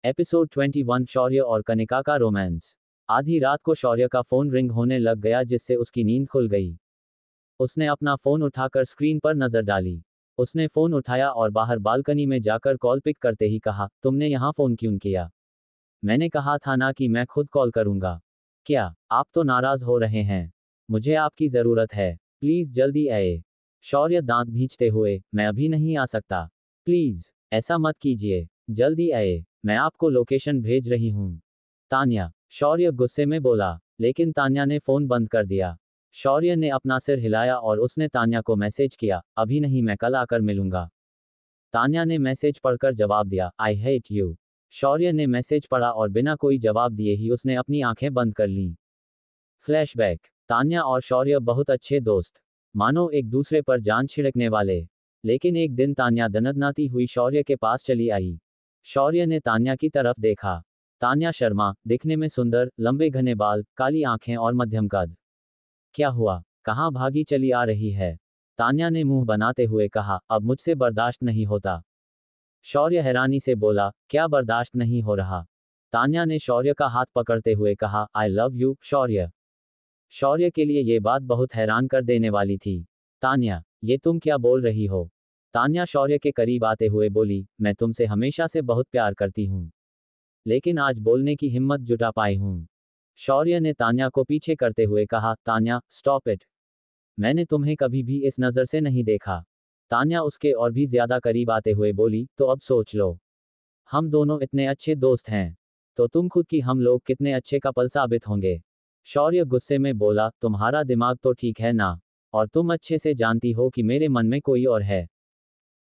Episode 21 शौर्य और कनिका का romance. आधी रात को शौर्य का फोन रिंग होने लग गया जिससे उसकी नींद खुल गई। उसने अपना फोन उठाकर स्क्रीन पर नजर डाली। उसने फोन उठाया और बाहर बालकनी में जाकर कॉल पिक करते ही कहा, तुमने यहाँ फोन क्यों किया? मैंने कहा था ना कि मैं खुद कॉल करूंगा। क्या आप तो नाराज हो रहे हैं? मुझे आपकी जरूरत है, प्लीज जल्दी आए। शौर्य दांत भींचते हुए, मैं अभी नहीं आ सकता, प्लीज ऐसा मत कीजिए, जल्दी आए, मैं आपको लोकेशन भेज रही हूँ। तान्या, शौर्य गुस्से में बोला, लेकिन तान्या ने फोन बंद कर दिया। शौर्य ने अपना सिर हिलाया और उसने तान्या को मैसेज किया, अभी नहीं, मैं कल आकर मिलूंगा। तान्या ने मैसेज पढ़कर जवाब दिया, आई हेट यू। शौर्य ने मैसेज पढ़ा और बिना कोई जवाब दिए ही उसने अपनी आंखें बंद कर लीं। फ्लैशबैक। तान्या और शौर्य बहुत अच्छे दोस्त, मानो एक दूसरे पर जान छिड़कने वाले। लेकिन एक दिन तान्या दनदनाती हुई शौर्य के पास चली आई। शौर्य ने तान्या की तरफ देखा। तान्या शर्मा, दिखने में सुंदर, लंबे घने बाल, काली आंखें और मध्यम कद। क्या हुआ, कहाँ भागी चली आ रही है? तान्या ने मुंह बनाते हुए कहा, अब मुझसे बर्दाश्त नहीं होता। शौर्य हैरानी से बोला, क्या बर्दाश्त नहीं हो रहा? तान्या ने शौर्य का हाथ पकड़ते हुए कहा, आई लव यू शौर्य। शौर्य के लिए ये बात बहुत हैरान कर देने वाली थी। तान्या, ये तुम क्या बोल रही हो? तान्या शौर्य के करीब आते हुए बोली, मैं तुमसे हमेशा से बहुत प्यार करती हूँ, लेकिन आज बोलने की हिम्मत जुटा पाई हूँ। शौर्य ने तान्या को पीछे करते हुए कहा, तान्या स्टॉप इट, मैंने तुम्हें कभी भी इस नज़र से नहीं देखा। तान्या उसके और भी ज्यादा करीब आते हुए बोली, तो अब सोच लो, हम दोनों इतने अच्छे दोस्त हैं, तो तुम खुद की हम लोग कितने अच्छे कपल साबित होंगे। शौर्य गुस्से में बोला, तुम्हारा दिमाग तो ठीक है ना, और तुम अच्छे से जानती हो कि मेरे मन में कोई और है।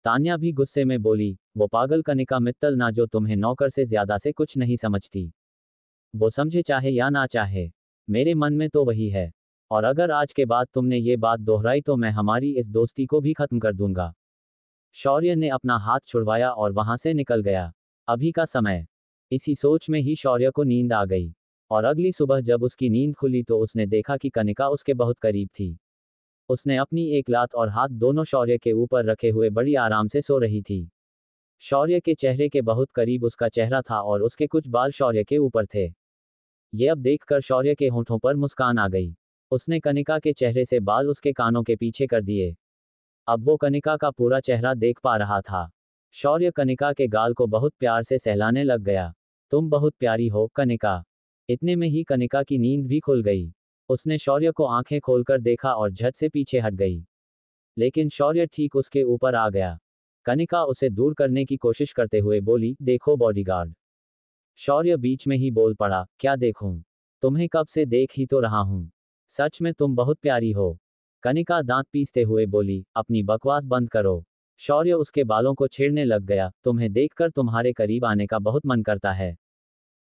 तान्या भी गुस्से में बोली, वो पागल कनिका मित्तल ना, जो तुम्हें नौकर से ज्यादा से कुछ नहीं समझती। वो समझे चाहे या ना चाहे, मेरे मन में तो वही है, और अगर आज के बाद तुमने ये बात दोहराई तो मैं हमारी इस दोस्ती को भी खत्म कर दूंगा। शौर्य ने अपना हाथ छुड़वाया और वहां से निकल गया। अभी का समय। इसी सोच में ही शौर्य को नींद आ गई, और अगली सुबह जब उसकी नींद खुली तो उसने देखा कि कनिका उसके बहुत करीब थी। उसने अपनी एक लात और हाथ दोनों शौर्य के ऊपर रखे हुए बड़ी आराम से सो रही थी। शौर्य के चेहरे के बहुत करीब उसका चेहरा था और उसके कुछ बाल शौर्य के ऊपर थे। ये अब देखकर शौर्य के होंठों पर मुस्कान आ गई। उसने कनिका के चेहरे से बाल उसके कानों के पीछे कर दिए। अब वो कनिका का पूरा चेहरा देख पा रहा था। शौर्य कनिका के गाल को बहुत प्यार से सहलाने लग गया। तुम बहुत प्यारी हो कनिका। इतने में ही कनिका की नींद भी खुल गई। उसने शौर्य को आंखें खोलकर देखा और झट से पीछे हट गई। लेकिन शौर्य ठीक उसके ऊपर आ गया। कनिका उसे दूर करने की कोशिश करते हुए बोली, देखो बॉडीगार्ड। शौर्य बीच में ही बोल पड़ा, क्या देखूं? तुम्हें कब से देख ही तो रहा हूं। सच में तुम बहुत प्यारी हो। कनिका दांत पीसते हुए बोली, अपनी बकवास बंद करो। शौर्य उसके बालों को छेड़ने लग गया, तुम्हें देखकर तुम्हारे करीब आने का बहुत मन करता है।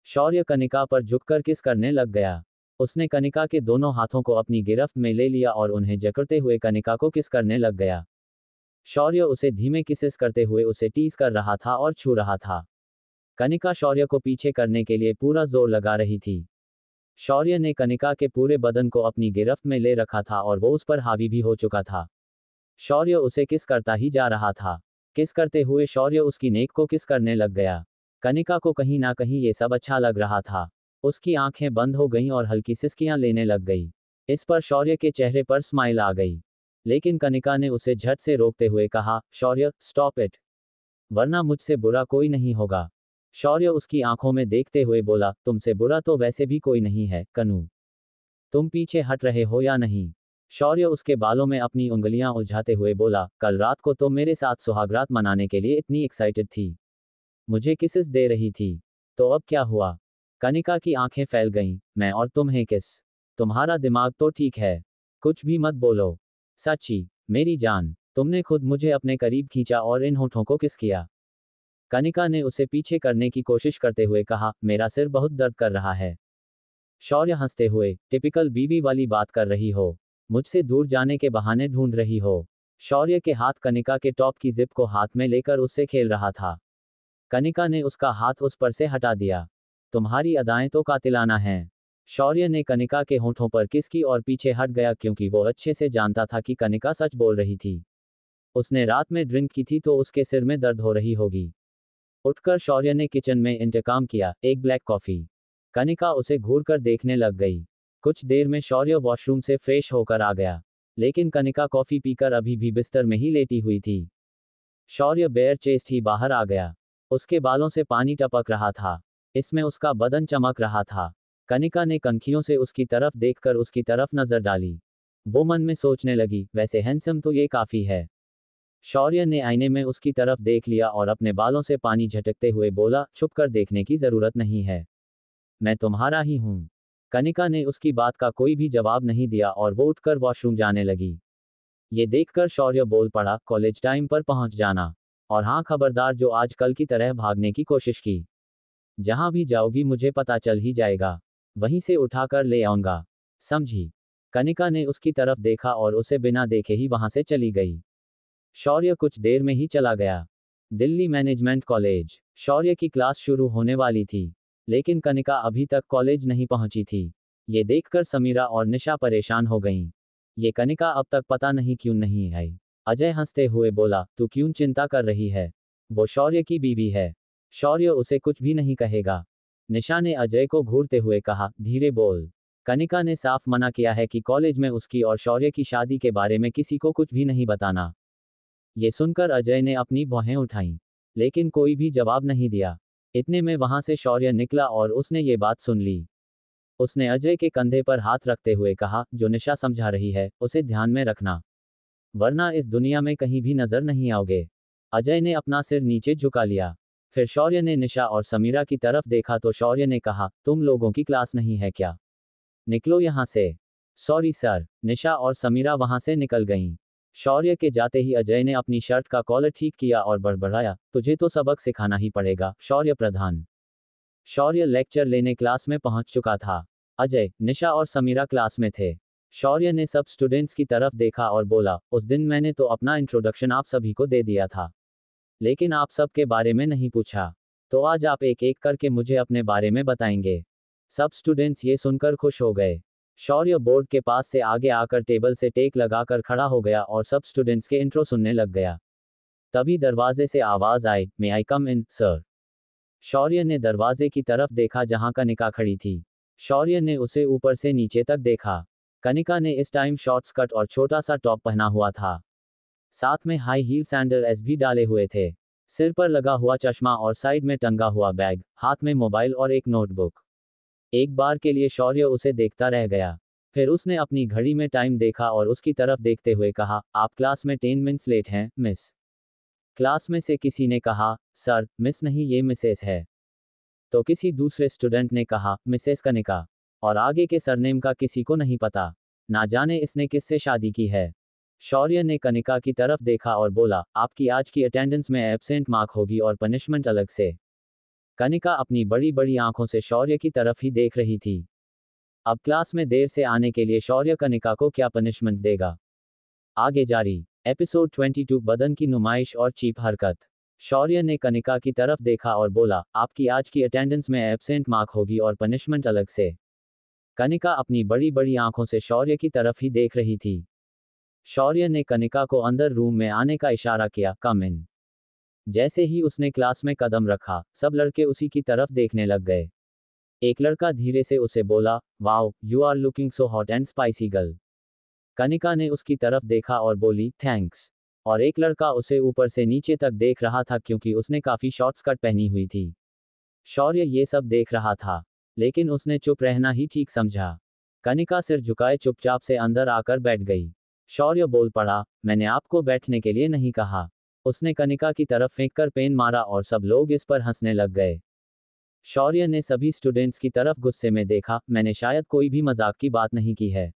शौर्य कनिका पर झुककर किस करने लग गया। उसने कनिका के दोनों हाथों को अपनी गिरफ्त में ले लिया और उन्हें जकड़ते हुए कनिका को किस करने लग गया। शौर्य उसे धीमे किसेस करते हुए उसे टीज कर रहा था और छू रहा था। कनिका शौर्य को पीछे करने के लिए पूरा जोर लगा रही थी। शौर्य ने कनिका के पूरे बदन को अपनी गिरफ्त में ले रखा था और वो उस पर हावी भी हो चुका था। शौर्य उसे किस करता ही जा रहा था। किस करते हुए शौर्य उसकी नेक को किस करने लग गया। कनिका को कहीं ना कहीं ये सब अच्छा लग रहा था। उसकी आंखें बंद हो गईं और हल्की सिसकियां लेने लग गई। इस पर शौर्य के चेहरे पर स्माइल आ गई। लेकिन कनिका ने उसे झट से रोकते हुए कहा, शौर्य स्टॉप इट, वरना मुझसे बुरा कोई नहीं होगा। शौर्य उसकी आंखों में देखते हुए बोला, तुमसे बुरा तो वैसे भी कोई नहीं है कनू। तुम पीछे हट रहे हो या नहीं? शौर्य उसके बालों में अपनी उंगलियां उलझाते हुए बोला, कल रात को तुम मेरे साथ सुहागरात मनाने के लिए इतनी एक्साइटेड थी, मुझे किसेस दे रही थी, तो अब क्या हुआ? कनिका की आंखें फैल गईं, मैं और तुम्हें किस? तुम्हारा दिमाग तो ठीक है, कुछ भी मत बोलो। सच्ची, मेरी जान, तुमने खुद मुझे अपने करीब खींचा और इन होठों को किस किया। कनिका ने उसे पीछे करने की कोशिश करते हुए कहा, मेरा सिर बहुत दर्द कर रहा है। शौर्य हंसते हुए, टिपिकल बीवी वाली बात कर रही हो, मुझसे दूर जाने के बहाने ढूंढ रही हो। शौर्य के हाथ कनिका के टॉप की जिप को हाथ में लेकर उससे खेल रहा था। कनिका ने उसका हाथ उस पर से हटा दिया। तुम्हारी अदाएं तो कातिलाना हैं। शौर्य ने कनिका के होठों पर किस की और पीछे हट गया क्योंकि वो अच्छे से जानता था कि कनिका सच बोल रही थी। उसने रात में ड्रिंक की थी तो उसके सिर में दर्द हो रही होगी। उठकर शौर्य ने किचन में इंतकाम किया, एक ब्लैक कॉफी। कनिका उसे घूरकर देखने लग गई। कुछ देर में शौर्य वॉशरूम से फ्रेश होकर आ गया, लेकिन कनिका कॉफी पीकर अभी भी बिस्तर में ही लेटी हुई थी। शौर्य बेयर चेस्ट ही बाहर आ गया। उसके बालों से पानी टपक रहा था, इसमें उसका बदन चमक रहा था। कनिका ने कनखियों से उसकी तरफ देखकर उसकी तरफ नजर डाली। वो मन में सोचने लगी, वैसे हैंडसम तो ये काफी है। शौर्य ने आईने में उसकी तरफ देख लिया और अपने बालों से पानी झटकते हुए बोला, छुपकर देखने की जरूरत नहीं है, मैं तुम्हारा ही हूं। कनिका ने उसकी बात का कोई भी जवाब नहीं दिया और वो उठकर वॉशरूम जाने लगी। ये देखकर शौर्य बोल पड़ा, कॉलेज टाइम पर पहुंच जाना, और हाँ खबरदार जो आज कल की तरह भागने की कोशिश की। जहां भी जाओगी मुझे पता चल ही जाएगा, वहीं से उठाकर ले आऊंगा, समझी। कनिका ने उसकी तरफ देखा और उसे बिना देखे ही वहां से चली गई। शौर्य कुछ देर में ही चला गया। Delhi management college. शौर्य की क्लास शुरू होने वाली थी, लेकिन कनिका अभी तक कॉलेज नहीं पहुंची थी। ये देखकर समीरा और निशा परेशान हो गईं। ये कनिका अब तक पता नहीं क्यों नहीं आई। अजय हंसते हुए बोला, तू क्यों चिंता कर रही है, वो शौर्य की बीवी है, शौर्य उसे कुछ भी नहीं कहेगा। निशा ने अजय को घूरते हुए कहा, धीरे बोल। कनिका ने साफ मना किया है कि कॉलेज में उसकी और शौर्य की शादी के बारे में किसी को कुछ भी नहीं बताना। ये सुनकर अजय ने अपनी भौहें उठाईं, लेकिन कोई भी जवाब नहीं दिया। इतने में वहां से शौर्य निकला और उसने ये बात सुन ली। उसने अजय के कंधे पर हाथ रखते हुए कहा, जो निशा समझा रही है उसे ध्यान में रखना, वरना इस दुनिया में कहीं भी नजर नहीं आओगे। अजय ने अपना सिर नीचे झुका लिया। फिर शौर्य ने निशा और समीरा की तरफ देखा तो शौर्य ने कहा, तुम लोगों की क्लास नहीं है क्या, निकलो यहां से। Sorry sir. निशा और समीरा वहां से निकल गईं। शौर्य के जाते ही अजय ने अपनी शर्ट का कॉलर ठीक किया और बड़बड़ाया, तुझे तो सबक सिखाना ही पड़ेगा, शौर्य प्रधान। शौर्य लेक्चर लेने क्लास में पहुंच चुका था। अजय, निशा और समीरा क्लास में थे। शौर्य ने सब स्टूडेंट्स की तरफ देखा और बोला, उस दिन मैंने तो अपना इंट्रोडक्शन आप सभी को दे दिया था, लेकिन आप सब के बारे में नहीं पूछा, तो आज आप एक एक करके मुझे अपने बारे में बताएंगे। सब स्टूडेंट्स ये सुनकर खुश हो गए। शौर्य बोर्ड के पास से आगे आकर टेबल से टेक लगाकर खड़ा हो गया और सब स्टूडेंट्स के इंट्रो सुनने लग गया। तभी दरवाजे से आवाज आई, मे आई कम इन सर। शौर्य ने दरवाजे की तरफ देखा जहां कनिका खड़ी थी। शौर्य ने उसे ऊपर से नीचे तक देखा। कनिका ने इस टाइम शॉर्ट स्कर्ट और छोटा सा टॉप पहना हुआ था, साथ में हाई हील सैंडल्स भी डाले हुए थे। सिर पर लगा हुआ चश्मा और साइड में टंगा हुआ बैग, हाथ में मोबाइल और एक नोटबुक। एक बार के लिए शौर्य उसे देखता रह गया। फिर उसने अपनी घड़ी में टाइम देखा और उसकी तरफ देखते हुए कहा, आप क्लास में 10 मिनट्स लेट हैं, मिस। क्लास में से किसी ने कहा, सर, मिस नहीं ये मिसेस है। तो किसी दूसरे स्टूडेंट ने कहा, मिसेस कनिका। और आगे के सरनेम का किसी को नहीं पता, ना जाने इसने किससे शादी की है। शौर्य ने कनिका की तरफ देखा और बोला, आपकी आज की अटेंडेंस में एब्सेंट मार्क होगी और पनिशमेंट अलग से। कनिका अपनी बड़ी बड़ी आंखों से शौर्य की तरफ ही देख रही थी। अब क्लास में देर से आने के लिए शौर्य कनिका को क्या पनिशमेंट देगा। आगे जारी। एपिसोड 22, बदन की नुमाइश और चीप हरकत। शौर्य ने कनिका की तरफ देखा और बोला, आपकी आज की अटेंडेंस में एब्सेंट मार्क होगी और पनिशमेंट अलग से। कनिका अपनी बड़ी बड़ी आंखों से शौर्य की तरफ ही देख रही थी। शौर्य ने कनिका को अंदर रूम में आने का इशारा किया, कम इन। जैसे ही उसने क्लास में कदम रखा, सब लड़के उसी की तरफ देखने लग गए। एक लड़का धीरे से उसे बोला, wow, you are looking so hot and spicy girl. Kanika ने उसकी तरफ देखा और बोली, थैंक्स। और एक लड़का उसे ऊपर से नीचे तक देख रहा था क्योंकि उसने काफी शॉर्ट स्कर्ट पहनी हुई थी। शौर्य ये सब देख रहा था, लेकिन उसने चुप रहना ही ठीक समझा। कनिका सिर झुकाए चुपचाप से अंदर आकर बैठ गई। शौर्य बोल पड़ा, मैंने आपको बैठने के लिए नहीं कहा। उसने कनिका की तरफ फेंककर पेन मारा और सब लोग इस पर हंसने लग गए। शौर्य ने सभी स्टूडेंट्स की तरफ गुस्से में देखा, मैंने शायद कोई भी मजाक की बात नहीं की है।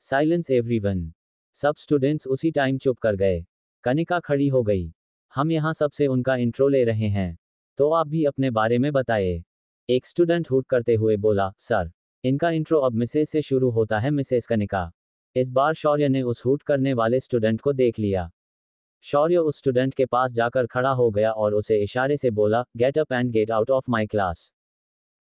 Silence everyone. सब स्टूडेंट्स उसी टाइम चुप कर गए। कनिका खड़ी हो गई, हम यहाँ सबसे उनका इंट्रो ले रहे हैं, तो आप भी अपने बारे में बताइए। एक स्टूडेंट हुट करते हुए बोला, सर, इनका इंट्रो अब मिसेस से शुरू होता है, मिसेस कनिका। इस बार शौर्य ने उस हुट करने वाले स्टूडेंट को देख लिया। शौर्य उस स्टूडेंट के पास जाकर खड़ा हो गया और उसे इशारे से बोला, get up and get out of my class.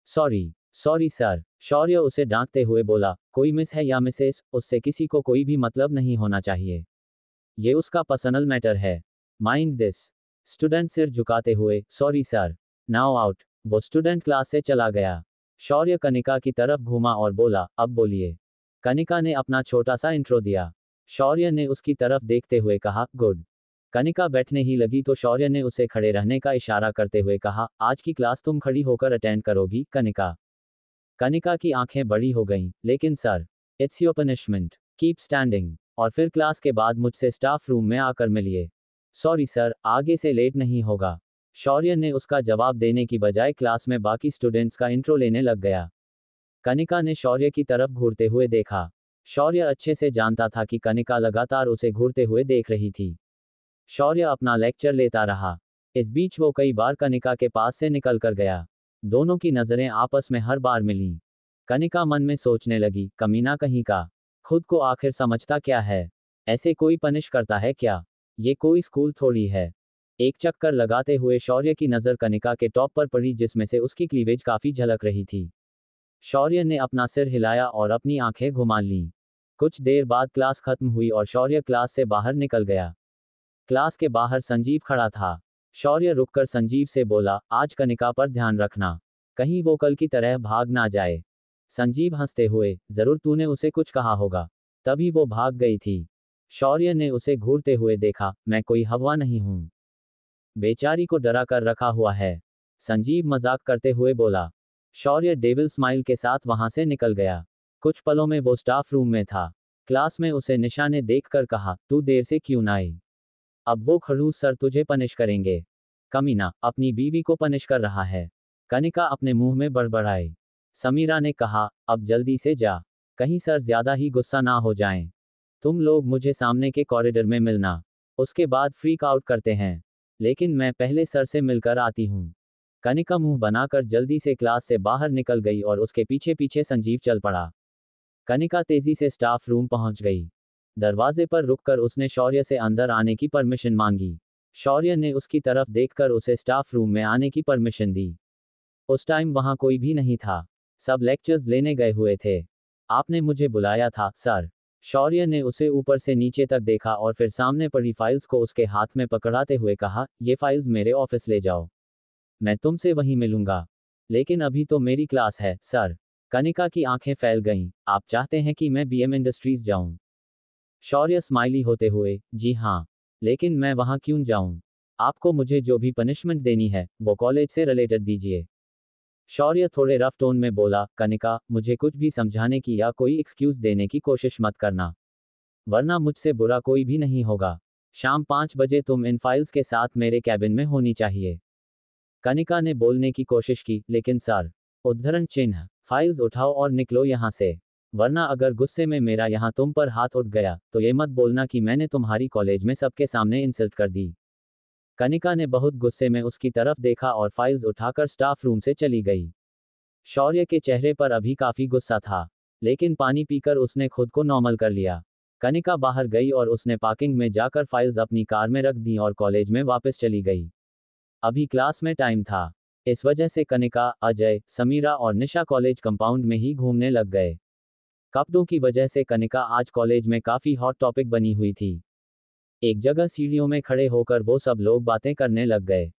Sorry sir. Shaurya उसे डांटते हुए बोला, कोई मिस है या मिसेस, उससे किसी को कोई भी मतलब नहीं होना चाहिए। ये उसका पर्सनल मैटर है, माइंड दिस। स्टूडेंट सिर झुकाते हुए, सॉरी सर, नाउ आउट। वो स्टूडेंट क्लास से चला गया। शौर्य कनिका की तरफ घूमा और बोला, अब बोलिए। कनिका ने अपना छोटा सा इंट्रो दिया। शौर्य ने उसकी तरफ देखते हुए कहा, गुड। कनिका बैठने ही लगी तो शौर्य ने उसे खड़े रहने का इशारा करते हुए कहा, आज की क्लास तुम खड़ी होकर अटेंड करोगी, कनिका। कनिका की आंखें बड़ी हो गईं, लेकिन sir, it's your punishment, keep standing. और फिर क्लास के बाद मुझसे स्टाफ रूम में आकर मिलिए। सॉरी सर, आगे से लेट नहीं होगा। शौर्य ने उसका जवाब देने की बजाय क्लास में बाकी स्टूडेंट्स का इंट्रो लेने लग गया। कनिका ने शौर्य की तरफ घूरते हुए देखा। शौर्य अच्छे से जानता था कि कनिका लगातार उसे घूरते हुए देख रही थी। शौर्य अपना लेक्चर लेता रहा। इस बीच वो कई बार कनिका के पास से निकल कर गया। दोनों की नजरें आपस में हर बार मिलीं। कनिका मन में सोचने लगी, कमीना कहीं का, खुद को आखिर समझता क्या है? ऐसे कोई पनिश करता है क्या? ये कोई स्कूल थोड़ी है। एक चक्कर लगाते हुए शौर्य की नज़र कनिका के टॉप पर पड़ी जिसमें से उसकी क्लीवेज काफी झलक रही थी। शौर्य ने अपना सिर हिलाया और अपनी आंखें घुमा लीं। कुछ देर बाद क्लास खत्म हुई और शौर्य क्लास से बाहर निकल गया। क्लास के बाहर संजीव खड़ा था। शौर्य रुककर संजीव से बोला, आज कनिका पर ध्यान रखना, कहीं वो कल की तरह भाग ना जाए। संजीव हंसते हुए, जरूर तूने उसे कुछ कहा होगा, तभी वो भाग गई थी। शौर्य ने उसे घूरते हुए देखा, मैं कोई हवा नहीं हूं, बेचारी को डरा कर रखा हुआ है। संजीव मजाक करते हुए बोला। शौर्य डेविल स्माइल के साथ वहां से निकल गया। कुछ पलों में वो स्टाफ रूम में था। क्लास में उसे निशा ने देखकर कहा, तू देर से क्यों ना आई? अब वो खड़ूस सर तुझे पनिश करेंगे। कमीना, अपनी बीवी को पनिश कर रहा है। कनिका अपने मुंह में बड़बड़ाई। समीरा ने कहा, अब जल्दी से जा, कहीं सर ज्यादा ही गुस्सा ना हो जाएं। तुम लोग मुझे सामने के कॉरिडोर में मिलना, उसके बाद फ्रीक आउट करते हैं, लेकिन मैं पहले सर से मिलकर आती हूँ। कनिका मुंह बनाकर जल्दी से क्लास से बाहर निकल गई और उसके पीछे पीछे संजीव चल पड़ा। कनिका तेजी से स्टाफ रूम पहुंच गई। दरवाजे पर रुककर उसने शौर्य से अंदर आने की परमिशन मांगी। शौर्य ने उसकी तरफ देखकर उसे स्टाफ रूम में आने की परमिशन दी। उस टाइम वहां कोई भी नहीं था, सब लेक्चर्स लेने गए हुए थे। आपने मुझे बुलाया था, सर। शौर्य ने उसे ऊपर से नीचे तक देखा और फिर सामने पड़ी फाइल्स को उसके हाथ में पकड़ाते हुए कहा, ये फाइल्स मेरे ऑफिस ले जाओ, मैं तुमसे वहीं मिलूंगा। लेकिन अभी तो मेरी क्लास है, सर। कनिका की आंखें फैल गईं, आप चाहते हैं कि मैं बीएम इंडस्ट्रीज जाऊं? शौर्य स्माइली होते हुए, जी हाँ, लेकिन मैं वहां क्यों जाऊं? आपको मुझे जो भी पनिशमेंट देनी है, वो कॉलेज से रिलेटेड दीजिए। शौर्य थोड़े रफ टोन में बोला, कनिका, मुझे कुछ भी समझाने की या कोई एक्सक्यूज देने की कोशिश मत करना, वरना मुझसे बुरा कोई भी नहीं होगा। शाम 5 बजे तुम इन फाइल्स के साथ मेरे कैबिन में होनी चाहिए। कनिका ने बोलने की कोशिश की, लेकिन सर, उद्धरण चिन्ह, फाइल्स उठाओ और निकलो यहां से, वरना अगर गुस्से में मेरा यहां तुम पर हाथ उठ गया तो ये मत बोलना कि मैंने तुम्हारी कॉलेज में सबके सामने इंसल्ट कर दी। कनिका ने बहुत गुस्से में उसकी तरफ देखा और फाइल्स उठाकर स्टाफ रूम से चली गई। शौर्य के चेहरे पर अभी काफी गुस्सा था, लेकिन पानी पीकर उसने खुद को नॉर्मल कर लिया। कनिका बाहर गई और उसने पार्किंग में जाकर फाइल्स अपनी कार में रख दी और कॉलेज में वापस चली गई। अभी क्लास में टाइम था, इस वजह से कनिका, अजय, समीरा और निशा कॉलेज कंपाउंड में ही घूमने लग गए। कपड़ों की वजह से कनिका आज कॉलेज में काफी हॉट टॉपिक बनी हुई थी। एक जगह सीढ़ियों में खड़े होकर वो सब लोग बातें करने लग गए।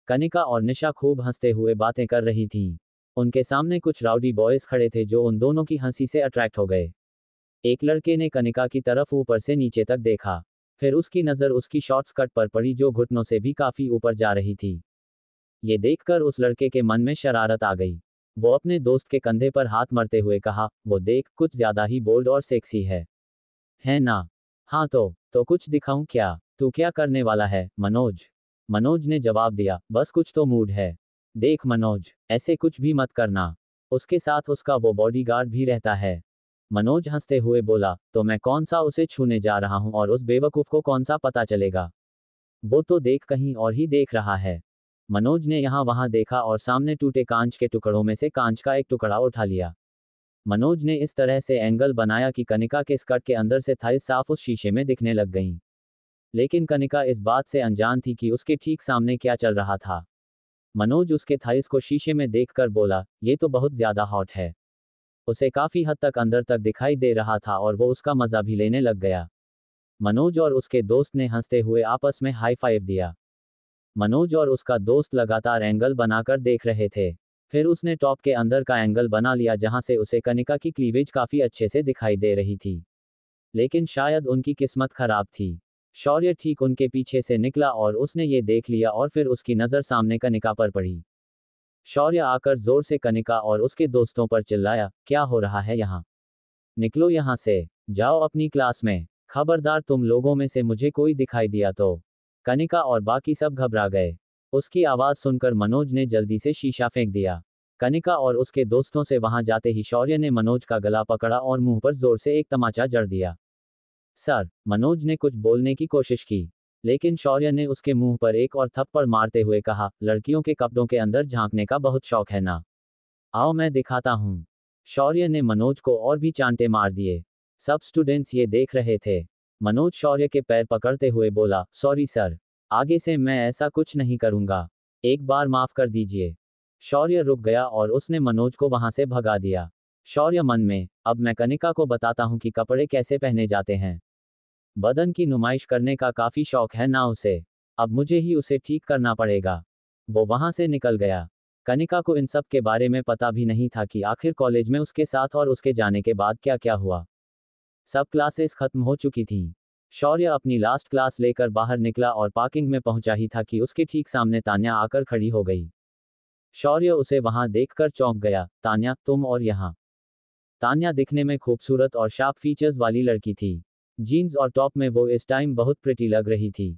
कनिका और निशा खूब हंसते हुए बातें कर रही थीं। उनके सामने कुछ राउडी बॉयज खड़े थे जो उन दोनों की हंसी से अट्रैक्ट हो गए। एक लड़के ने कनिका की तरफ ऊपर से नीचे तक देखा, फिर उसकी नज़र उसकी शॉर्ट स्कर्ट पर पड़ी जो घुटनों से भी काफी ऊपर जा रही थी। ये देखकर उस लड़के के मन में शरारत आ गई। वो अपने दोस्त के कंधे पर हाथ मरते हुए कहा, वो देख, कुछ ज्यादा ही बोल्ड और सेक्सी है ना? हाँ तो कुछ दिखाऊं क्या? तू क्या करने वाला है, मनोज? मनोज ने जवाब दिया, बस कुछ तो मूड है। देख मनोज, ऐसे कुछ भी मत करना, उसके साथ उसका वो बॉडीगार्ड भी रहता है। मनोज हंसते हुए बोला, तो मैं कौन सा उसे छूने जा रहा हूं और उस बेवकूफ को कौन सा पता चलेगा? वो तो देख कहीं और ही देख रहा है। मनोज ने यहाँ वहां देखा और सामने टूटे कांच के टुकड़ों में से कांच का एक टुकड़ा उठा लिया। मनोज ने इस तरह से एंगल बनाया कि कनिका के स्कर्ट के अंदर से थाई साफ उस शीशे में दिखने लग गईं। लेकिन कनिका इस बात से अनजान थी कि उसके ठीक सामने क्या चल रहा था। मनोज उसके थाइस को शीशे में देखकर बोला, ये तो बहुत ज्यादा हॉट है। उसे काफी हद तक अंदर तक दिखाई दे रहा था और वो उसका मजा भी लेने लग गया। मनोज और उसके दोस्त ने हंसते हुए आपस में हाई फाइव दिया। मनोज और उसका दोस्त लगातार एंगल बनाकर देख रहे थे। फिर उसने टॉप के अंदर का एंगल बना लिया जहां से उसे कनिका की क्लीवेज काफी अच्छे से दिखाई दे रही थी। लेकिन शायद उनकी किस्मत खराब थी। शौर्य ठीक उनके पीछे से निकला और उसने ये देख लिया और फिर उसकी नज़र सामने कनिका पर पड़ी। शौर्य आकर जोर से कनिका और उसके दोस्तों पर चिल्लाया, क्या हो रहा है यहाँ? निकलो यहाँ से, जाओ अपनी क्लास में, खबरदार तुम लोगों में से मुझे कोई दिखाई दिया तो। कनिका और बाकी सब घबरा गए। उसकी आवाज़ सुनकर मनोज ने जल्दी से शीशा फेंक दिया। कनिका और उसके दोस्तों से वहां जाते ही शौर्य ने मनोज का गला पकड़ा और मुंह पर जोर से एक तमाचा जड़ दिया। सर, मनोज ने कुछ बोलने की कोशिश की, लेकिन शौर्य ने उसके मुंह पर एक और थप्पड़ मारते हुए कहा, लड़कियों के कपड़ों के अंदर झांकने का बहुत शौक है ना? आओ मैं दिखाता हूं। शौर्य ने मनोज को और भी चांटे मार दिए। सब स्टूडेंट्स ये देख रहे थे। मनोज शौर्य के पैर पकड़ते हुए बोला, सॉरी सर, आगे से मैं ऐसा कुछ नहीं करूंगा, एक बार माफ कर दीजिए। शौर्य रुक गया और उसने मनोज को वहां से भगा दिया। शौर्य मन में, अब मैं कनिका को बताता हूं कि कपड़े कैसे पहने जाते हैं। बदन की नुमाइश करने का काफी शौक है ना उसे, अब मुझे ही उसे ठीक करना पड़ेगा। वो वहां से निकल गया। कनिका को इन सब के बारे में पता भी नहीं था कि आखिर कॉलेज में उसके साथ और उसके जाने के बाद क्या क्या हुआ। सब क्लासेस खत्म हो चुकी थीं। शौर्य अपनी लास्ट क्लास लेकर बाहर निकला और पार्किंग में पहुंचा ही था कि उसके ठीक सामने तान्या आकर खड़ी हो गई। शौर्य उसे वहां देखकर चौंक गया। तान्या, तुम और यहाँ? तान्या दिखने में खूबसूरत और शार्प फीचर्स वाली लड़की थी। जीन्स और टॉप में वो इस टाइम बहुत प्रिटी लग रही थी।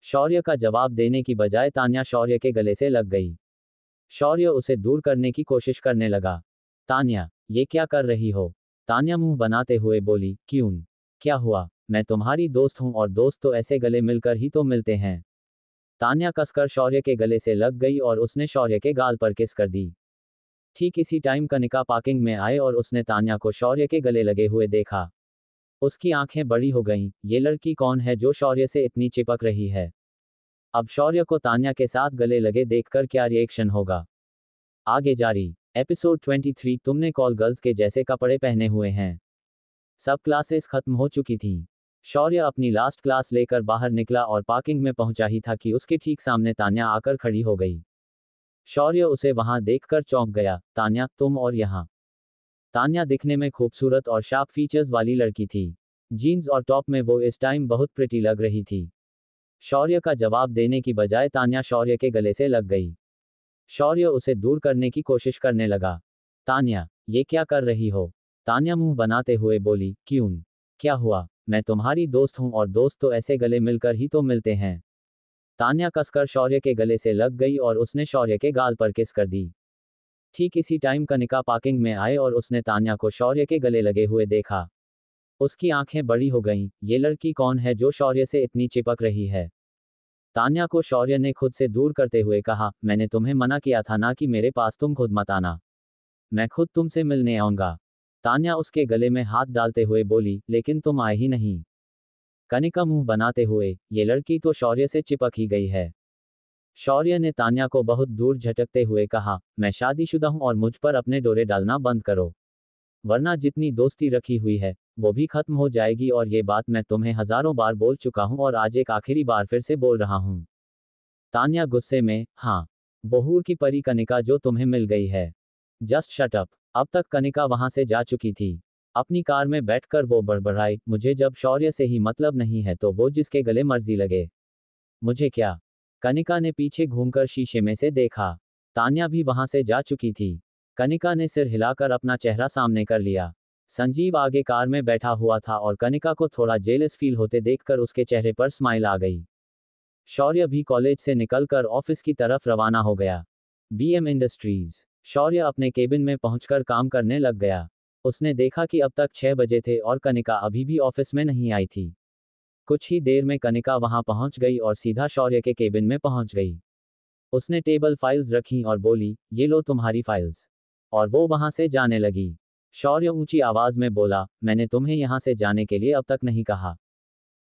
शौर्य का जवाब देने की बजाय तान्या शौर्य के गले से लग गई। शौर्य उसे दूर करने की कोशिश करने लगा। तान्या, ये क्या कर रही हो? तान्या मुंह बनाते हुए बोली, क्यों? क्या हुआ? मैं तुम्हारी दोस्त हूं और दोस्त तो ऐसे गले मिलकर ही तो मिलते हैं। तान्या कसकर शौर्य के गले से लग गई और उसने शौर्य के गाल पर किस कर दी। ठीक इसी टाइम कनिका पार्किंग में आए और उसने तान्या को शौर्य के गले लगे हुए देखा। उसकी आंखें बड़ी हो गईं, ये लड़की कौन है जो शौर्य से इतनी चिपक रही है? अब शौर्य को तान्या के साथ गले लगे देखकर क्या रिएक्शन होगा? आगे जारी। एपिसोड 23। तुमने कॉल गर्ल्स के जैसे कपड़े पहने हुए हैं। सब क्लासेस खत्म हो चुकी थीं। शौर्य अपनी लास्ट क्लास लेकर बाहर निकला और पार्किंग में पहुंचा ही था कि उसके ठीक सामने तान्या आकर खड़ी हो गई। शौर्य उसे वहां देखकर चौंक गया। तान्या, तुम और यहाँ? तान्या दिखने में खूबसूरत और शार्प फीचर्स वाली लड़की थी। जीन्स और टॉप में वो इस टाइम बहुत प्रिटी लग रही थी। शौर्य का जवाब देने की बजाय तान्या शौर्य के गले से लग गई। शौर्य उसे दूर करने की कोशिश करने लगा। तान्या, ये क्या कर रही हो? तान्या मुंह बनाते हुए बोली, क्यों? क्या हुआ? मैं तुम्हारी दोस्त हूं और दोस्त तो ऐसे गले मिलकर ही तो मिलते हैं। तान्या कसकर शौर्य के गले से लग गई और उसने शौर्य के गाल पर किस कर दी। ठीक इसी टाइम कनिका पार्किंग में आए और उसने तान्या को शौर्य के गले लगे हुए देखा। उसकी आंखें बड़ी हो गईं, ये लड़की कौन है जो शौर्य से इतनी चिपक रही है? तान्या को शौर्य ने खुद से दूर करते हुए कहा, मैंने तुम्हें मना किया था ना कि मेरे पास तुम खुद मत आना। मैं खुद तुमसे मिलने आऊंगा। तान्या उसके गले में हाथ डालते हुए बोली, लेकिन तुम आए ही नहीं। कनिका मुंह बनाते हुए, ये लड़की तो शौर्य से चिपक ही गई है। शौर्य ने तान्या को बहुत दूर झटकते हुए कहा, मैं शादीशुदा हूं और मुझ पर अपने डोरे डालना बंद करो, वरना जितनी दोस्ती रखी हुई है वो भी खत्म हो जाएगी और ये बात मैं तुम्हें हजारों बार बोल चुका हूं और आज एक आखिरी बार फिर से बोल रहा हूं। तान्या गुस्से में, हाँ, वो हूर की परी कनिका जो तुम्हें मिल गई है। Just shut up. अब तक कनिका वहां से जा चुकी थी। अपनी कार में बैठकर वो बड़बड़ाई, मुझे जब शौर्य से ही मतलब नहीं है तो वो जिसके गले मर्जी लगे, मुझे क्या? कनिका ने पीछे घूमकर शीशे में से देखा। तान्या भी वहां से जा चुकी थी। कनिका ने सिर हिलाकर अपना चेहरा सामने कर लिया। संजीव आगे कार में बैठा हुआ था और कनिका को थोड़ा जेलस फील होते देखकर उसके चेहरे पर स्माइल आ गई। शौर्य भी कॉलेज से निकलकर ऑफिस की तरफ रवाना हो गया। BM industries. शौर्य अपने केबिन में पहुंचकर काम करने लग गया। उसने देखा कि अब तक 6 बजे थे और कनिका अभी भी ऑफिस में नहीं आई थी। कुछ ही देर में कनिका वहां पहुंच गई और सीधा शौर्य के केबिन में पहुंच गई। उसने टेबल फाइल्स रखी और बोली, ये लो तुम्हारी फाइल्स। और वो वहां से जाने लगी। शौर्य ऊंची आवाज में बोला, मैंने तुम्हें यहां से जाने के लिए अब तक नहीं कहा।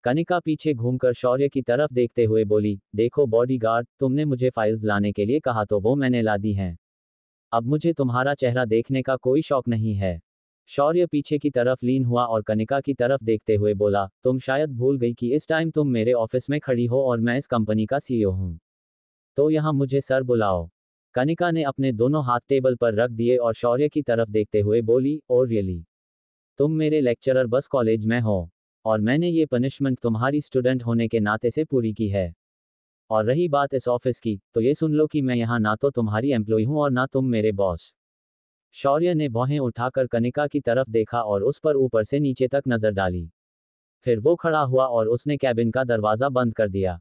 कनिका पीछे घूमकर शौर्य की तरफ देखते हुए बोली, देखो बॉडीगार्ड, तुमने मुझे फाइल्स लाने के लिए कहा तो वो मैंने ला दी हैं। अब मुझे तुम्हारा चेहरा देखने का कोई शौक नहीं है। शौर्य पीछे की तरफ लीन हुआ और कनिका की तरफ देखते हुए बोला, तुम शायद भूल गई कि इस टाइम तुम मेरे ऑफिस में खड़ी हो और मैं इस कंपनी का सीईओ हूं। तो यहाँ मुझे सर बुलाओ। कनिका ने अपने दोनों हाथ टेबल पर रख दिए और शौर्य की तरफ देखते हुए बोली, ओ रियली? तुम मेरे लेक्चरर बस कॉलेज में हो, और मैंने ये पनिशमेंट तुम्हारी स्टूडेंट होने के नाते से पूरी की है। और रही बात इस ऑफिस की, तो ये सुन लो कि मैं यहाँ ना तो तुम्हारी एम्प्लॉय हूँ और ना तुम मेरे बॉस। शौर्य ने भौहें उठाकर कनिका की तरफ देखा और उस पर ऊपर से नीचे तक नजर डाली। फिर वो खड़ा हुआ और उसने कैबिन का दरवाजा बंद कर दिया।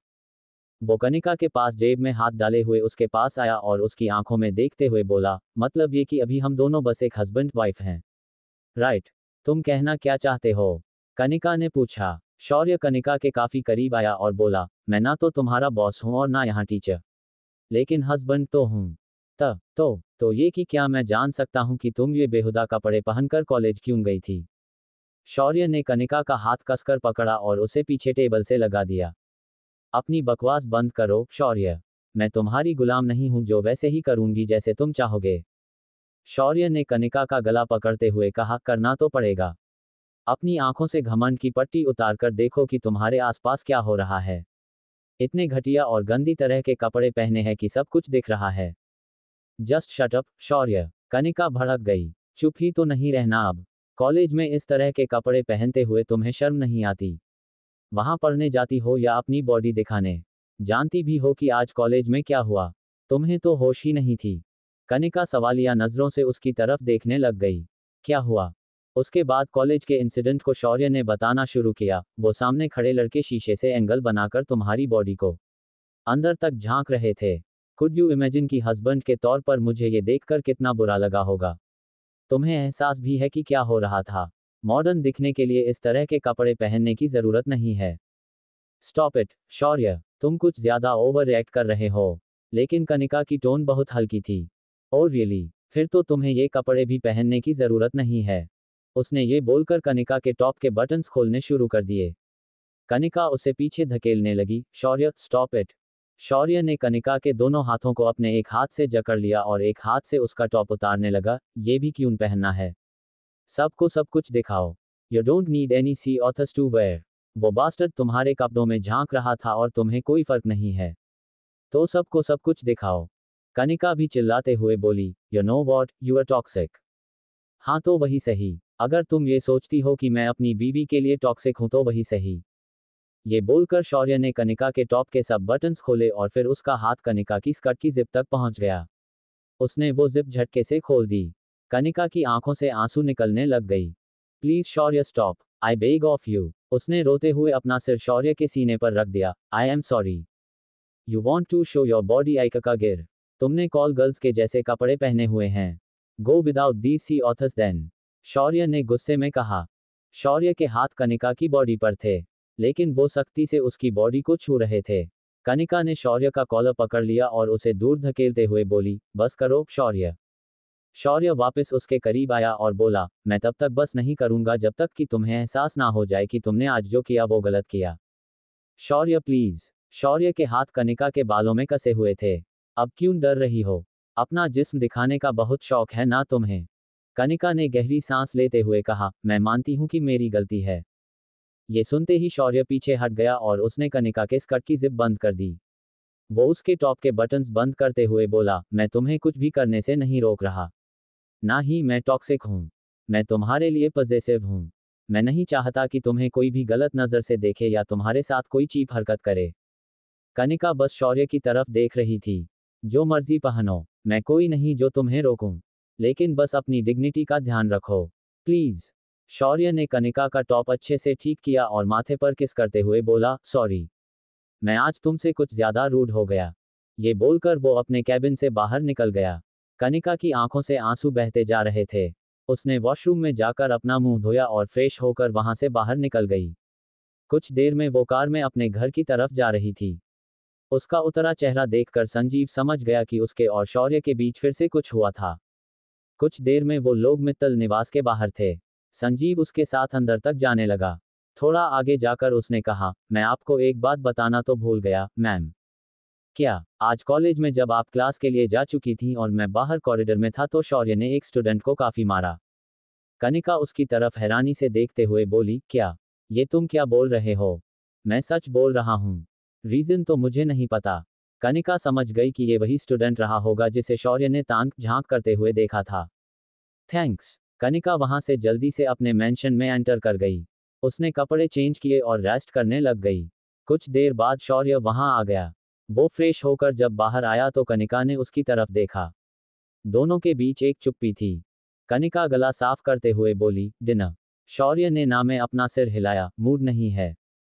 वो कनिका के पास जेब में हाथ डाले हुए उसके पास आया और उसकी आंखों में देखते हुए बोला, मतलब ये कि अभी हम दोनों बस एक हस्बैंड वाइफ हैं, राइट? तुम कहना क्या चाहते हो? कनिका ने पूछा। शौर्य कनिका के काफी करीब आया और बोला, मैं ना तो तुम्हारा बॉस हूं और ना यहाँ टीचर, लेकिन हस्बैंड तो हूं। तो ये कि क्या मैं जान सकता हूं कि तुम ये बेहुदा कपड़े पहनकर कॉलेज क्यों गई थी? शौर्य ने कनिका का हाथ कसकर पकड़ा और उसे पीछे टेबल से लगा दिया। अपनी बकवास बंद करो, शौर्य। मैं तुम्हारी गुलाम नहीं हूं जो वैसे ही करूंगी जैसे तुम चाहोगे। शौर्य ने कनिका का गला पकड़ते हुए कहा, करना तो पड़ेगा। अपनी आंखों से घमंड की पट्टी उतारकर देखो कि तुम्हारे आसपास क्या हो रहा है। इतने घटिया और गंदी तरह के कपड़े पहने हैं कि सब कुछ दिख रहा है। जस्ट शट अप, शौर्य। कनिका भड़क गई। चुप ही तो नहीं रहना अब। कॉलेज में इस तरह के कपड़े पहनते हुए तुम्हें शर्म नहीं आती? वहां पढ़ने जाती हो या अपनी बॉडी दिखाने? जानती भी हो कि आज कॉलेज में क्या हुआ? तुम्हें तो होश ही नहीं थी। कनिका सवालिया नजरों से उसकी तरफ देखने लग गई। क्या हुआ? उसके बाद कॉलेज के इंसिडेंट को शौर्य ने बताना शुरू किया। वो सामने खड़े लड़के शीशे से एंगल बनाकर तुम्हारी बॉडी को अंदर तक झांक रहे थे। कुड यू इमेजिन कि हस्बैंड के तौर पर मुझे ये देखकर कितना बुरा लगा होगा? तुम्हें एहसास भी है कि क्या हो रहा था? मॉडर्न दिखने के लिए इस तरह के कपड़े पहनने की जरूरत नहीं है। स्टॉप इट, शौर्य। तुम कुछ ज्यादा ओवर रिएक्ट कर रहे हो। लेकिन कनिका की टोन बहुत हल्की थी। Oh really? फिर तो तुम्हें ये कपड़े भी पहनने की जरूरत नहीं है। उसने ये बोलकर कनिका के टॉप के बटन्स खोलने शुरू कर दिए। कनिका उसे पीछे धकेलने लगी। शौर्य, स्टॉप इट। शौर्य ने कनिका के दोनों हाथों को अपने एक हाथ से जकड़ लिया और एक हाथ से उसका टॉप उतारने लगा। ये भी क्यों पहनना है? सबको सब कुछ दिखाओ। You don't need any see authors to wear. वो बास्टर्ड तुम्हारे कपड़ों में झांक रहा था और तुम्हें कोई फर्क नहीं है। तो सबको सब कुछ दिखाओ। कनिका भी चिल्लाते हुए बोली, you know what, you are toxic. हाँ तो वही सही। अगर तुम ये सोचती हो कि मैं अपनी बीवी के लिए टॉक्सिक हूं तो वही सही। ये बोलकर शौर्य ने कनिका के टॉप के सब बटन्स खोले और फिर उसका हाथ कनिका की स्कर्ट की जिप तक पहुंच गया। उसने वो जिप झटके से खोल दी। कनिका की आंखों से आंसू निकलने लग गई। Please Shaurya, stop, I beg of you. उसने रोते हुए अपना सिर शौर्य के सीने पर रख दिया। I am sorry. You want to show your body आई का गिर। तुमने कॉल गर्ल्स के जैसे कपड़े पहने हुए हैं। Go without these see authors then. Shaurya ने गुस्से में कहा। शौर्य के हाथ कनिका की बॉडी पर थे, लेकिन वो सख्ती से उसकी बॉडी को छू रहे थे। कनिका ने शौर्य का कॉलर पकड़ लिया और उसे दूर धकेलते हुए बोली, बस करो, शौर्य। शौर्य वापस उसके करीब आया और बोला, मैं तब तक बस नहीं करूंगा जब तक कि तुम्हें एहसास ना हो जाए कि तुमने आज जो किया वो गलत किया। शौर्य प्लीज। शौर्य के हाथ कनिका के बालों में कसे हुए थे। अब क्यों डर रही हो? अपना जिस्म दिखाने का बहुत शौक है ना तुम्हें? कनिका ने गहरी सांस लेते हुए कहा, मैं मानती हूं कि मेरी गलती है। ये सुनते ही शौर्य पीछे हट गया और उसने कनिका के स्कर्ट की जिप बंद कर दी। वो उसके टॉप के बटन्स बंद करते हुए बोला, मैं तुम्हें कुछ भी करने से नहीं रोक रहा। ना ही मैं टॉक्सिक हूं। मैं तुम्हारे लिए पॉजिटिव हूं। मैं नहीं चाहता कि तुम्हें कोई भी गलत नजर से देखे या तुम्हारे साथ कोई चीप हरकत करे। कनिका बस शौर्य की तरफ देख रही थी। जो मर्जी पहनो, मैं कोई नहीं जो तुम्हें रोकूं। लेकिन बस अपनी डिग्निटी का ध्यान रखो, प्लीज। शौर्य ने कनिका का टॉप अच्छे से ठीक किया और माथे पर किस करते हुए बोला, सॉरी, मैं आज तुमसे कुछ ज्यादा रूड हो गया। ये बोलकर वो अपने कैबिन से बाहर निकल गया। कनिका की आंखों से आंसू बहते जा रहे थे। उसने वॉशरूम में जाकर अपना मुंह धोया और फ्रेश होकर वहां से बाहर निकल गई। कुछ देर में वो कार में अपने घर की तरफ जा रही थी। उसका उतरा चेहरा देखकर संजीव समझ गया कि उसके और शौर्य के बीच फिर से कुछ हुआ था। कुछ देर में वो लोग मित्तल निवास के बाहर थे। संजीव उसके साथ अंदर तक जाने लगा। थोड़ा आगे जाकर उसने कहा, मैं आपको एक बात बताना तो भूल गया, मैम। क्या? आज कॉलेज में जब आप क्लास के लिए जा चुकी थीं और मैं बाहर कॉरिडोर में था तो शौर्य ने एक स्टूडेंट को काफी मारा। कनिका उसकी तरफ हैरानी से देखते हुए बोली, क्या? ये तुम क्या बोल रहे हो? मैं सच बोल रहा हूँ। रीजन तो मुझे नहीं पता। कनिका समझ गई कि ये वही स्टूडेंट रहा होगा जिसे शौर्य ने ताक झांक करते हुए देखा था। थैंक्स। कनिका वहां से जल्दी से अपने मेंशन में एंटर कर गई। उसने कपड़े चेंज किए और रेस्ट करने लग गई। कुछ देर बाद शौर्य वहां आ गया। वो फ्रेश होकर जब बाहर आया तो कनिका ने उसकी तरफ देखा। दोनों के बीच एक चुप्पी थी। कनिका गला साफ करते हुए बोली, डिनर। शौर्य ने ना में अपना सिर हिलाया, मूड नहीं है।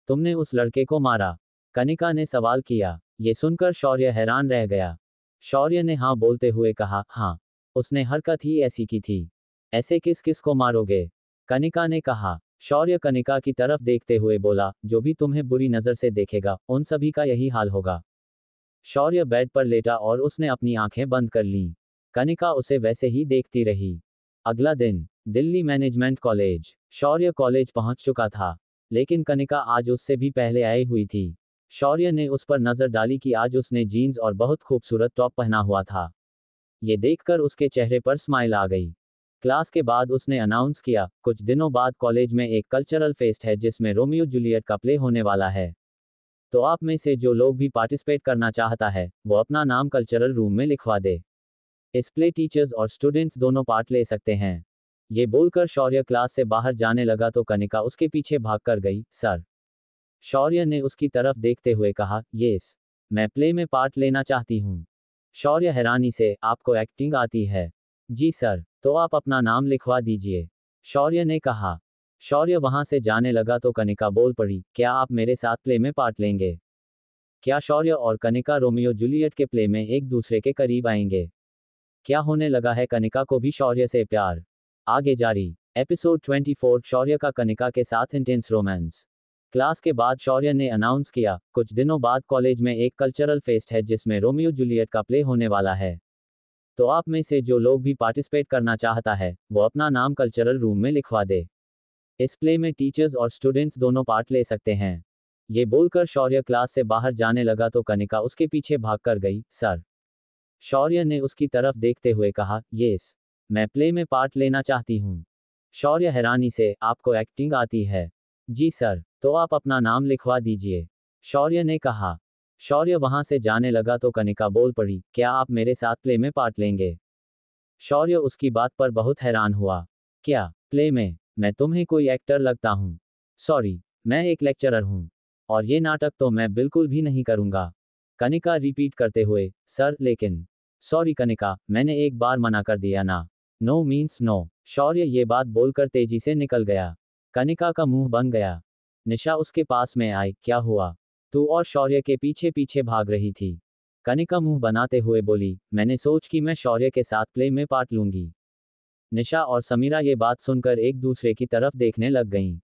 तुमने उस लड़के को मारा? कनिका ने सवाल किया। ये सुनकर शौर्य हैरान रह गया। शौर्य ने हाँ बोलते हुए कहा, हाँ। उसने हरकत ही ऐसी की थी। ऐसे किस किस को मारोगे? कनिका ने कहा। शौर्य कनिका की तरफ देखते हुए बोला, जो भी तुम्हें बुरी नजर से देखेगा उन सभी का यही हाल होगा। शौर्य बेड पर लेटा और उसने अपनी आंखें बंद कर लीं। कनिका उसे वैसे ही देखती रही। अगला दिन, दिल्ली मैनेजमेंट कॉलेज। शौर्य कॉलेज पहुंच चुका था, लेकिन कनिका आज उससे भी पहले आई हुई थी। शौर्य ने उस पर नजर डाली कि आज उसने जीन्स और बहुत खूबसूरत टॉप पहना हुआ था। ये देखकर उसके चेहरे पर स्माइल आ गई। क्लास के बाद उसने अनाउंस किया, कुछ दिनों बाद कॉलेज में एक कल्चरल फेस्ट है जिसमें रोमियो जूलियट का प्ले होने वाला है। तो आप में से जो लोग भी पार्टिसिपेट करना चाहता है वो अपना नाम कल्चरल रूम में लिखवा दे। इस प्ले टीचर्स और स्टूडेंट्स दोनों पार्ट ले सकते हैं। ये बोलकर शौर्य क्लास से बाहर जाने लगा तो कनिका उसके पीछे भागकर गई। सर। शौर्य ने उसकी तरफ देखते हुए कहा, यस, मैं प्ले में पार्ट लेना चाहती हूँ। शौर्य हैरानी से, आपको एक्टिंग आती है? जी सर। तो आप अपना नाम लिखवा दीजिए, शौर्य ने कहा। शौर्य वहां से जाने लगा तो कनिका बोल पड़ी, क्या आप मेरे साथ प्ले में पार्ट लेंगे? क्या शौर्य और कनिका रोमियो जूलियट के प्ले में एक दूसरे के करीब आएंगे? क्या होने लगा है कनिका को भी शौर्य से प्यार? आगे जारी। एपिसोड 24, शौर्य का कनिका के साथ इंटेंस रोमांस। क्लास के बाद शौर्य ने अनाउंस किया, कुछ दिनों बाद कॉलेज में एक कल्चरल फेस्ट है जिसमें रोमियो जूलियट का प्ले होने वाला है। तो आप में से जो लोग भी पार्टिसिपेट करना चाहता है वो अपना नाम कल्चरल रूम में लिखवा दे। इस प्ले में टीचर्स और स्टूडेंट्स दोनों पार्ट ले सकते हैं। ये बोलकर शौर्य क्लास से बाहर जाने लगा तो कनिका उसके पीछे भागकर गई। सर। शौर्य ने उसकी तरफ देखते हुए कहा, यस, मैं प्ले में पार्ट लेना चाहती हूँ। शौर्य हैरानी से, आपको एक्टिंग आती है? जी सर। तो आप अपना नाम लिखवा दीजिए, शौर्य ने कहा। शौर्य वहां से जाने लगा तो कनिका बोल पड़ी, क्या आप मेरे साथ प्ले में पार्ट लेंगे? शौर्य उसकी बात पर बहुत हैरान हुआ। क्या प्ले में? मैं तुम्हें कोई एक्टर लगता हूँ? सॉरी, मैं एक लेक्चरर हूँ, और ये नाटक तो मैं बिल्कुल भी नहीं करूँगा। कनिका रिपीट करते हुए, सर लेकिन। सॉरी कनिका, मैंने एक बार मना कर दिया ना। No means no. शौर्य ये बात बोलकर तेजी से निकल गया। कनिका का मुंह बन गया। निशा उसके पास में आई, क्या हुआ? तू और शौर्य के पीछे पीछे भाग रही थी। कनिका मुंह बनाते हुए बोली, मैंने सोच कि मैं शौर्य के साथ प्ले में पार्ट लूंगी। निशा और समीरा ये बात सुनकर एक दूसरे की तरफ देखने लग गईं।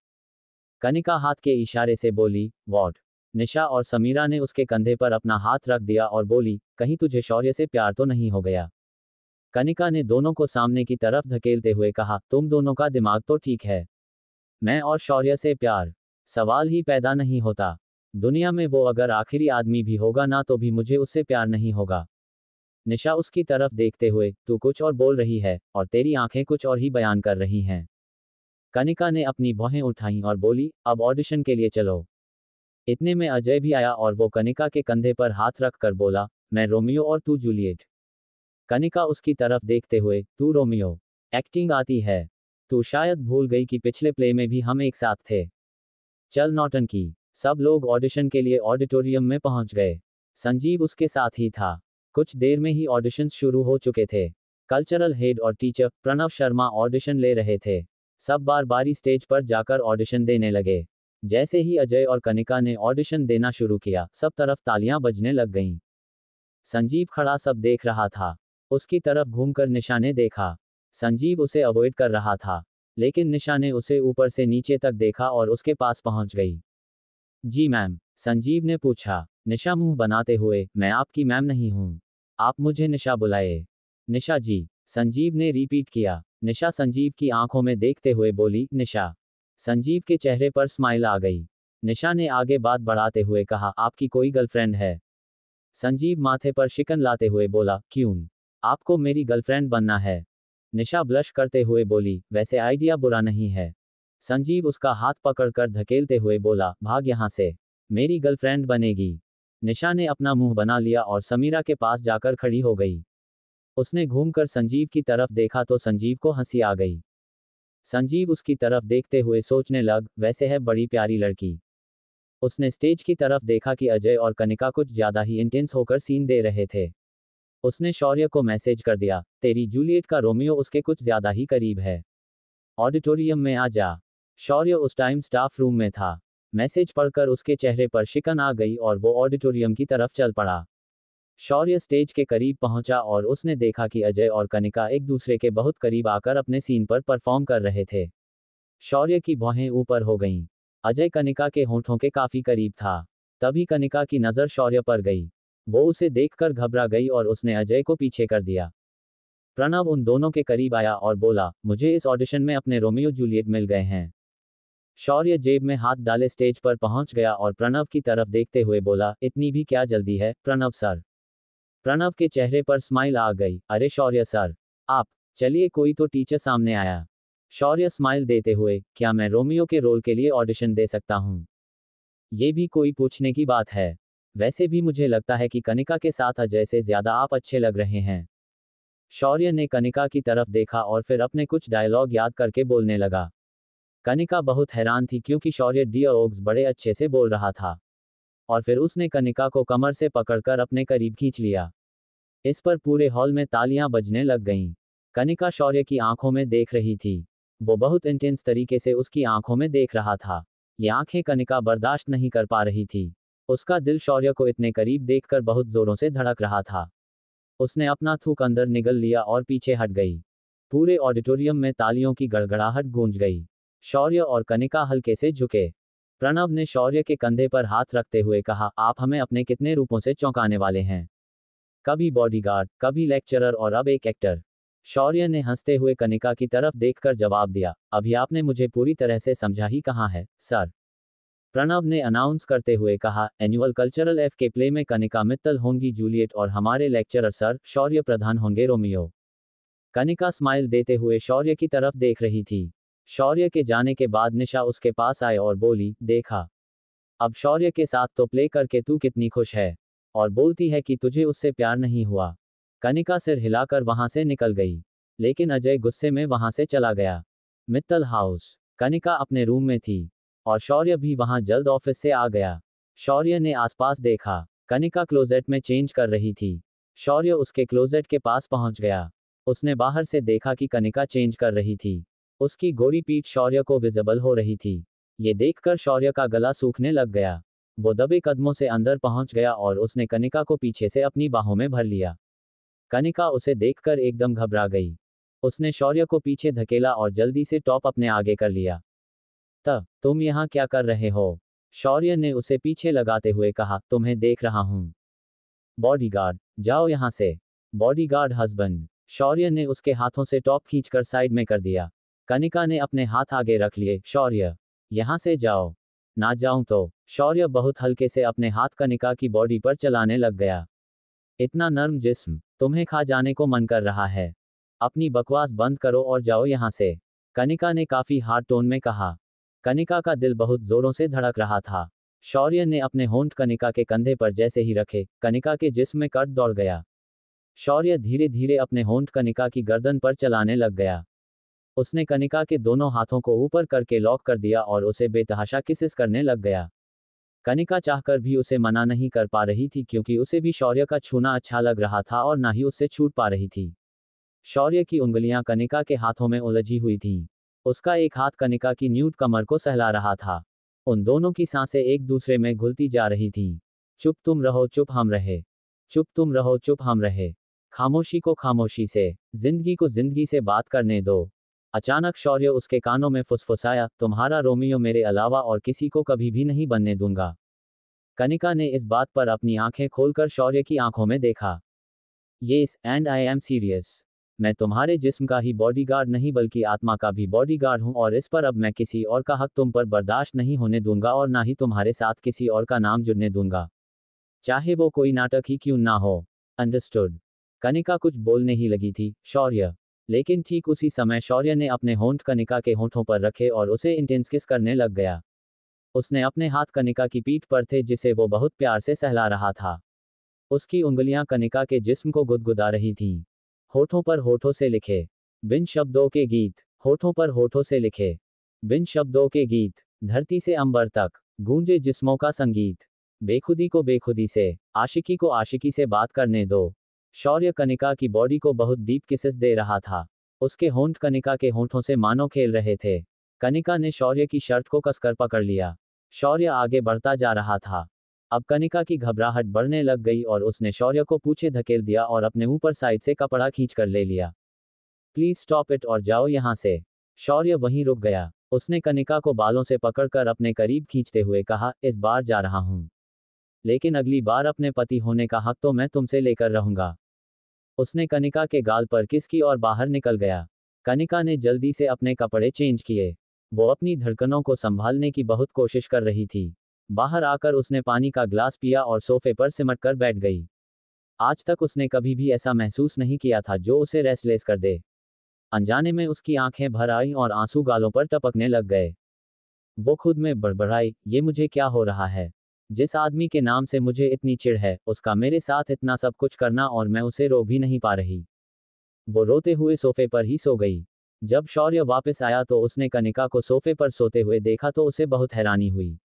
कनिका हाथ के इशारे से बोली, व्हाट? निशा और समीरा ने उसके कंधे पर अपना हाथ रख दिया और बोली, कहीं तुझे शौर्य से प्यार तो नहीं हो गया? कनिका ने दोनों को सामने की तरफ धकेलते हुए कहा, तुम दोनों का दिमाग तो ठीक है। मैं और शौर्य से प्यार? सवाल ही पैदा नहीं होता। दुनिया में वो अगर आखिरी आदमी भी होगा ना तो भी मुझे उससे प्यार नहीं होगा। निशा उसकी तरफ देखते हुए, तू कुछ और बोल रही है और तेरी आंखें कुछ और ही बयान कर रही हैं। कनिका ने अपनी भौहें उठाईं और बोली, अब ऑडिशन के लिए चलो। इतने में अजय भी आया और वो कनिका के कंधे पर हाथ रख कर बोला, मैं रोमियो और तू जूलियट। कनिका उसकी तरफ देखते हुए, तू रोमियो? एक्टिंग आती है? तू शायद भूल गई कि पिछले प्ले में भी हम एक साथ थे। चल नौटंकी। सब लोग ऑडिशन के लिए ऑडिटोरियम में पहुंच गए। संजीव उसके साथ ही था। कुछ देर में ही ऑडिशंस शुरू हो चुके थे। कल्चरल हेड और टीचर प्रणव शर्मा ऑडिशन ले रहे थे। सब बार बारी स्टेज पर जाकर ऑडिशन देने लगे। जैसे ही अजय और कनिका ने ऑडिशन देना शुरू किया, सब तरफ तालियां बजने लग गईं। संजीव खड़ा सब देख रहा था। उसकी तरफ घूमकर निशा ने देखा। संजीव उसे अवॉइड कर रहा था, लेकिन निशा ने उसे ऊपर से नीचे तक देखा और उसके पास पहुंच गई। जी मैम, संजीव ने पूछा। निशा मुंह बनाते हुए, मैं आपकी मैम नहीं हूं, आप मुझे निशा बुलाए। निशा जी, संजीव ने रिपीट किया। निशा संजीव की आंखों में देखते हुए बोली, निशा। संजीव के चेहरे पर स्माइल आ गई। निशा ने आगे बात बढ़ाते हुए कहा, आपकी कोई गर्लफ्रेंड है? संजीव माथे पर शिकन लाते हुए बोला, क्यों? आपको मेरी गर्लफ्रेंड बनना है? निशा ब्लश करते हुए बोली, वैसे आइडिया बुरा नहीं है। संजीव उसका हाथ पकड़कर धकेलते हुए बोला, भाग यहां से, मेरी गर्लफ्रेंड बनेगी। निशा ने अपना मुंह बना लिया और समीरा के पास जाकर खड़ी हो गई। उसने घूमकर संजीव की तरफ देखा तो संजीव को हंसी आ गई। संजीव उसकी तरफ देखते हुए सोचने लग, वैसे है बड़ी प्यारी लड़की। उसने स्टेज की तरफ देखा कि अजय और कनिका कुछ ज्यादा ही इंटेंस होकर सीन दे रहे थे। उसने शौर्य को मैसेज कर दिया, तेरी जूलियट का रोमियो उसके कुछ ज्यादा ही करीब है। ऑडिटोरियम में आ जा। शौर्य उस टाइम स्टाफ रूम में था। मैसेज पढ़कर उसके चेहरे पर शिकन आ गई और वो ऑडिटोरियम की तरफ चल पड़ा। शौर्य स्टेज के करीब पहुंचा और उसने देखा कि अजय और कनिका एक दूसरे के बहुत करीब आकर अपने सीन पर परफॉर्म कर रहे थे। शौर्य की भौहें ऊपर हो गईं। अजय कनिका के होंठों के काफी करीब था। तभी कनिका की नजर शौर्य पर गई। वो उसे देखकर घबरा गई और उसने अजय को पीछे कर दिया। प्रणव उन दोनों के करीब आया और बोला, मुझे इस ऑडिशन में अपने रोमियो जूलियट मिल गए हैं। शौर्य जेब में हाथ डाले स्टेज पर पहुंच गया और प्रणव की तरफ देखते हुए बोला, इतनी भी क्या जल्दी है प्रणव सर। प्रणव के चेहरे पर स्माइल आ गई, अरे शौर्य सर आप, चलिए कोई तो टीचर सामने आया। शौर्य स्माइल देते हुए, क्या मैं रोमियो के रोल के लिए ऑडिशन दे सकता हूं? ये भी कोई पूछने की बात है। वैसे भी मुझे लगता है कि कनिका के साथ अजय से ज्यादा आप अच्छे लग रहे हैं। शौर्य ने कनिका की तरफ देखा और फिर अपने कुछ डायलॉग याद करके बोलने लगा। कनिका बहुत हैरान थी क्योंकि शौर्य डियलॉग्स बड़े अच्छे से बोल रहा था। और फिर उसने कनिका को कमर से पकड़कर अपने करीब खींच लिया। इस पर पूरे हॉल में तालियां बजने लग गईं। कनिका शौर्य की आंखों में देख रही थी। वो बहुत इंटेंस तरीके से उसकी आंखों में देख रहा था। ये आंखें कनिका बर्दाश्त नहीं कर पा रही थी। उसका दिल शौर्य को इतने करीब देखकर बहुत जोरों से धड़क रहा था। उसने अपना थूक अंदर निगल लिया और पीछे हट गई। पूरे ऑडिटोरियम में तालियों की गड़गड़ाहट गूंज गई। शौर्य और कनिका हल्के से झुके। प्रणव ने शौर्य के कंधे पर हाथ रखते हुए कहा, आप हमें अपने कितने रूपों से चौंकाने वाले हैं। कभी बॉडीगार्ड, कभी लेक्चरर और अब एक एक्टर। शौर्य ने हंसते हुए कनिका की तरफ देखकर जवाब दिया, अभी आपने मुझे पूरी तरह से समझा ही कहाँ है सर। प्रणव ने अनाउंस करते हुए कहा, एनुअल कल्चरल एफ के प्ले में कनिका मित्तल होंगी जूलियट और हमारे लेक्चरर सर शौर्य प्रधान होंगे रोमियो। कनिका स्माइल देते हुए शौर्य की तरफ देख रही थी। शौर्य के जाने के बाद निशा उसके पास आए और बोली, देखा, अब शौर्य के साथ तो प्ले करके तू कितनी खुश है और बोलती है कि तुझे उससे प्यार नहीं हुआ। कनिका सिर हिलाकर वहां से निकल गई। लेकिन अजय गुस्से में वहां से चला गया। मित्तल हाउस। कनिका अपने रूम में थी और शौर्य भी वहां जल्द ऑफिस से आ गया। शौर्य ने आसपास देखा। कनिका क्लोजेट में चेंज कर रही थी। शौर्य उसके क्लोजेट के पास पहुंच गया। उसने बाहर से देखा कि कनिका चेंज कर रही थी। उसकी गोरी पीठ शौर्य को विजिबल हो रही थी। ये देखकर शौर्य का गला सूखने लग गया। वो दबे कदमों से अंदर पहुंच गया और उसने कनिका को पीछे से अपनी बाहों में भर लिया। कनिका उसे देखकर एकदम घबरा गई। उसने शौर्य को पीछे धकेला और जल्दी से टॉप अपने आगे कर लिया। तुम यहाँ क्या कर रहे हो? शौर्य ने उसे पीछे लगाते हुए कहा, तुम्हें देख रहा हूं। बॉडीगार्ड, जाओ यहाँ से। Bodyguard husband. शौर्य ने उसके हाथों से टॉप खींचकर साइड में कर दिया। कनिका ने अपने हाथ आगे रख लिए, शौर्य यहाँ से जाओ। ना जाऊं तो? शौर्य बहुत हल्के से अपने हाथ कनिका की बॉडी पर चलाने लग गया। इतना नर्म जिस्म, तुम्हें खा जाने को मन कर रहा है। अपनी बकवास बंद करो और जाओ यहाँ से। कनिका ने काफी हार्ड टोन में कहा। कनिका का दिल बहुत जोरों से धड़क रहा था। शौर्य ने अपने होंठ कनिका के कंधे पर जैसे ही रखे, कनिका के जिस्म में कट दौड़ गया। शौर्य धीरे धीरे अपने होंठ कनिका की गर्दन पर चलाने लग गया। उसने कनिका के दोनों हाथों को ऊपर करके लॉक कर दिया और उसे बेतहाशा किसिस करने लग गया। कनिका चाहकर भी उसे मना नहीं कर पा रही थी क्योंकि उसे भी शौर्य का छूना अच्छा लग रहा था और ना ही उससे छूट पा रही थी। शौर्य की उंगलियां कनिका के हाथों में उलझी हुई थीं। उसका एक हाथ कनिका की न्यूड कमर को सहला रहा था। उन दोनों की सांसें एक दूसरे में घुलती जा रही थीं। चुप तुम रहो, चुप हम रहे। चुप तुम रहो, चुप हम रहे। खामोशी को खामोशी से, जिंदगी को जिंदगी से बात करने दो। अचानक शौर्य उसके कानों में फुसफुसाया, तुम्हारा रोमियो मेरे अलावा और किसी को कभी भी नहीं बनने दूंगा। कनिका ने इस बात पर अपनी आंखें खोलकर शौर्य की आंखों में देखा। Yes, and I am serious. मैं तुम्हारे जिस्म का ही बॉडीगार्ड नहीं बल्कि आत्मा का भी बॉडीगार्ड हूं और इस पर अब मैं किसी और का हक तुम पर बर्दाश्त नहीं होने दूंगा और ना ही तुम्हारे साथ किसी और का नाम जुड़ने दूंगा, चाहे वो कोई नाटक ही क्यों ना हो। अंडरस्टूड। कनिका कुछ बोलने ही लगी थी, शौर्य। लेकिन ठीक उसी समय शौर्य ने अपने होंठ कनिका के होंठों पर रखे और उसे इंटेंस किस करने लग गया। उसने अपने हाथ कनिका की पीठ पर थे जिसे वो बहुत प्यार से सहला रहा था। उसकी उंगलियां कनिका के जिस्म को गुदगुदा रही थीं। होठों पर होठों से लिखे बिन शब्दों के गीत, होठों पर होठों से लिखे बिन शब्दों के गीत, धरती से अंबर तक गूंजे जिस्मों का संगीत। बेखुदी को बेखुदी से, आशिकी को आशिकी से बात करने दो। शौर्य कनिका की बॉडी को बहुत डीप किसेस दे रहा था। उसके होंठ कनिका के होंठों से मानो खेल रहे थे। कनिका ने शौर्य की शर्ट को कसकर पकड़ लिया। शौर्य आगे बढ़ता जा रहा था। अब कनिका की घबराहट बढ़ने लग गई और उसने शौर्य को पीछे धकेल दिया और अपने ऊपर साइड से कपड़ा खींचकर ले लिया। प्लीज स्टॉप इट और जाओ यहां से। शौर्य वहीं रुक गया। उसने कनिका को बालों से पकड़कर अपने करीब खींचते हुए कहा, इस बार जा रहा हूं, लेकिन अगली बार अपने पति होने का हक तो मैं तुमसे लेकर रहूंगा। उसने कनिका के गाल पर किस की और बाहर निकल गया। कनिका ने जल्दी से अपने कपड़े चेंज किए। वो अपनी धड़कनों को संभालने की बहुत कोशिश कर रही थी। बाहर आकर उसने पानी का ग्लास पिया और सोफे पर सिमट कर बैठ गई। आज तक उसने कभी भी ऐसा महसूस नहीं किया था जो उसे रेस्टलेस कर दे। अनजाने में उसकी आंखें भर आईं और आंसू गालों पर टपकने लग गए। वो खुद में बड़बड़ाई, ये मुझे क्या हो रहा है? जिस आदमी के नाम से मुझे इतनी चिढ़ है, उसका मेरे साथ इतना सब कुछ करना और मैं उसे रोक भी नहीं पा रही। वो रोते हुए सोफे पर ही सो गई। जब शौर्य वापस आया तो उसने कनिका को सोफे पर सोते हुए देखा तो उसे बहुत हैरानी हुई।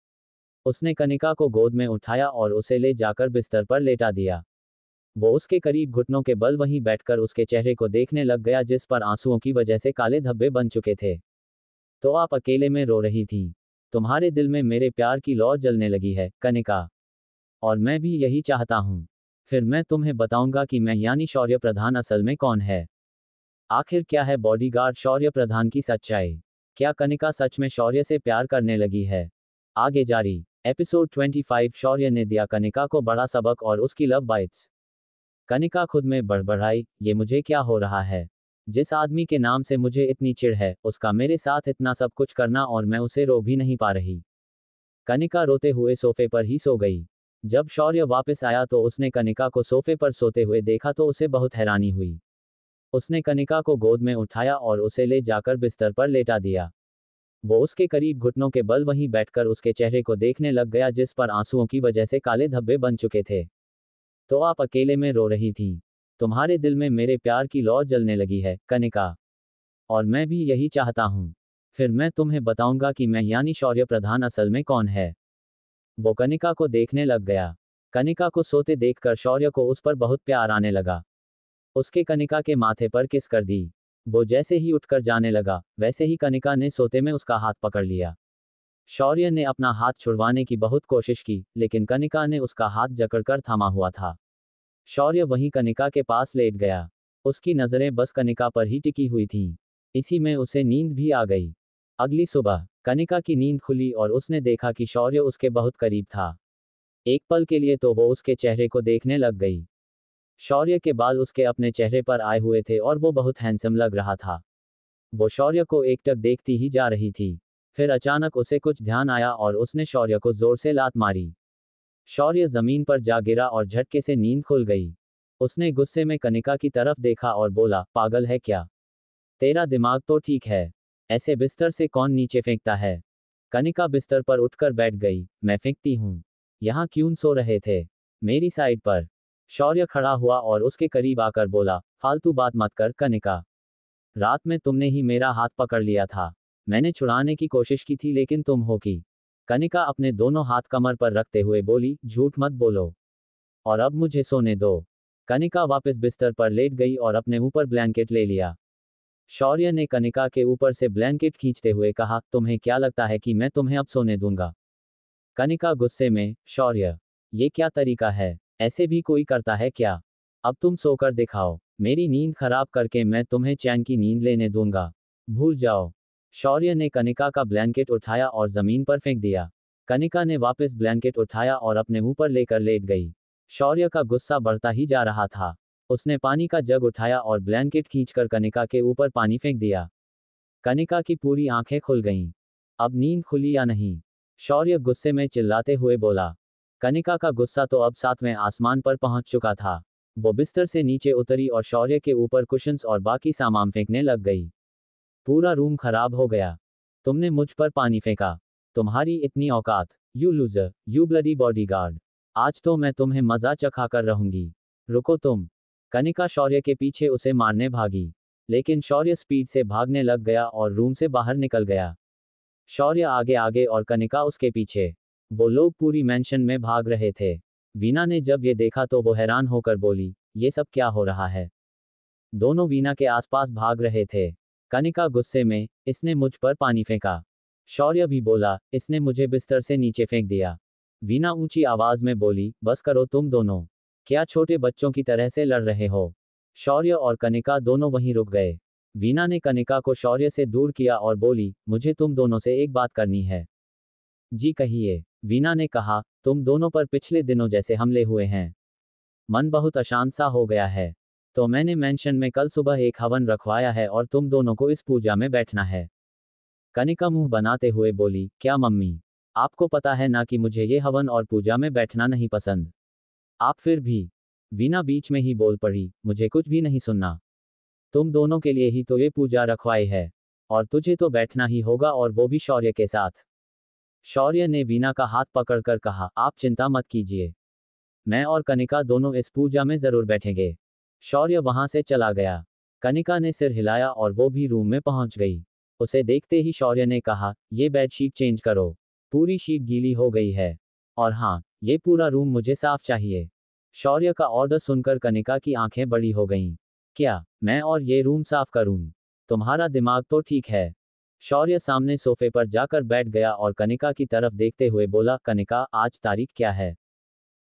उसने कनिका को गोद में उठाया और उसे ले जाकर बिस्तर पर लेटा दिया। वो उसके करीब घुटनों के बल वहीं बैठकर उसके चेहरे को देखने लग गया जिस पर आंसुओं की वजह से काले धब्बे बन चुके थे। तो आप अकेले में रो रही थीं। तुम्हारे दिल में मेरे प्यार की लौ जलने लगी है, कनिका। और मैं भी यही चाहता हूं। फिर मैं तुम्हें बताऊंगा कि मैं यानी शौर्य प्रधान असल में कौन है। आखिर क्या है बॉडीगार्ड शौर्य प्रधान की सच्चाई? क्या कनिका सच में शौर्य से प्यार करने लगी है? आगे जारी। एपिसोड 25 शौर्य ने दिया कनिका को बड़ा सबक और उसकी लव बाइट्स। कनिका खुद में बड़बड़ाई, ये मुझे क्या हो रहा है? जिस आदमी के नाम से मुझे इतनी चिढ़ है, उसका मेरे साथ इतना सब कुछ करना और मैं उसे रोक भी नहीं पा रही। कनिका रोते हुए सोफे पर ही सो गई। जब शौर्य वापस आया तो उसने कनिका को सोफे पर सोते हुए देखा तो उसे बहुत हैरानी हुई। उसने कनिका को गोद में उठाया और उसे ले जाकर बिस्तर पर लेटा दिया। वो उसके करीब घुटनों के बल वहीं बैठकर उसके चेहरे को देखने लग गया जिस पर आंसुओं की वजह से काले धब्बे बन चुके थे। तो आप अकेले में रो रही थीं। तुम्हारे दिल में मेरे प्यार की लौ जलने लगी है, कनिका। और मैं भी यही चाहता हूं। फिर मैं तुम्हें बताऊंगा कि मैं यानी शौर्य प्रधान असल में कौन है। वो कनिका को देखने लग गया। कनिका को सोते देखकर शौर्य को उस पर बहुत प्यार आने लगा। उसके कनिका के माथे पर किस कर दी। वो जैसे ही उठकर जाने लगा, वैसे ही कनिका ने सोते में उसका हाथ पकड़ लिया। शौर्य ने अपना हाथ छुड़वाने की बहुत कोशिश की, लेकिन कनिका ने उसका हाथ जकड़कर थामा हुआ था। शौर्य वहीं कनिका के पास लेट गया। उसकी नजरें बस कनिका पर ही टिकी हुई थीं। इसी में उसे नींद भी आ गई। अगली सुबह कनिका की नींद खुली और उसने देखा कि शौर्य उसके बहुत करीब था। एक पल के लिए तो वो उसके चेहरे को देखने लग गई। शौर्य के बाल उसके अपने चेहरे पर आए हुए थे और वो बहुत हैंडसम लग रहा था। वो शौर्य को एकटक देखती ही जा रही थी। फिर अचानक उसे कुछ ध्यान आया और उसने शौर्य को जोर से लात मारी। शौर्य जमीन पर जा गिरा और झटके से नींद खुल गई। उसने गुस्से में कनिका की तरफ देखा और बोला, पागल है क्या? तेरा दिमाग तो ठीक है। ऐसे बिस्तर से कौन नीचे फेंकता है? कनिका बिस्तर पर उठकर बैठ गई। मैं फेंकती हूँ। यहाँ क्यों सो रहे थे? मेरी साइड पर। शौर्य खड़ा हुआ और उसके करीब आकर बोला, फालतू बात मत कर कनिका। रात में तुमने ही मेरा हाथ पकड़ लिया था। मैंने छुड़ाने की कोशिश की थी लेकिन तुम हो की। कनिका अपने दोनों हाथ कमर पर रखते हुए बोली, झूठ मत बोलो। और अब मुझे सोने दो। कनिका वापस बिस्तर पर लेट गई और अपने ऊपर ब्लैंकेट ले लिया। शौर्य ने कनिका के ऊपर से ब्लैंकेट खींचते हुए कहा, तुम्हें क्या लगता है कि मैं तुम्हें अब सोने दूंगा? कनिका गुस्से में, शौर्य, ये क्या तरीका है? ऐसे भी कोई करता है क्या? अब तुम सोकर दिखाओ। मेरी नींद खराब करके मैं तुम्हें चैन की नींद लेने दूंगा। भूल जाओ। शौर्य ने कनिका का ब्लैंकेट उठाया और जमीन पर फेंक दिया। कनिका ने वापस ब्लैंकेट उठाया और अपने ऊपर लेकर लेट गई। शौर्य का गुस्सा बढ़ता ही जा रहा था। उसने पानी का जग उठाया और ब्लैंकेट खींचकर कनिका के ऊपर पानी फेंक दिया। कनिका की पूरी आंखें खुल गईं। अब नींद खुली या नहीं? शौर्य गुस्से में चिल्लाते हुए बोला। कनिका का गुस्सा तो अब सातवें आसमान पर पहुंच चुका था। वो बिस्तर से नीचे उतरी और शौर्य के ऊपर कुशन्स और बाकी सामान फेंकने लग गई। पूरा रूम खराब हो गया। तुमने मुझ पर पानी फेंका। तुम्हारी इतनी औकात, you loser, you bloody bodyguard, आज तो मैं तुम्हें मजा चखा कर रहूंगी। रुको तुम। कनिका शौर्य के पीछे उसे मारने भागी, लेकिन शौर्य स्पीड से भागने लग गया और रूम से बाहर निकल गया। शौर्य आगे आगे और कनिका उसके पीछे। वो लोग पूरी मैंशन में भाग रहे थे। वीना ने जब ये देखा तो वो हैरान होकर बोली, ये सब क्या हो रहा है? दोनों वीना के आसपास भाग रहे थे। कनिका गुस्से में, इसने मुझ पर पानी फेंका। शौर्य भी बोला, इसने मुझे बिस्तर से नीचे फेंक दिया। वीना ऊंची आवाज में बोली, बस करो तुम दोनों, क्या छोटे बच्चों की तरह से लड़ रहे हो? शौर्य और कनिका दोनों वहीं रुक गए। वीना ने कनिका को शौर्य से दूर किया और बोली, मुझे तुम दोनों से एक बात करनी है। जी कहिए, वीना ने कहा, तुम दोनों पर पिछले दिनों जैसे हमले हुए हैं। मन बहुत अशांत सा हो गया है। तो मैंने मेंशन में कल सुबह एक हवन रखवाया है और तुम दोनों को इस पूजा में बैठना है। कनिका मुंह बनाते हुए बोली, क्या मम्मी, आपको पता है ना कि मुझे ये हवन और पूजा में बैठना नहीं पसंद। आप फिर भी। वीना बीच में ही बोल पड़ी, मुझे कुछ भी नहीं सुनना। तुम दोनों के लिए ही तो ये पूजा रखवाई है, और तुझे तो बैठना ही होगा, और वो भी शौर्य के साथ। शौर्य ने वीना का हाथ पकड़कर कहा, आप चिंता मत कीजिए, मैं और कनिका दोनों इस पूजा में जरूर बैठेंगे। शौर्य वहां से चला गया। कनिका ने सिर हिलाया और वो भी रूम में पहुंच गई। उसे देखते ही शौर्य ने कहा, ये बेडशीट चेंज करो, पूरी शीट गीली हो गई है, और हाँ, ये पूरा रूम मुझे साफ चाहिए। शौर्य का ऑर्डर सुनकर कनिका की आंखें बड़ी हो गईं। क्या, मैं और ये रूम साफ करूं? तुम्हारा दिमाग तो ठीक है। शौर्य सामने सोफे पर जाकर बैठ गया और कनिका की तरफ देखते हुए बोला, कनिका, आज तारीख क्या है?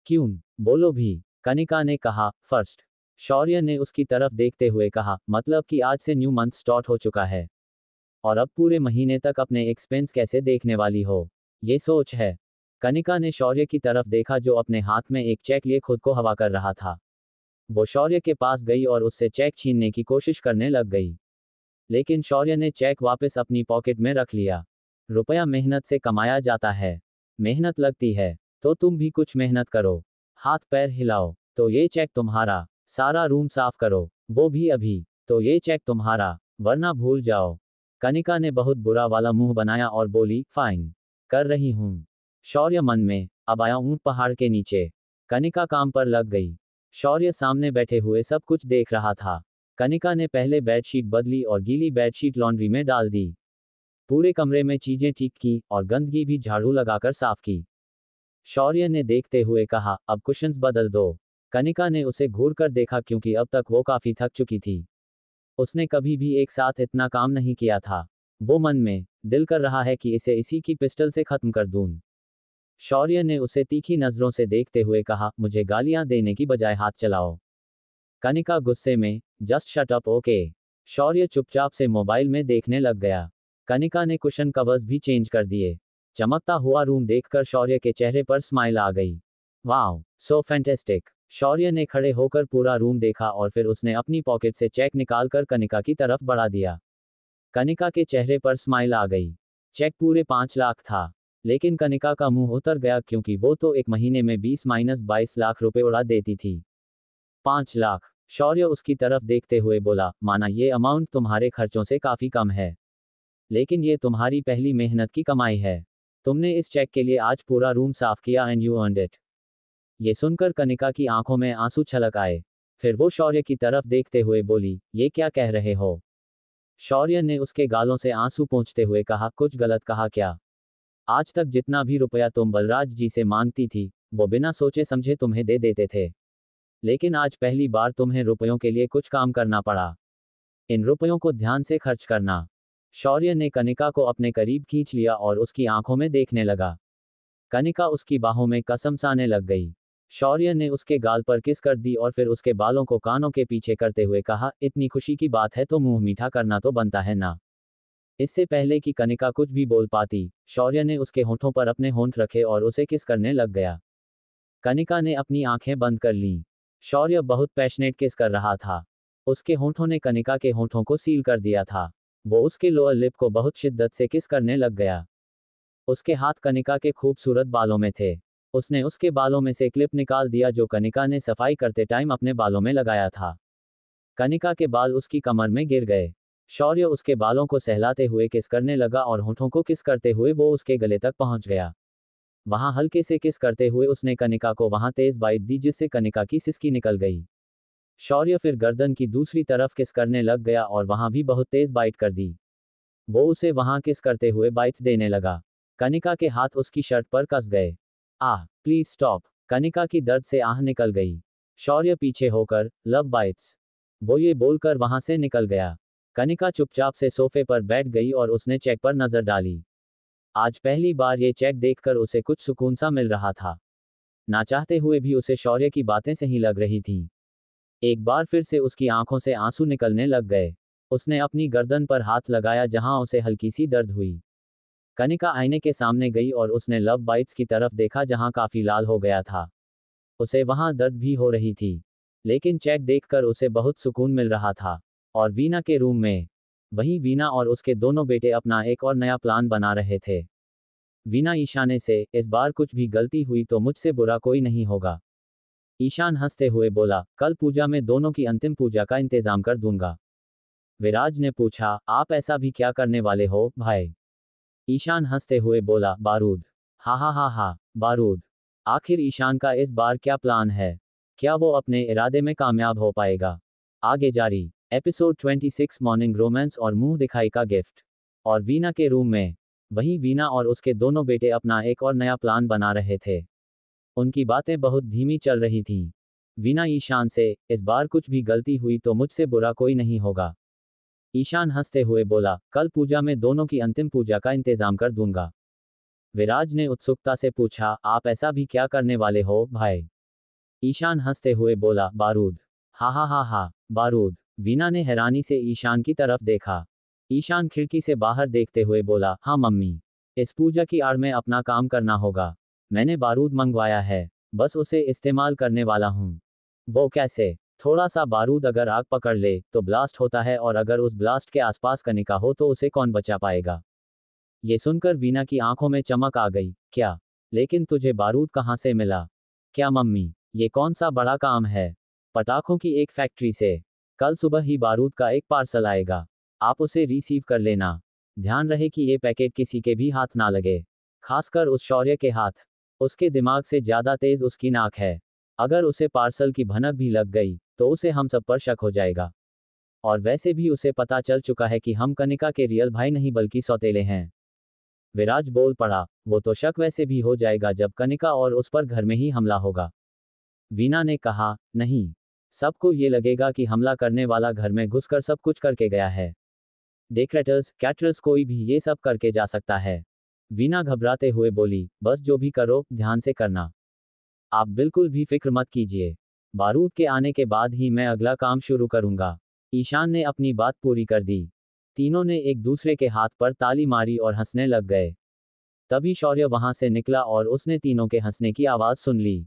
क्यों, बोलो भी। कनिका ने कहा, फर्स्ट। शौर्य ने उसकी तरफ देखते हुए कहा, मतलब कि आज से न्यू मंथ स्टार्ट हो चुका है, और अब पूरे महीने तक अपने एक्सपेंस कैसे देखने वाली हो, ये सोच है। कनिका ने शौर्य की तरफ देखा जो अपने हाथ में एक चेक लिए खुद को हवा कर रहा था। वो शौर्य के पास गई और उससे चेक छीनने की कोशिश करने लग गई, लेकिन शौर्य ने चेक वापस अपनी पॉकेट में रख लिया। रुपया मेहनत से कमाया जाता है, मेहनत लगती है, तो तुम भी कुछ मेहनत करो, हाथ पैर हिलाओ, तो ये चेक तुम्हारा। सारा रूम साफ करो, वो भी अभी, तो ये चेक तुम्हारा, वरना भूल जाओ। कनिका ने बहुत बुरा वाला मुंह बनाया और बोली, फाइन, कर रही हूं। शौर्य मन में, अब आया ऊंट पहाड़ के नीचे। कनिका काम पर लग गई। शौर्य सामने बैठे हुए सब कुछ देख रहा था। कनिका ने पहले बेडशीट बदली और गीली बेडशीट लॉन्ड्री में डाल दी। पूरे कमरे में चीजें ठीक की और गंदगी भी झाड़ू लगाकर साफ की। शौर्य ने देखते हुए कहा, अब कुशन्स बदल दो। कनिका ने उसे घूरकर देखा क्योंकि अब तक वो काफी थक चुकी थी। उसने कभी भी एक साथ इतना काम नहीं किया था। वो मन में, दिल कर रहा है कि इसे इसी की पिस्टल से खत्म कर दूं। शौर्य ने उसे तीखी नजरों से देखते हुए कहा, मुझे गालियां देने की बजाय हाथ चलाओ। कनिका गुस्से में, जस्ट शट अप ओके। शौर्य चुपचाप से मोबाइल में देखने लग गया। कनिका ने कुशन कवर्स भी चेंज कर दिए। चमकता हुआ रूम देखकर शौर्य के चेहरे पर स्माइल आ गई। वाओ, सो फैंटेस्टिक। शौर्य ने खड़े होकर पूरा रूम देखा और फिर उसने अपनी पॉकेट से चेक निकालकर कनिका की तरफ बढ़ा दिया। कनिका के चेहरे पर स्माइल आ गई। चेक पूरे 5 लाख था, लेकिन कनिका का मुंह उतर गया क्योंकि वो तो एक महीने में 20-22 लाख रुपए उड़ा देती थी। 5 लाख। शौर्य उसकी तरफ देखते हुए बोला, माना ये अमाउंट तुम्हारे खर्चों से काफी कम है, लेकिन ये तुम्हारी पहली मेहनत की कमाई है। तुमने इस चेक के लिए आज पूरा रूम साफ किया एंड यू अर्नड इट। ये सुनकर कनिका की आंखों में आंसू छलक आए। फिर वो शौर्य की तरफ देखते हुए बोली, ये क्या कह रहे हो? शौर्य ने उसके गालों से आंसू पोंछते हुए कहा, कुछ गलत कहा क्या? आज तक जितना भी रुपया तुम बलराज जी से मांगती थी, वो बिना सोचे समझे तुम्हें दे देते थे, लेकिन आज पहली बार तुम्हें रुपयों के लिए कुछ काम करना पड़ा। इन रुपयों को ध्यान से खर्च करना। शौर्य ने कनिका को अपने करीब खींच लिया और उसकी आंखों में देखने लगा। कनिका उसकी बाहों में कसमसाने लग गई। शौर्य ने उसके गाल पर किस कर दी और फिर उसके बालों को कानों के पीछे करते हुए कहा, इतनी खुशी की बात है तो मुंह मीठा करना तो बनता है ना। इससे पहले कि कनिका कुछ भी बोल पाती, शौर्य ने उसके होंठों पर अपने होंठ रखे और उसे किस करने लग गया। कनिका ने अपनी आंखें बंद कर लीं। शौर्य बहुत पैशनेट किस कर रहा था। उसके होंठों ने कनिका के होंठों को सील कर दिया था। वो उसके लोअर लिप को बहुत शिद्दत से किस करने लग गया। उसके हाथ कनिका के खूबसूरत बालों में थे। उसने उसके बालों में से क्लिप निकाल दिया जो कनिका ने सफाई करते टाइम अपने बालों में लगाया था। कनिका के बाल उसकी कमर में गिर गए। शौर्य उसके बालों को सहलाते हुए किस करने लगा और होठों को किस करते हुए वो उसके गले तक पहुंच गया। वहां हल्के से किस करते हुए उसने कनिका को वहां तेज बाइट दी जिससे कनिका की सिसकी निकल गई। शौर्य फिर गर्दन की दूसरी तरफ किस करने लग गया और वहां भी बहुत तेज बाइट कर दी। वो उसे वहां किस करते हुए बाइट्स देने लगा। कनिका के हाथ उसकी शर्ट पर कस गए। आह प्लीज स्टॉप। कनिका की दर्द से आह निकल गई। शौर्य पीछे होकर लव बाइट्स, वो ये बोलकर वहां से निकल गया। कनिका चुपचाप से सोफे पर बैठ गई और उसने चेक पर नजर डाली। आज पहली बार ये चेक देखकर उसे कुछ सुकून सा मिल रहा था। ना चाहते हुए भी उसे शौर्य की बातें सही लग रही थीं। एक बार फिर से उसकी आंखों से आंसू निकलने लग गए। उसने अपनी गर्दन पर हाथ लगाया जहां उसे हल्की सी दर्द हुई। कनिका आईने के सामने गई और उसने लव बाइट्स की तरफ देखा जहां काफी लाल हो गया था। उसे वहां दर्द भी हो रही थी, लेकिन चेक देखकर उसे बहुत सुकून मिल रहा था। और वीना के रूम में, वहीं वीना और उसके दोनों बेटे अपना एक और नया प्लान बना रहे थे। वीना ईशान से, इस बार कुछ भी गलती हुई तो मुझसे बुरा कोई नहीं होगा। ईशान हंसते हुए बोला, कल पूजा में दोनों की अंतिम पूजा का इंतजाम कर दूंगा। विराज ने पूछा, आप ऐसा भी क्या करने वाले हो भाई? ईशान हंसते हुए बोला, बारूद। हा हा हा हा, बारूद। आखिर ईशान का इस बार क्या प्लान है? क्या वो अपने इरादे में कामयाब हो पाएगा? आगे जारी। एपिसोड 26 मॉर्निंग रोमांस और मुंह दिखाई का गिफ्ट। और वीना के रूम में, वहीं वीना और उसके दोनों बेटे अपना एक और नया प्लान बना रहे थे। उनकी बातें बहुत धीमी चल रही थीं। वीना ईशान से, इस बार कुछ भी गलती हुई तो मुझसे बुरा कोई नहीं होगा। ईशान हंसते हुए बोला, कल पूजा में दोनों की अंतिम पूजा का इंतजाम कर दूंगा। विराज ने उत्सुकता से पूछा, आप ऐसा भी क्या करने वाले हो भाई? ईशान हंसते हुए बोला, बारूद। हा हा हा हा, बारूद। वीना ने हैरानी से ईशान की तरफ देखा। ईशान खिड़की से बाहर देखते हुए बोला, हाँ मम्मी, इस पूजा की आड़ में अपना काम करना होगा। मैंने बारूद मंगवाया है, बस उसे इस्तेमाल करने वाला हूँ। वो कैसे? थोड़ा सा बारूद अगर आग पकड़ ले तो ब्लास्ट होता है, और अगर उस ब्लास्ट के आसपास कनिका हो तो उसे कौन बचा पाएगा? ये सुनकर वीना की आंखों में चमक आ गई। क्या? लेकिन तुझे बारूद कहाँ से मिला? क्या मम्मी, ये कौन सा बड़ा काम है? पटाखों की एक फैक्ट्री से। कल सुबह ही बारूद का एक पार्सल आएगा, आप उसे रिसीव कर लेना। ध्यान रहे कि ये पैकेट किसी के भी हाथ ना लगे, खासकर उस शौर्य के हाथ। उसके दिमाग से ज्यादा तेज उसकी नाक है। अगर उसे पार्सल की भनक भी लग गई तो उसे हम सब पर शक हो जाएगा। और वैसे भी उसे पता चल चुका है कि हम कनिका के रियल भाई नहीं बल्कि सौतेले हैं। विराज बोल पड़ा, वो तो शक वैसे भी हो जाएगा जब कनिका और उस पर घर में ही हमला होगा। वीना ने कहा, नहीं, सबको ये लगेगा कि हमला करने वाला घर में घुसकर सब कुछ करके गया है। डेक्रेटर्स, कैटरर्स, कोई भी ये सब करके जा सकता है। वीना घबराते हुए बोली, बस जो भी करो ध्यान से करना। आप बिल्कुल भी फिक्र मत कीजिए। बारूद के आने के बाद ही मैं अगला काम शुरू करूंगा। ईशान ने अपनी बात पूरी कर दी। तीनों ने एक दूसरे के हाथ पर ताली मारी और हंसने लग गए। तभी शौर्य वहां से निकला और उसने तीनों के हंसने की आवाज सुन ली।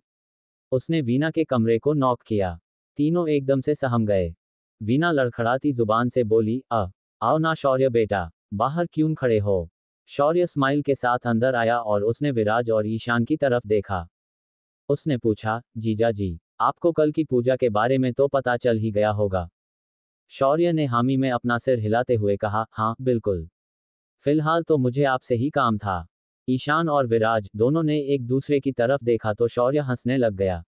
उसने वीना के कमरे को नॉक किया। तीनों एकदम से सहम गए। वीना लड़खड़ाती जुबान से बोली, आओ ना शौर्य बेटा, बाहर क्यों खड़े हो? शौर्य स्माइल के साथ अंदर आया और उसने विराज और ईशान की तरफ देखा। उसने पूछा, जीजा जी, आपको कल की पूजा के बारे में तो पता चल ही गया होगा? शौर्य ने हामी में अपना सिर हिलाते हुए कहा, हाँ बिल्कुल, फिलहाल तो मुझे आपसे ही काम था। ईशान और विराज दोनों ने एक दूसरे की तरफ देखा तो शौर्य हंसने लग गया।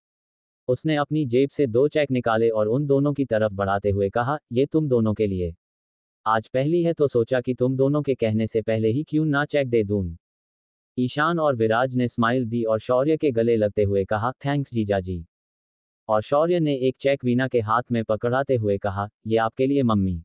उसने अपनी जेब से 2 चेक निकाले और उन दोनों की तरफ बढ़ाते हुए कहा, ये तुम दोनों के लिए। आज पहली है तो सोचा कि तुम दोनों के कहने से पहले ही क्यों ना चेक दे दूं। ईशान और विराज ने स्माइल दी और शौर्य के गले लगते हुए कहा, थैंक्स जीजा जी। और शौर्य ने एक चेक वीना के हाथ में पकड़ाते हुए कहा, ये आपके लिए मम्मी,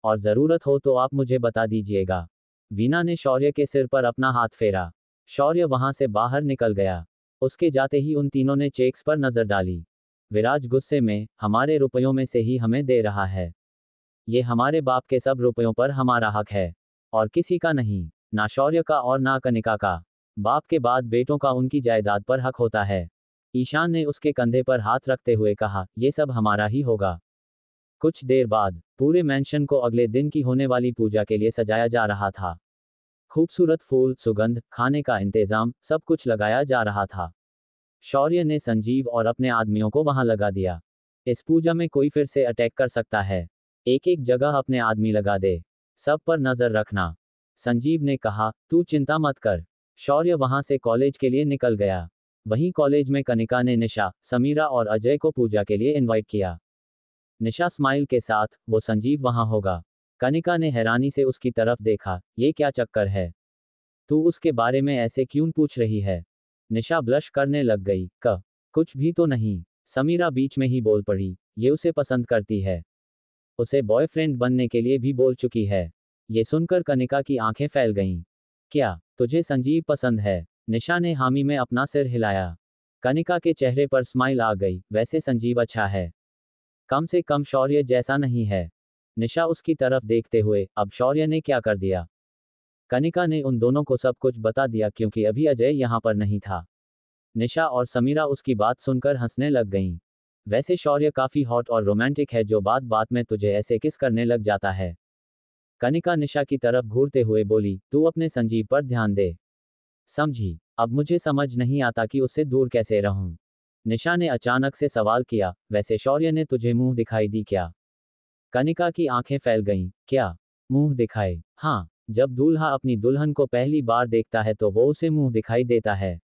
और जरूरत हो तो आप मुझे बता दीजिएगा। वीना ने शौर्य के सिर पर अपना हाथ फेरा। शौर्य वहां से बाहर निकल गया। उसके जाते ही उन तीनों ने चेक्स पर नजर डाली। विराज गुस्से में, हमारे रुपयों में से ही हमें दे रहा है। ये हमारे बाप के सब रुपयों पर हमारा हक है, और किसी का नहीं, ना शौर्य का और ना कनिका का। बाप के बाद बेटों का उनकी जायदाद पर हक होता है। ईशान ने उसके कंधे पर हाथ रखते हुए कहा, ये सब हमारा ही होगा। कुछ देर बाद पूरे मैंशन को अगले दिन की होने वाली पूजा के लिए सजाया जा रहा था। खूबसूरत फूल, सुगंध, खाने का इंतजाम, सब कुछ लगाया जा रहा था। शौर्य ने संजीव और अपने आदमियों को वहां लगा दिया। इस पूजा में कोई फिर से अटैक कर सकता है। एक एक जगह अपने आदमी लगा दे। सब पर नजर रखना। संजीव ने कहा, तू चिंता मत कर। शौर्य वहां से कॉलेज के लिए निकल गया। वहीं कॉलेज में कनिका ने निशा, समीरा और अजय को पूजा के लिए इनवाइट किया। निशा स्माइल के साथ, वो संजीव वहां होगा। कनिका ने हैरानी से उसकी तरफ देखा, ये क्या चक्कर है? तू उसके बारे में ऐसे क्यों पूछ रही है? निशा ब्लश करने लग गई। कुछ भी तो नहीं। समीरा बीच में ही बोल पड़ी, ये उसे पसंद करती है। उसे बॉयफ्रेंड बनने के लिए भी बोल चुकी है। ये सुनकर कनिका की आंखें फैल गईं। क्या तुझे संजीव पसंद है? निशा ने हामी में अपना सिर हिलाया। कनिका के चेहरे पर स्माइल आ गई, वैसे संजीव अच्छा है। कम से कम शौर्य जैसा नहीं है। निशा उसकी तरफ देखते हुए, अब शौर्य ने क्या कर दिया? कनिका ने उन दोनों को सब कुछ बता दिया क्योंकि अभी अजय यहाँ पर नहीं था। निशा और समीरा उसकी बात सुनकर हंसने लग गईं। वैसे शौर्य काफी हॉट और रोमांटिक है जो बात बात में तुझे ऐसे किस करने लग जाता है। कनिका निशा की तरफ घूरते हुए बोली, तू अपने संजीव पर ध्यान दे। समझी? अब मुझे समझ नहीं आता कि उससे दूर कैसे रहूं। निशा ने अचानक से सवाल किया, वैसे शौर्य ने तुझे मुंह दिखाई दी क्या? कनिका की आंखें फैल गईं। क्या मुंह दिखाए? हाँ, जब दूल्हा अपनी दुल्हन को पहली बार देखता है तो वो उसे मुंह दिखाई देता है।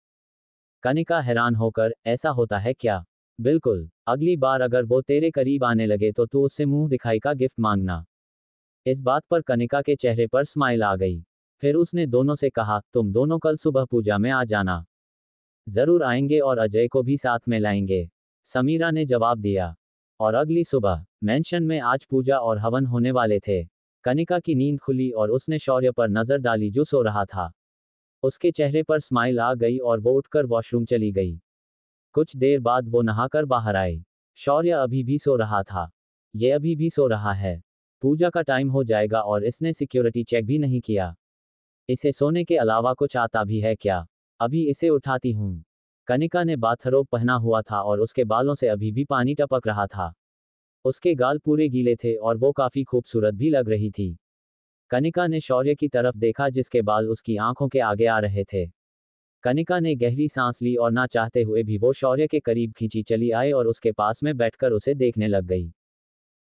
कनिका हैरान होकर, ऐसा होता है क्या? बिल्कुल। अगली बार अगर वो तेरे करीब आने लगे तो तू उससे मुंह दिखाई का गिफ्ट मांगना। इस बात पर कनिका के चेहरे पर स्माइल आ गई। फिर उसने दोनों से कहा, तुम दोनों कल सुबह पूजा में आ जाना। जरूर आएंगे और अजय को भी साथ में लाएंगे। समीरा ने जवाब दिया। और अगली सुबह मेंशन में आज पूजा और हवन होने वाले थे। कनिका की नींद खुली और उसने शौर्य पर नजर डाली जो सो रहा था। उसके चेहरे पर स्माइल आ गई और वो उठकर वॉशरूम चली गई। कुछ देर बाद वो नहाकर बाहर आई। शौर्य अभी भी सो रहा था। ये अभी भी सो रहा है। पूजा का टाइम हो जाएगा और इसने सिक्योरिटी चेक भी नहीं किया। इसे सोने के अलावा कुछ आता भी है क्या? अभी इसे उठाती हूँ। कनिका ने बाथरोब पहना हुआ था और उसके बालों से अभी भी पानी टपक रहा था। उसके गाल पूरे गीले थे और वो काफी खूबसूरत भी लग रही थी। कनिका ने शौर्य की तरफ देखा जिसके बाल उसकी आंखों के आगे आ रहे थे। कनिका ने गहरी सांस ली और ना चाहते हुए भी वो शौर्य के करीब खींची चली आई और उसके पास में बैठकर उसे देखने लग गई।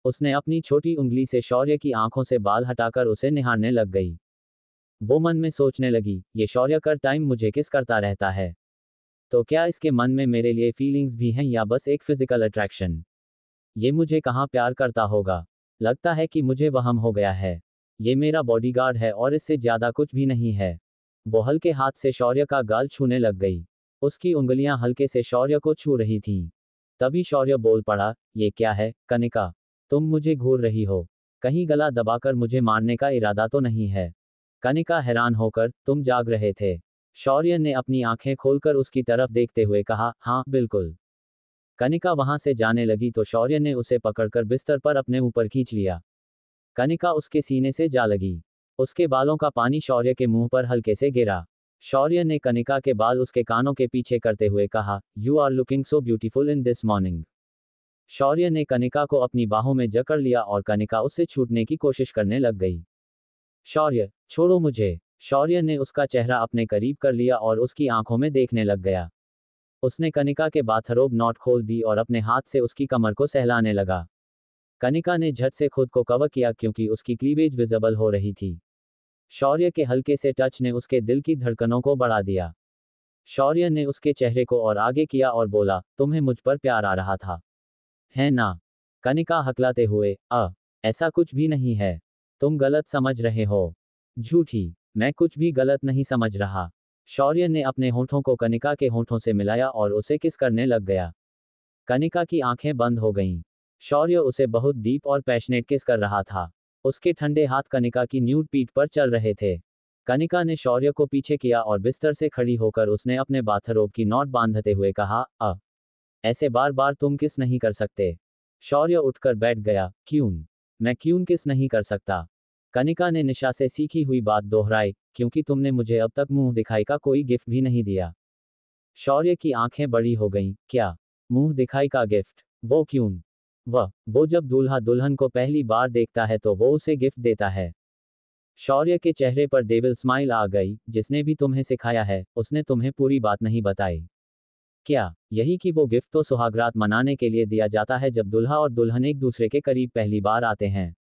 उसने अपनी छोटी उंगली से शौर्य की आंखों से बाल हटाकर उसे निहारने लग गई। वो मन में सोचने लगी, ये शौर्य कर टाइम मुझे किस करता रहता है। तो क्या इसके मन में मेरे लिए फीलिंग्स भी हैं या बस एक फिजिकल अट्रैक्शन? ये मुझे कहाँ प्यार करता होगा। लगता है कि मुझे वहम हो गया है। ये मेरा बॉडीगार्ड है और इससे ज्यादा कुछ भी नहीं है। वो हल्के हाथ से शौर्य का गाल छूने लग गई। उसकी उंगलियां हल्के से शौर्य को छू रही थीं। तभी शौर्य बोल पड़ा, ये क्या है, कनिका? तुम मुझे घूर रही हो। कहीं गला दबाकर मुझे मारने का इरादा तो नहीं है? कनिका हैरान होकर, तुम जाग रहे थे? शौर्य ने अपनी आंखें खोलकर उसकी तरफ देखते हुए कहा, हाँ बिल्कुल। कनिका वहां से जाने लगी तो शौर्य ने उसे पकड़कर बिस्तर पर अपने ऊपर खींच लिया। कनिका उसके सीने से जा लगी। उसके बालों का पानी शौर्य के मुंह पर हल्के से गिरा। शौर्य ने कनिका के बाल उसके कानों के पीछे करते हुए कहा, you are looking so beautiful in this morning. Shaurya ने कनिका को अपनी बाहों में जकड़ लिया और कनिका उससे छूटने की कोशिश करने लग गई। शौर्य, छोड़ो मुझे। शौर्य ने उसका चेहरा अपने करीब कर लिया और उसकी आंखों में देखने लग गया। उसने कनिका के बाथरोब नॉट खोल दी और अपने हाथ से उसकी कमर को सहलाने लगा। कनिका ने झट से खुद को कवर किया क्योंकि उसकी क्लीवेज विजिबल हो रही थी। शौर्य के हल्के से टच ने उसके दिल की धड़कनों को बढ़ा दिया। शौर्य ने उसके चेहरे को और आगे किया और बोला, तुम्हें मुझ पर प्यार आ रहा था, है ना? कनिका हकलाते हुए, ऐसा कुछ भी नहीं है। तुम गलत समझ रहे हो। झूठी। मैं कुछ भी गलत नहीं समझ रहा। शौर्य ने अपने होंठों को कनिका के होंठों से मिलाया और उसे किस करने लग गया। कनिका की आंखें बंद हो गईं। शौर्य उसे बहुत डीप और पैशनेट किस कर रहा था। उसके ठंडे हाथ कनिका की न्यूड पीठ पर चल रहे थे। कनिका ने शौर्य को पीछे किया और बिस्तर से खड़ी होकर उसने अपने बाथरोब की नॉट बांधते हुए कहा, ऐसे बार बार तुम किस नहीं कर सकते। शौर्य उठकर बैठ गया। क्यों? मैं क्यों किस नहीं कर सकता? कनिका ने निशा से सीखी हुई बात दोहराई, क्योंकि तुमने मुझे अब तक मुंह दिखाई का कोई गिफ्ट भी नहीं दिया। शौर्य की आंखें बड़ी हो गईं। क्या मुंह दिखाई का गिफ्ट? वो क्यों? वो जब दूल्हा दुल्हन को पहली बार देखता है तो वो उसे गिफ्ट देता है। शौर्य के चेहरे पर डेविल स्माइल आ गई, जिसने भी तुम्हें सिखाया है, उसने तुम्हें पूरी बात नहीं बताई। क्या यही कि वो गिफ्ट तो सुहागरात मनाने के लिए दिया जाता है जब दूल्हा और दुल्हन एक दूसरे के करीब पहली बार आते हैं।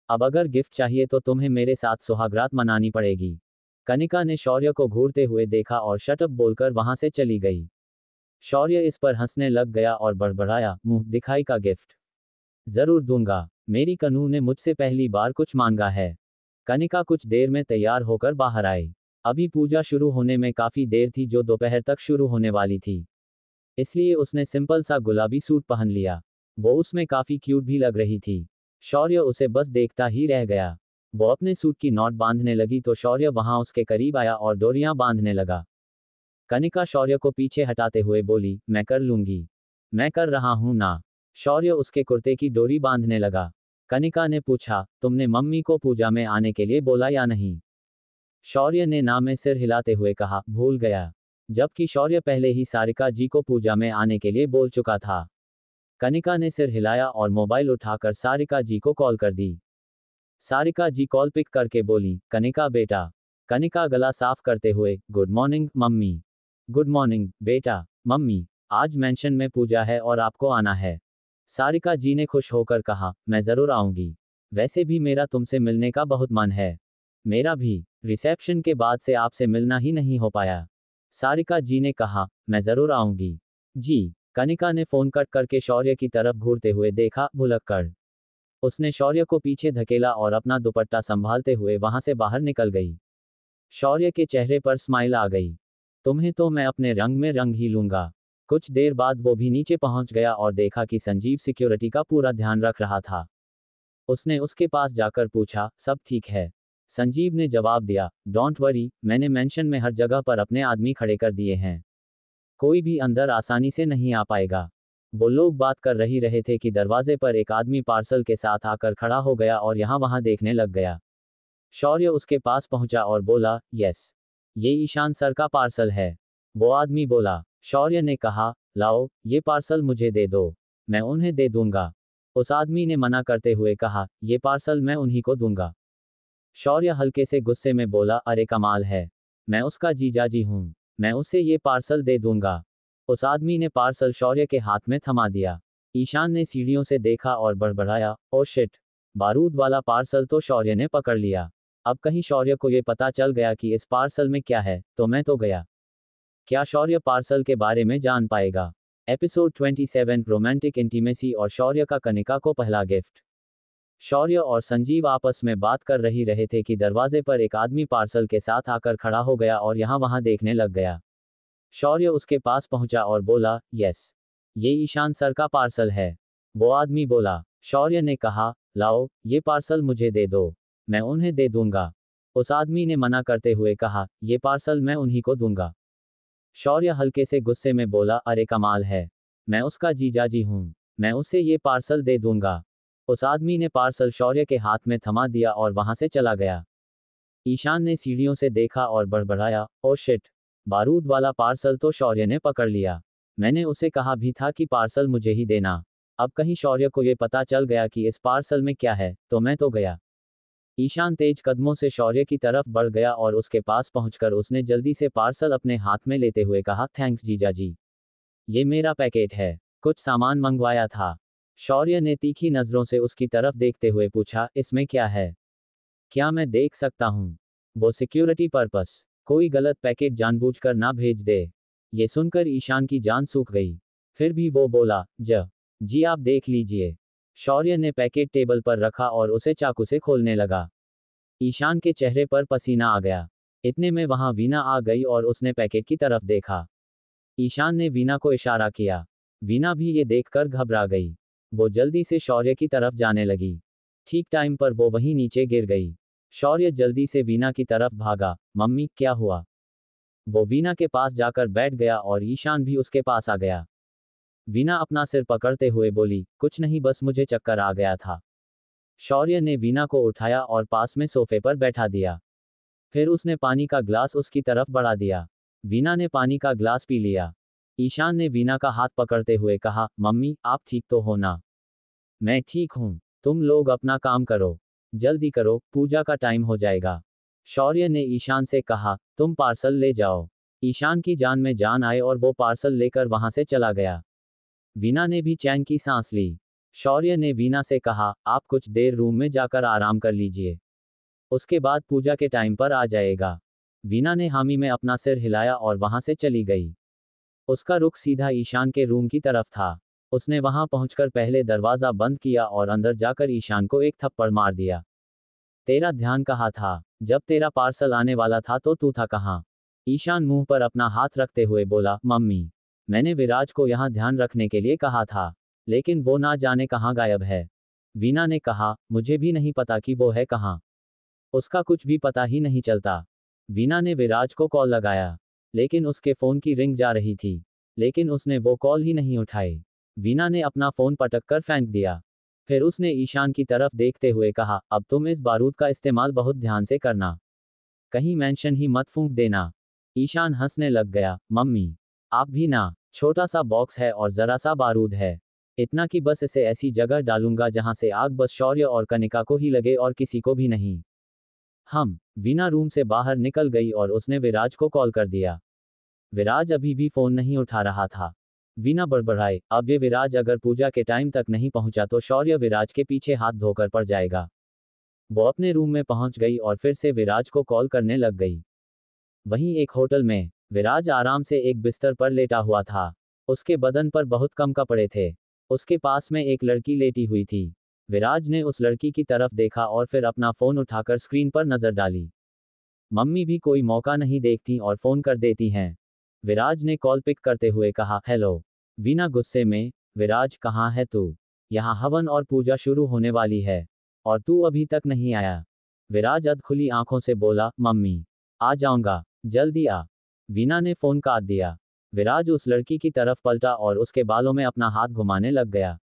अब अगर गिफ्ट चाहिए तो तुम्हें मेरे साथ सुहागरात मनानी पड़ेगी। कनिका ने शौर्य को घूरते हुए देखा और शटअप बोलकर वहां से चली गई। शौर्य इस पर हंसने लग गया और बड़बड़ाया, मुंह दिखाई का गिफ्ट जरूर दूंगा। मेरी कनू ने मुझसे पहली बार कुछ मांगा है। कनिका कुछ देर में तैयार होकर बाहर आई। अभी पूजा शुरू होने में काफी देर थी, जो दोपहर तक शुरू होने वाली थी। इसलिए उसने सिंपल सा गुलाबी सूट पहन लिया। वो उसमें काफी क्यूट भी लग रही थी। शौर्य उसे बस देखता ही रह गया। वो अपने सूट की नॉट बांधने लगी तो शौर्य वहां उसके करीब आया और डोरियां बांधने लगा। कनिका शौर्य को पीछे हटाते हुए बोली, मैं कर लूंगी। मैं कर रहा हूं ना। शौर्य उसके कुर्ते की डोरी बांधने लगा। कनिका ने पूछा, तुमने मम्मी को पूजा में आने के लिए बोला या नहीं? शौर्य ने ना में सिर हिलाते हुए कहा, भूल गया। जबकि शौर्य पहले ही सारिका जी को पूजा में आने के लिए बोल चुका था। कनिका ने सिर हिलाया और मोबाइल उठाकर सारिका जी को कॉल कर दी। सारिका जी कॉल पिक करके बोली, कनिका बेटा। कनिका गला साफ करते हुए, good morning mummy. Good morning बेटा। मम्मी, आज मेंशन में पूजा है और आपको आना है। सारिका जी ने खुश होकर कहा, मैं जरूर आऊंगी। वैसे भी मेरा तुमसे मिलने का बहुत मन है। मेरा भी। रिसेप्शन के बाद से आपसे मिलना ही नहीं हो पाया। सारिका जी ने कहा, मैं जरूर आऊंगी। जी। कनिका ने फोन कट करके शौर्य की तरफ घूरते हुए देखा, भुलक कर। उसने शौर्य को पीछे धकेला और अपना दुपट्टा संभालते हुए वहां से बाहर निकल गई। शौर्य के चेहरे पर स्माइल आ गई। तुम्हें तो मैं अपने रंग में रंग ही लूंगा। कुछ देर बाद वो भी नीचे पहुंच गया और देखा कि संजीव सिक्योरिटी का पूरा ध्यान रख रहा था। उसने उसके पास जाकर पूछा, सब ठीक है? संजीव ने जवाब दिया, डोंट वरी, मैंने मेंशन में हर जगह पर अपने आदमी खड़े कर दिए हैं। कोई भी अंदर आसानी से नहीं आ पाएगा। वो लोग बात कर रहे थे कि दरवाजे पर एक आदमी पार्सल के साथ आकर खड़ा हो गया और यहाँ वहाँ देखने लग गया। शौर्य उसके पास पहुंचा और बोला, यस, ये ईशान सर का पार्सल है। वो आदमी बोला। शौर्य ने कहा, लाओ, ये पार्सल मुझे दे दो, मैं उन्हें दे दूंगा। उस आदमी ने मना करते हुए कहा, ये पार्सल मैं उन्हीं को दूंगा। शौर्य हल्के से गुस्से में बोला, अरे कमाल है, मैं उसका जीजाजी हूं, मैं उसे ये पार्सल दे दूंगा। उस आदमी ने पार्सल शौर्य के हाथ में थमा दिया। ईशान ने सीढ़ियों से देखा और बड़बड़ाया, ओ शिट, बारूद वाला पार्सल तो शौर्य ने पकड़ लिया। अब कहीं शौर्य को ये पता चल गया कि इस पार्सल में क्या है, तो मैं तो गया। क्या शौर्य पार्सल के बारे में जान पाएगा? एपिसोड 27, रोमांटिक इंटीमेसी और शौर्य का कनिका को पहला गिफ्ट। शौर्य और संजीव आपस में बात कर रहे थे कि दरवाजे पर एक आदमी पार्सल के साथ आकर खड़ा हो गया और यहाँ वहाँ देखने लग गया। शौर्य उसके पास पहुंचा और बोला, यस, ये ईशान सर का पार्सल है। वो आदमी बोला। शौर्य ने कहा, लाओ, ये पार्सल मुझे दे दो, मैं उन्हें दे दूंगा। उस आदमी ने मना करते हुए कहा, ये पार्सल मैं उन्हीं को दूंगा। शौर्य हल्के से गुस्से में बोला, अरे कमाल है, मैं उसका जीजाजी हूं, मैं उसे ये पार्सल दे दूंगा। उस आदमी ने पार्सल शौर्य के हाथ में थमा दिया और वहां से चला गया। ईशान ने सीढ़ियों से देखा और बड़बड़ाया, ओ शिट, बारूद वाला पार्सल तो शौर्य ने पकड़ लिया। मैंने उसे कहा भी था कि पार्सल मुझे ही देना। अब कहीं शौर्य को ये पता चल गया कि इस पार्सल में क्या है, तो मैं तो गया। ईशान तेज कदमों से शौर्य की तरफ बढ़ गया और उसके पास पहुंचकर उसने जल्दी से पार्सल अपने हाथ में लेते हुए कहा, थैंक्स जीजाजी, ये मेरा पैकेट है, कुछ सामान मंगवाया था। शौर्य ने तीखी नजरों से उसकी तरफ देखते हुए पूछा, इसमें क्या है? क्या मैं देख सकता हूँ? वो सिक्योरिटी पर्पस, कोई गलत पैकेट जानबूझकर ना भेज दे। ये सुनकर ईशान की जान सूख गई। फिर भी वो बोला, जी आप देख लीजिए। शौर्य ने पैकेट टेबल पर रखा और उसे चाकू से खोलने लगा। ईशान के चेहरे पर पसीना आ गया। इतने में वहां वीना आ गई और उसने पैकेट की तरफ देखा। ईशान ने वीना को इशारा किया। वीना भी ये देखकर घबरा गई। वो जल्दी से शौर्य की तरफ जाने लगी। ठीक टाइम पर वो वहीं नीचे गिर गई। शौर्य जल्दी से वीना की तरफ भागा, मम्मी क्या हुआ? वो वीना के पास जाकर बैठ गया और ईशान भी उसके पास आ गया। वीना अपना सिर पकड़ते हुए बोली, कुछ नहीं, बस मुझे चक्कर आ गया था। शौर्य ने वीना को उठाया और पास में सोफे पर बैठा दिया। फिर उसने पानी का ग्लास उसकी तरफ बढ़ा दिया। वीना ने पानी का ग्लास पी लिया। ईशान ने वीना का हाथ पकड़ते हुए कहा, मम्मी आप ठीक तो हो ना? मैं ठीक हूं, तुम लोग अपना काम करो, जल्दी करो, पूजा का टाइम हो जाएगा। शौर्य ने ईशान से कहा, तुम पार्सल ले जाओ। ईशान की जान में जान आए और वो पार्सल लेकर वहां से चला गया। वीना ने भी चैन की सांस ली। शौर्य ने वीना से कहा, आप कुछ देर रूम में जाकर आराम कर लीजिए। उसके बाद पूजा के टाइम पर आ जाएगा। वीना ने हामी में अपना सिर हिलाया और वहां से चली गई। उसका रुख सीधा ईशान के रूम की तरफ था। उसने वहां पहुंचकर पहले दरवाजा बंद किया और अंदर जाकर ईशान को एक थप्पड़ मार दिया। तेरा ध्यान कहाँ था? जब तेरा पार्सल आने वाला था तो तू था कहाँ? ईशान मुंह पर अपना हाथ रखते हुए बोला, मम्मी, मैंने विराज को यहाँ ध्यान रखने के लिए कहा था, लेकिन वो ना जाने कहाँ गायब है। वीना ने कहा, मुझे भी नहीं पता कि वो है कहाँ। उसका कुछ भी पता ही नहीं चलता। वीना ने विराज को कॉल लगाया, लेकिन उसके फोन की रिंग जा रही थी, लेकिन उसने वो कॉल ही नहीं उठाई। वीना ने अपना फोन पटक कर फेंक दिया। फिर उसने ईशान की तरफ देखते हुए कहा, अब तुम इस बारूद का इस्तेमाल बहुत ध्यान से करना, कहीं मेंशन ही मत फूंक देना। ईशान हंसने लग गया, मम्मी, आप भी ना, छोटा सा बॉक्स है और जरा सा बारूद है, इतना कि बस इसे ऐसी जगह डालूंगा जहां से आग बस शौर्य और कनिका को ही लगे और किसी को भी नहीं। वीना रूम से बाहर निकल गई और उसने विराज को कॉल कर दिया। विराज अभी भी फोन नहीं उठा रहा था। वीना बड़बड़ाई, अब ये विराज अगर पूजा के टाइम तक नहीं पहुंचा तो शौर्य विराज के पीछे हाथ धोकर पड़ जाएगा। वो अपने रूम में पहुंच गई और फिर से विराज को कॉल करने लग गई। वहीं एक होटल में विराज आराम से एक बिस्तर पर लेटा हुआ था। उसके बदन पर बहुत कम कपड़े थे। उसके पास में एक लड़की लेटी हुई थी। विराज ने उस लड़की की तरफ देखा और फिर अपना फोन उठाकर स्क्रीन पर नजर डाली। मम्मी भी कोई मौका नहीं देखती और फोन कर देती हैं। विराज ने कॉल पिक करते हुए कहा, हेलो। वीना गुस्से में, विराज कहाँ है तू? यहाँ हवन और पूजा शुरू होने वाली है और तू अभी तक नहीं आया। विराज अधखुली आंखों से बोला, मम्मी, आ जाऊंगा, जल्दी आ। वीना ने फोन काट दिया। विराज उस लड़की की तरफ पलटा और उसके बालों में अपना हाथ घुमाने लग गया।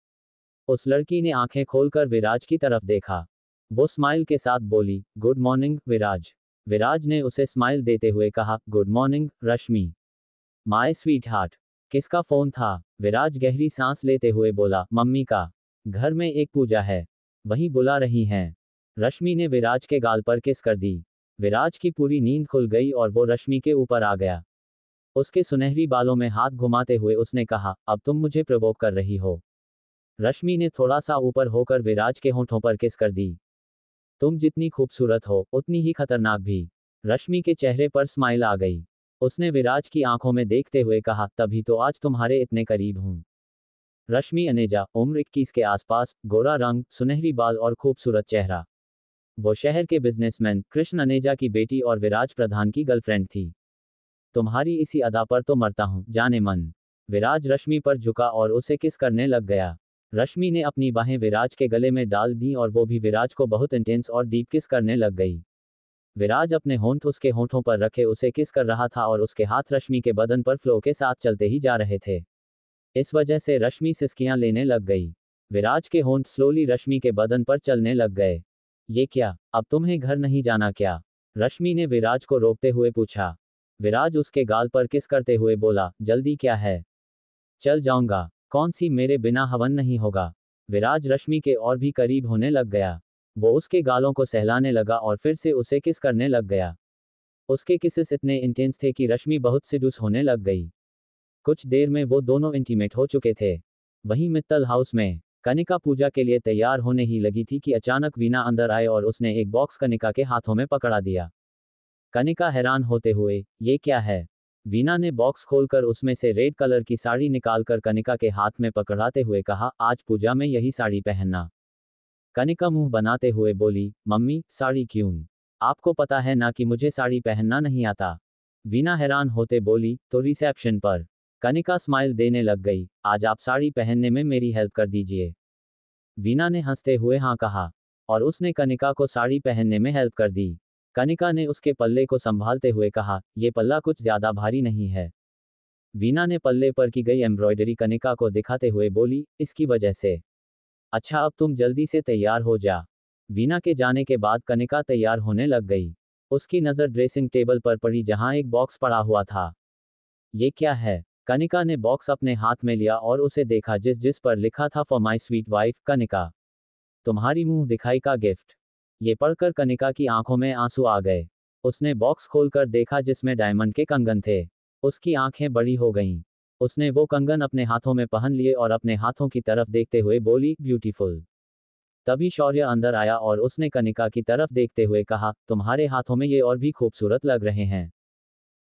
उस लड़की ने आंखें खोलकर विराज की तरफ देखा। वो स्माइल के साथ बोली, गुड मॉर्निंग विराज। विराज ने उसे स्माइल देते हुए कहा, good morning Rashmi, my sweet heart. किसका फोन था? विराज गहरी सांस लेते हुए बोला, मम्मी का। घर में एक पूजा है, वही बुला रही हैं। रश्मि ने विराज के गाल पर किस कर दी। विराज की पूरी नींद खुल गई और वो रश्मि के ऊपर आ गया। उसके सुनहरी बालों में हाथ घुमाते हुए उसने कहा, अब तुम मुझे प्रवोक कर रही हो। रश्मि ने थोड़ा सा ऊपर होकर विराज के होंठों पर किस कर दी। तुम जितनी खूबसूरत हो उतनी ही खतरनाक भी। रश्मि के चेहरे पर स्माइल आ गई। उसने विराज की आंखों में देखते हुए कहा, तभी तो आज तुम्हारे इतने करीब हूं। रश्मि अनेजा, उम्र 21 के आसपास, गोरा रंग, सुनहरी बाल और खूबसूरत चेहरा। वो शहर के बिजनेसमैन कृष्ण अनेजा की बेटी और विराज प्रधान की गर्लफ्रेंड थी। तुम्हारी इसी अदा पर तो मरता हूं, जाने मन। विराज रश्मि पर झुका और उसे किस करने लग गया। रश्मि ने अपनी बाहें विराज के गले में डाल दी और वो भी विराज को बहुत इंटेंस और डीप किस करने लग गई। विराज अपने होंठ उसके होंठों पर रखे उसे किस कर रहा था और उसके हाथ रश्मि के बदन पर फ्लो के साथ चलते ही जा रहे थे। इस वजह से रश्मि सिसकियां लेने लग गई। विराज के होंठ स्लोली रश्मि के बदन पर चलने लग गए। ये क्या, अब तुम्हें घर नहीं जाना क्या? रश्मि ने विराज को रोकते हुए पूछा। विराज उसके गाल पर किस करते हुए बोला, जल्दी क्या है? चल जाऊंगा। कौन सी, मेरे बिना हवन नहीं होगा। विराज रश्मि के और भी करीब होने लग गया। वो उसके गालों को सहलाने लगा और फिर से उसे किस करने लग गया। उसके किसेस इतने इंटेंस थे कि रश्मि बहुत सिडुस होने लग गई। कुछ देर में वो दोनों इंटीमेट हो चुके थे। वहीं मित्तल हाउस में कनिका पूजा के लिए तैयार होने ही लगी थी कि अचानक वीना अंदर आए और उसने एक बॉक्स कनिका के हाथों में पकड़ा दिया। कनिका हैरान होते हुए, ये क्या है? वीना ने बॉक्स खोलकर उसमें से रेड कलर की साड़ी निकालकर कनिका के हाथ में पकड़ाते हुए कहा, आज पूजा में यही साड़ी पहनना। कनिका मुंह बनाते हुए बोली, मम्मी, साड़ी क्यों? आपको पता है ना कि मुझे साड़ी पहनना नहीं आता। वीना हैरान होते बोली, तो रिसेप्शन पर। कनिका स्माइल देने लग गई, आज आप साड़ी पहनने में मेरी हेल्प कर दीजिए। वीना ने हंसते हुए हाँ कहा और उसने कनिका को साड़ी पहनने में हेल्प कर दी। कनिका ने उसके पल्ले को संभालते हुए कहा, ये पल्ला कुछ ज्यादा भारी नहीं है। वीना ने पल्ले पर की गई एम्ब्रॉयडरी कनिका को दिखाते हुए बोली, इसकी वजह से। अच्छा, अब तुम जल्दी से तैयार हो जा। वीना के जाने के बाद कनिका तैयार होने लग गई। उसकी नज़र ड्रेसिंग टेबल पर पड़ी जहां एक बॉक्स पड़ा हुआ था। ये क्या है? कनिका ने बॉक्स अपने हाथ में लिया और उसे देखा जिस पर लिखा था, for my sweet wife Kanika, तुम्हारी मुंह दिखाई का गिफ्ट। ये पढ़कर कनिका की आंखों में आंसू आ गए। उसने बॉक्स खोलकर देखा जिसमें डायमंड के कंगन थे। उसकी आंखें बड़ी हो गईं। उसने वो कंगन अपने हाथों में पहन लिए और अपने हाथों की तरफ देखते हुए बोली, ब्यूटीफुल। तभी शौर्य अंदर आया और उसने कनिका की तरफ देखते हुए कहा, तुम्हारे हाथों में ये और भी खूबसूरत लग रहे हैं।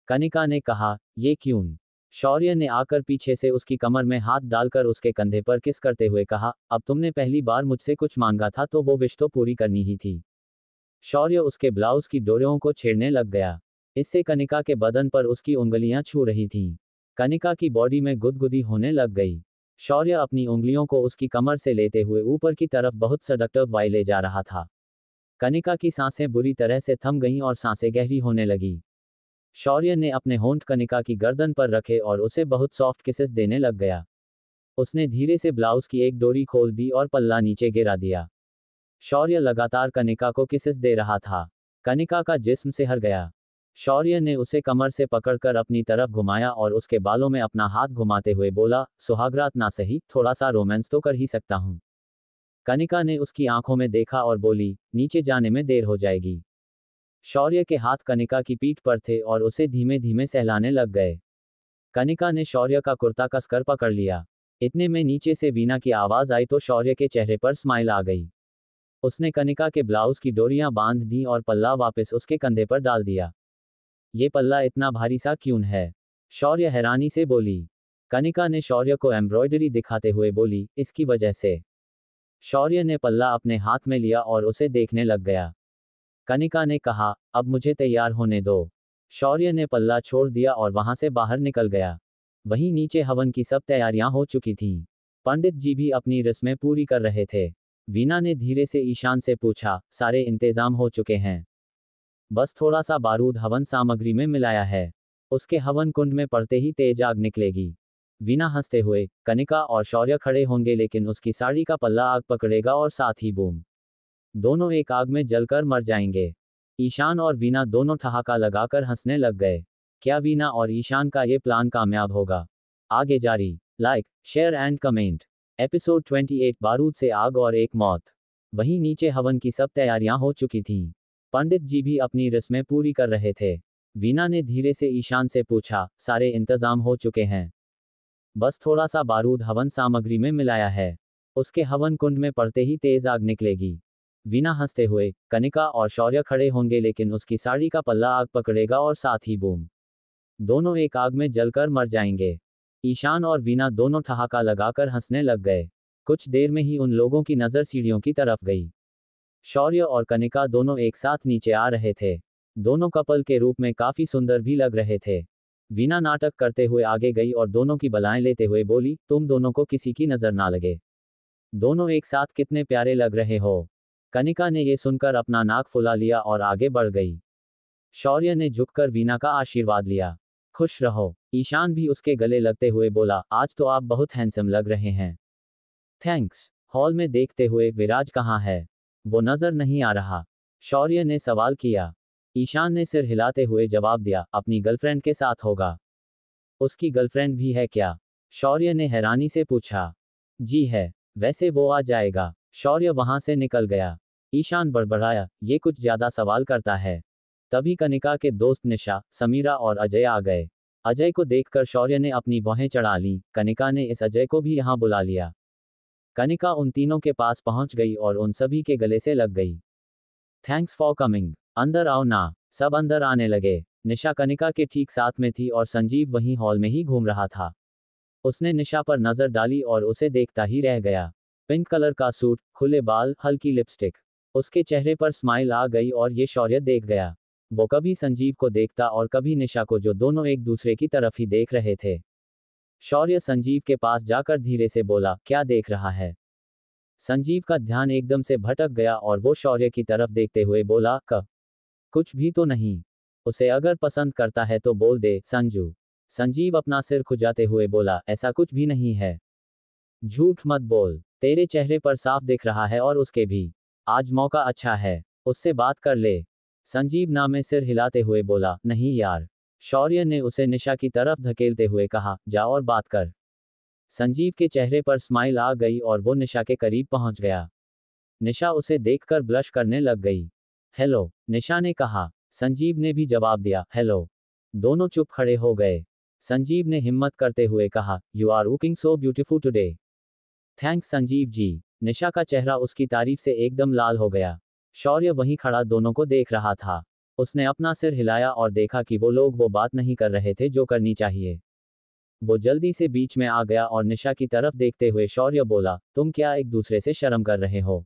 कनिका ने कहा, ये क्यों? शौर्य ने आकर पीछे से उसकी कमर में हाथ डालकर उसके कंधे पर किस करते हुए कहा, अब तुमने पहली बार मुझसे कुछ मांगा था तो वो विश तो पूरी करनी ही थी। शौर्य उसके ब्लाउज की डोरियों को छेड़ने लग गया। इससे कनिका के बदन पर उसकी उंगलियां छू रही थीं। कनिका की बॉडी में गुदगुदी होने लग गई। शौर्य अपनी उंगलियों को उसकी कमर से लेते हुए ऊपर की तरफ बहुत सडक्टिव वाई ले जा रहा था। कनिका की सांसें बुरी तरह से थम गईं और सांसें गहरी होने लगी। शौर्य ने अपने होंठ कनिका की गर्दन पर रखे और उसे बहुत सॉफ्ट किसेस देने लग गया। उसने धीरे से ब्लाउज की एक डोरी खोल दी और पल्ला नीचे गिरा दिया। शौर्य लगातार कनिका को किसेस दे रहा था। कनिका का जिस्म सिहर गया। शौर्य ने उसे कमर से पकड़कर अपनी तरफ घुमाया और उसके बालों में अपना हाथ घुमाते हुए बोला, सुहागरात ना सही, थोड़ा सा रोमांस तो कर ही सकता हूं। कनिका ने उसकी आंखों में देखा और बोली, नीचे जाने में देर हो जाएगी। शौर्य के हाथ कनिका की पीठ पर थे और उसे धीमे धीमे सहलाने लग गए। कनिका ने शौर्य का कुर्ता कसकर पकड़ लिया। इतने में नीचे से वीना की आवाज आई तो शौर्य के चेहरे पर स्माइल आ गई। उसने कनिका के ब्लाउज की डोरियां बांध दी और पल्ला वापस उसके कंधे पर डाल दिया। ये पल्ला इतना भारी सा क्यों है? शौर्य हैरानी से बोली। कनिका ने शौर्य को एम्ब्रॉयडरी दिखाते हुए बोली, इसकी वजह से। शौर्य ने पल्ला अपने हाथ में लिया और उसे देखने लग गया। कनिका ने कहा, अब मुझे तैयार होने दो। शौर्य ने पल्ला छोड़ दिया और वहां से बाहर निकल गया। वहीं नीचे हवन की सब तैयारियां हो चुकी थीं। पंडित जी भी अपनी रस्में पूरी कर रहे थे। वीना ने धीरे से ईशान से पूछा, सारे इंतजाम हो चुके हैं? बस थोड़ा सा बारूद हवन सामग्री में मिलाया है। उसके हवन कुंड में पड़ते ही तेज आग निकलेगी। वीना हंसते हुए, कनिका और शौर्य खड़े होंगे लेकिन उसकी साड़ी का पल्ला आग पकड़ेगा और साथ ही बूम। दोनों एक आग में जलकर मर जाएंगे। ईशान और वीना दोनों ठहाका लगाकर हंसने लग गए। क्या वीना और ईशान का ये प्लान कामयाब होगा? आगे जारी। Like, share and comment. Episode 28 बारूद से आग और एक मौत। वहीं नीचे हवन की सब तैयारियां हो चुकी थीं। पंडित जी भी अपनी रस्में पूरी कर रहे थे। वीना ने धीरे से ईशान से पूछा, सारे इंतजाम हो चुके हैं? बस थोड़ा सा बारूद हवन सामग्री में मिलाया है। उसके हवन कुंड में पड़ते ही तेज आग निकलेगी। वीना हंसते हुए, कनिका और शौर्य खड़े होंगे लेकिन उसकी साड़ी का पल्ला आग पकड़ेगा और साथ ही बूम। दोनों एक आग में जलकर मर जाएंगे। ईशान और वीना दोनों ठहाका लगाकर हंसने लग गए। कुछ देर में ही उन लोगों की नजर सीढ़ियों की तरफ गई। शौर्य और कनिका दोनों एक साथ नीचे आ रहे थे। दोनों कपल के रूप में काफी सुंदर भी लग रहे थे। वीना नाटक करते हुए आगे गई और दोनों की बलाएं लेते हुए बोली, तुम दोनों को किसी की नजर ना लगे। दोनों एक साथ कितने प्यारे लग रहे हो। कनिका ने ये सुनकर अपना नाक फुला लिया और आगे बढ़ गई। शौर्य ने झुककर वीना का आशीर्वाद लिया। खुश रहो। ईशान भी उसके गले लगते हुए बोला, आज तो आप बहुत हैंडसम लग रहे हैं। थैंक्स। हॉल में देखते हुए, विराज कहाँ है? वो नजर नहीं आ रहा। शौर्य ने सवाल किया। ईशान ने सिर हिलाते हुए जवाब दिया, अपनी गर्लफ्रेंड के साथ होगा। उसकी गर्लफ्रेंड भी है क्या? शौर्य ने हैरानी से पूछा। जी है। वैसे वो आ जाएगा। शौर्य वहां से निकल गया। ईशान बड़बड़ाया, ये कुछ ज्यादा सवाल करता है। तभी कनिका के दोस्त निशा, समीरा और अजय आ गए। अजय को देखकर शौर्य ने अपनी भौहें चढ़ा लीं। कनिका ने इस अजय को भी यहां बुला लिया। कनिका उन तीनों के पास पहुंच गई और उन सभी के गले से लग गई। Thanks for coming. अंदर आओ ना। सब अंदर आने लगे। निशा कनिका के ठीक साथ में थी और संजीव वहीं हॉल में ही घूम रहा था। उसने निशा पर नजर डाली और उसे देखता ही रह गया। पिंक कलर का सूट, खुले बाल, हल्की लिपस्टिक। उसके चेहरे पर स्माइल आ गई और ये शौर्य देख गया। वो कभी संजीव को देखता और कभी निशा को, जो दोनों एक दूसरे की तरफ ही देख रहे थे। शौर्य संजीव के पास जाकर धीरे से बोला, क्या देख रहा है? संजीव का ध्यान एकदम से भटक गया और वो शौर्य की तरफ देखते हुए बोला, कुछ भी तो नहीं। उसे अगर पसंद करता है तो बोल दे, संजू। संजीव अपना सिर खुजाते हुए बोला, ऐसा कुछ भी नहीं है। झूठ मत बोल। तेरे चेहरे पर साफ दिख रहा है और उसके भी। आज मौका अच्छा है। उससे बात कर ले। संजीव ना में सिर हिलाते हुए बोला, नहीं यार। शौर्य ने उसे निशा की तरफ धकेलते हुए कहा, जा और बात कर। संजीव के चेहरे पर स्माइल आ गई और वो निशा के करीब पहुंच गया। निशा उसे देखकर ब्लश करने लग गई। हेलो, निशा ने कहा। संजीव ने भी जवाब दिया, हेलो। दोनों चुप खड़े हो गए। संजीव ने हिम्मत करते हुए कहा, you are looking so beautiful today. Thanks Sanjeev ji. Nisha का चेहरा उसकी तारीफ से एकदम लाल हो गया। शौर्य वहीं खड़ा दोनों को देख रहा था। उसने अपना सिर हिलाया और देखा कि वो लोग वो बात नहीं कर रहे थे जो करनी चाहिए। वो जल्दी से बीच में आ गया और निशा की तरफ देखते हुए शौर्य बोला, तुम क्या एक दूसरे से शर्म कर रहे हो?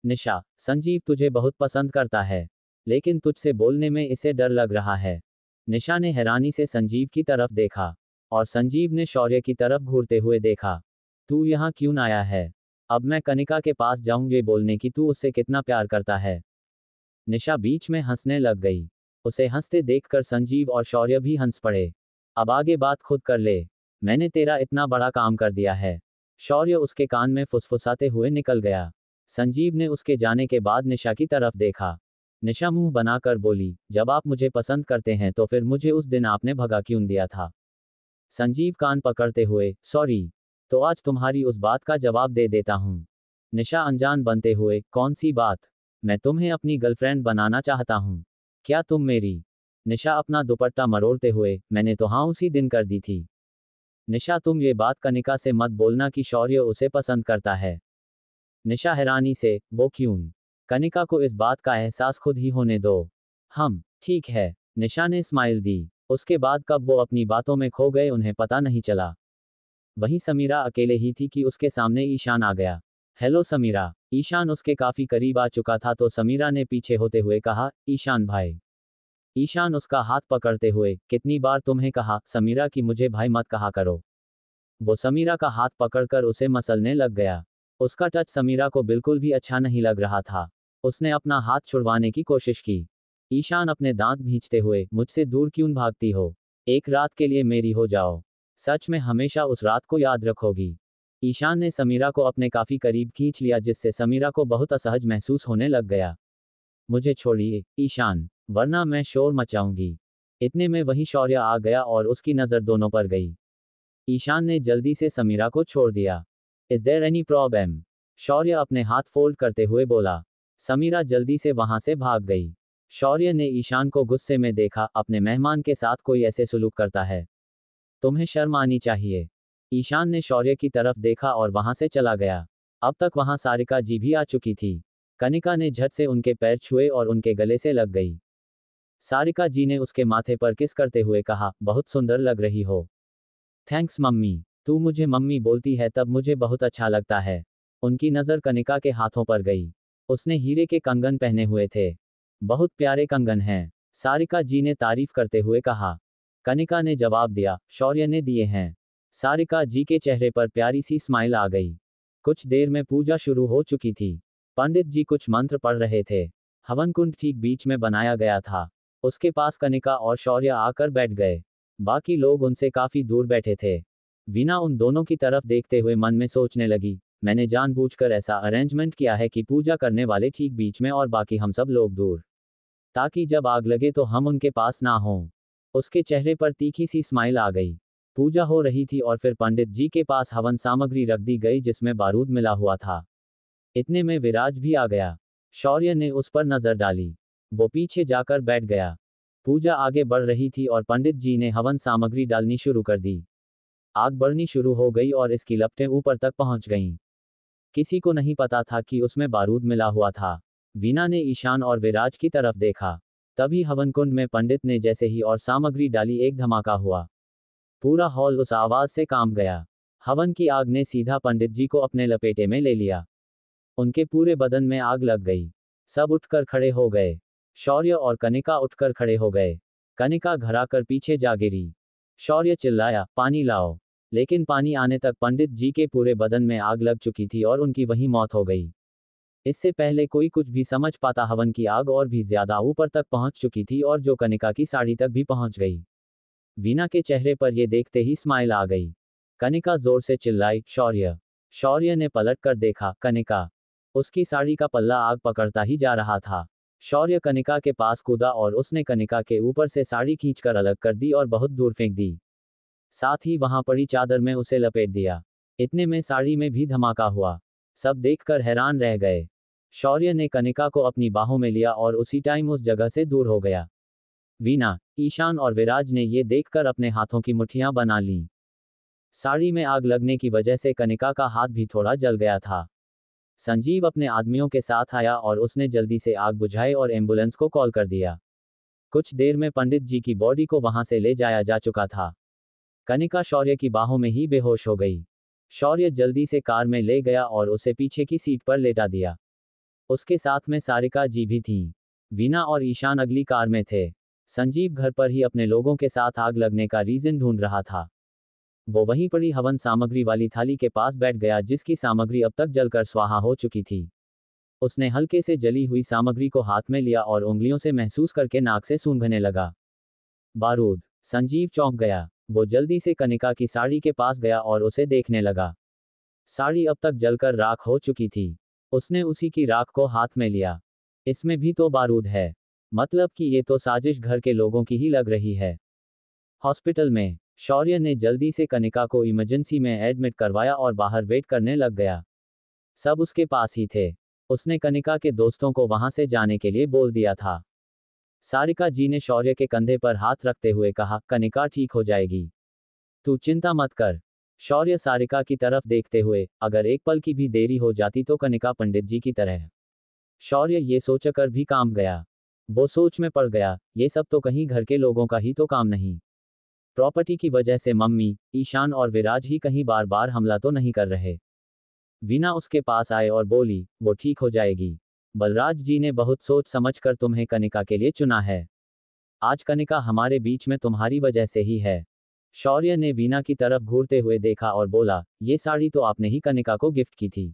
निशा, संजीव तुझे बहुत पसंद करता है, लेकिन तुझसे बोलने में इसे डर लग रहा है। निशा ने हैरानी से संजीव की तरफ देखा, और संजीव ने शौर्य की तरफ घूरते हुए देखा। तू यहाँ क्यों आया है? अब मैं कनिका के पास जाऊं ये बोलने की तू उससे कितना प्यार करता है। निशा बीच में हंसने लग गई। उसे हंसते देखकर संजीव और शौर्य भी हंस पड़े। अब आगे बात खुद कर ले, मैंने तेरा इतना बड़ा काम कर दिया है। शौर्य उसके कान में फुसफुसाते हुए निकल गया। संजीव ने उसके जाने के बाद निशा की तरफ देखा। निशा मुंह बनाकर बोली, जब आप मुझे पसंद करते हैं तो फिर मुझे उस दिन आपने भगा क्यों दिया था? संजीव कान पकड़ते हुए, सॉरी, तो आज तुम्हारी उस बात का जवाब दे देता हूं। निशा अनजान बनते हुए, कौन सी बात? मैं तुम्हें अपनी गर्लफ्रेंड बनाना चाहता हूं। क्या तुम मेरी? निशा अपना दुपट्टा मरोड़ते हुए, मैंने तो हाँ उसी दिन कर दी थी। निशा तुम ये बात कनिका से मत बोलना कि शौर्य उसे पसंद करता है। निशा हैरानी से, वो क्यों? कनिका को इस बात का एहसास खुद ही होने दो। ठीक है। निशा ने स्माइल दी। उसके बाद कब वो अपनी बातों में खो गए उन्हें पता नहीं चला। वहीं समीरा अकेले ही थी कि उसके सामने ईशान आ गया। हेलो समीरा। ईशान उसके काफी करीब आ चुका था तो समीरा ने पीछे होते हुए कहा, ईशान भाई। ईशान उसका हाथ पकड़ते हुए, कितनी बार तुम्हें कहा समीरा कि मुझे भाई मत कहा करो। वो समीरा का हाथ पकड़कर उसे मसलने लग गया। उसका टच समीरा को बिल्कुल भी अच्छा नहीं लग रहा था। उसने अपना हाथ छुड़वाने की कोशिश की। ईशान अपने दांत भींचते हुए, मुझसे दूर क्यों भागती हो? एक रात के लिए मेरी हो जाओ। सच में हमेशा उस रात को याद रखोगी। ईशान ने समीरा को अपने काफी करीब खींच लिया जिससे समीरा को बहुत असहज महसूस होने लग गया। मुझे छोड़िए, ईशान, वरना मैं शोर मचाऊंगी। इतने में वही शौर्य आ गया और उसकी नजर दोनों पर गई। ईशान ने जल्दी से समीरा को छोड़ दिया। Is there any problem? Shaurya अपने हाथ फोल्ड करते हुए बोला। समीरा जल्दी से वहां से भाग गई। शौर्य ने ईशान को गुस्से में देखा, अपने मेहमान के साथ कोई ऐसे सलूक करता है? तुम्हें शर्म आनी चाहिए। ईशान ने शौर्य की तरफ देखा और वहां से चला गया। अब तक वहां सारिका जी भी आ चुकी थी। कनिका ने झट से उनके पैर छुए और उनके गले से लग गई। सारिका जी ने उसके माथे पर किस करते हुए कहा, बहुत सुंदर लग रही हो। Thanks mummy. तू मुझे मम्मी बोलती है तब मुझे बहुत अच्छा लगता है। उनकी नज़र कनिका के हाथों पर गई। उसने हीरे के कंगन पहने हुए थे। बहुत प्यारे कंगन हैं। सारिका जी ने तारीफ करते हुए कहा। कनिका ने जवाब दिया, शौर्य ने दिए हैं। सारिका जी के चेहरे पर प्यारी सी स्माइल आ गई। कुछ देर में पूजा शुरू हो चुकी थी। पंडित जी कुछ मंत्र पढ़ रहे थे। हवन कुंड ठीक बीच में बनाया गया था। उसके पास कनिका और शौर्य आकर बैठ गए। बाकी लोग उनसे काफी दूर बैठे थे। वीना उन दोनों की तरफ देखते हुए मन में सोचने लगी, मैंने जानबूझकर ऐसा अरेंजमेंट किया है कि पूजा करने वाले ठीक बीच में और बाकी हम सब लोग दूर, ताकि जब आग लगे तो हम उनके पास ना हों। उसके चेहरे पर तीखी सी स्माइल आ गई। पूजा हो रही थी और फिर पंडित जी के पास हवन सामग्री रख दी गई जिसमें बारूद मिला हुआ था। इतने में विराज भी आ गया। शौर्य ने उस पर नजर डाली। वो पीछे जाकर बैठ गया। पूजा आगे बढ़ रही थी और पंडित जी ने हवन सामग्री डालनी शुरू कर दी। आग बढ़नी शुरू हो गई और इसकी लपटें ऊपर तक पहुंच गईं। किसी को नहीं पता था कि उसमें बारूद मिला हुआ था। वीना ने ईशान और विराज की तरफ देखा। तभी हवन कुंड में पंडित ने जैसे ही और सामग्री डाली एक धमाका हुआ। पूरा हॉल उस आवाज से कांप गया। हवन की आग ने सीधा पंडित जी को अपने लपेटे में ले लिया। उनके पूरे बदन में आग लग गई। सब उठकर खड़े हो गए। शौर्य और कनिका उठकर खड़े हो गए। कनिका घबराकर पीछे जा गिरी। शौर्य चिल्लाया, पानी लाओ। लेकिन पानी आने तक पंडित जी के पूरे बदन में आग लग चुकी थी और उनकी वहीं मौत हो गई। इससे पहले कोई कुछ भी समझ पाता हवन की आग और भी ज्यादा ऊपर तक पहुंच चुकी थी और जो कनिका की साड़ी तक भी पहुंच गई। वीना के चेहरे पर यह देखते ही स्माइल आ गई। कनिका जोर से चिल्लाई, शौर्य। शौर्य ने पलट कर देखा, कनिका। उसकी साड़ी का पल्ला आग पकड़ता ही जा रहा था। शौर्य कनिका के पास कूदा और उसने कनिका के ऊपर से साड़ी खींचकर अलग कर दी और बहुत दूर फेंक दी। साथ ही वहां पड़ी चादर में उसे लपेट दिया। इतने में साड़ी में भी धमाका हुआ। सब देखकर हैरान रह गए। शौर्य ने कनिका को अपनी बाहों में लिया और उसी टाइम उस जगह से दूर हो गया। वीना, ईशान और विराज ने ये देखकर अपने हाथों की मुट्ठियां बना लीं। साड़ी में आग लगने की वजह से कनिका का हाथ भी थोड़ा जल गया था। संजीव अपने आदमियों के साथ आया और उसने जल्दी से आग बुझाई और एम्बुलेंस को कॉल कर दिया। कुछ देर में पंडित जी की बॉडी को वहां से ले जाया जा चुका था। कनिका शौर्य की बाहों में ही बेहोश हो गई। शौर्य जल्दी से कार में ले गया और उसे पीछे की सीट पर लेटा दिया। उसके साथ में सारिका जी भी थीं। वीना और ईशान अगली कार में थे। संजीव घर पर ही अपने लोगों के साथ आग लगने का रीजन ढूंढ रहा था। वो वहीं पड़ी हवन सामग्री वाली थाली के पास बैठ गया जिसकी सामग्री अब तक जलकर स्वाहा हो चुकी थी। उसने हल्के से जली हुई सामग्री को हाथ में लिया और उंगलियों से महसूस करके नाक से सूंघने लगा। बारूद। संजीव चौंक गया। वो जल्दी से कनिका की साड़ी के पास गया और उसे देखने लगा। साड़ी अब तक जलकर राख हो चुकी थी। उसने उसी की राख को हाथ में लिया। इसमें भी तो बारूद है। मतलब कि ये तो साजिश घर के लोगों की ही लग रही है। हॉस्पिटल में शौर्य ने जल्दी से कनिका को इमरजेंसी में एडमिट करवाया और बाहर वेट करने लग गया। सब उसके पास ही थे। उसने कनिका के दोस्तों को वहां से जाने के लिए बोल दिया था। सारिका जी ने शौर्य के कंधे पर हाथ रखते हुए कहा, कनिका ठीक हो जाएगी, तू चिंता मत कर। शौर्य सारिका की तरफ देखते हुए, अगर एक पल की भी देरी हो जाती तो कनिका पंडित जी की तरह। शौर्य ये सोचकर भी काम गया। वो सोच में पड़ गया, ये सब तो कहीं घर के लोगों का ही तो काम नहीं। प्रॉपर्टी की वजह से मम्मी, ईशान और विराज ही कहीं बार बार हमला तो नहीं कर रहे। वीना उसके पास आए और बोली, वो ठीक हो जाएगी। बलराज जी ने बहुत सोच समझ कर तुम्हें कनिका के लिए चुना है। आज कनिका हमारे बीच में तुम्हारी वजह से ही है। शौर्य ने वीना की तरफ घूरते हुए देखा और बोला, ये साड़ी तो आपने ही कनिका को गिफ्ट की थी,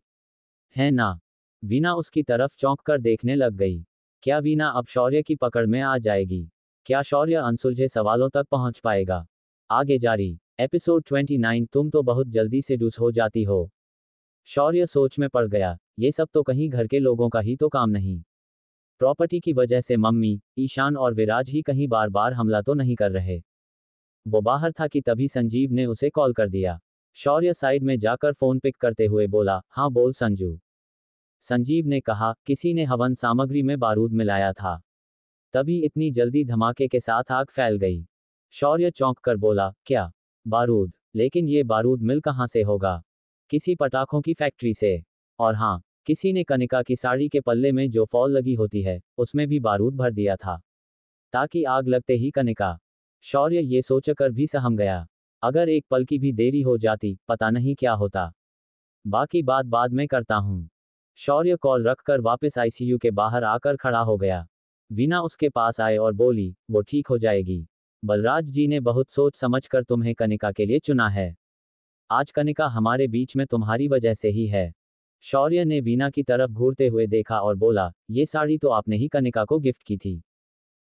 है ना? वीना उसकी तरफ चौंक कर देखने लग गई। क्या वीना अब शौर्य की पकड़ में आ जाएगी? क्या शौर्य अनसुलझे सवालों तक पहुंच पाएगा? आगे जारी। एपिसोड 29। तुम तो बहुत जल्दी सेड्यूस हो जाती हो। शौर्य सोच में पड़ गया, ये सब तो कहीं घर के लोगों का ही तो काम नहीं। प्रॉपर्टी की वजह से मम्मी, ईशान और विराज ही कहीं बार बार हमला तो नहीं कर रहे। वो बाहर था कि तभी संजीव ने उसे कॉल कर दिया। शौर्य साइड में जाकर फोन पिक करते हुए बोला, हाँ बोल संजू। संजीव ने कहा, किसी ने हवन सामग्री में बारूद मिलाया था, तभी इतनी जल्दी धमाके के साथ आग फैल गई। शौर्य चौंक कर बोला, क्या? बारूद? लेकिन ये बारूद मिल कहाँ से होगा? किसी पटाखों की फैक्ट्री से। और हाँ, किसी ने कनिका की साड़ी के पल्ले में जो फॉल लगी होती है, उसमें भी बारूद भर दिया था, ताकि आग लगते ही कनिका। शौर्य ये सोचकर भी सहम गया। अगर एक पल की भी देरी हो जाती, पता नहीं क्या होता। बाकी बात बाद में करता हूँ। शौर्य कॉल रखकर वापस आईसीयू के बाहर आकर खड़ा हो गया। वीना उसके पास आए और बोली, वो ठीक हो जाएगी। बलराज जी ने बहुत सोच समझकर तुम्हें कनिका के लिए चुना है। आज कनिका हमारे बीच में तुम्हारी वजह से ही है। शौर्य ने वीना की तरफ घूरते हुए देखा और बोला, ये साड़ी तो आपने ही कनिका को गिफ्ट की थी,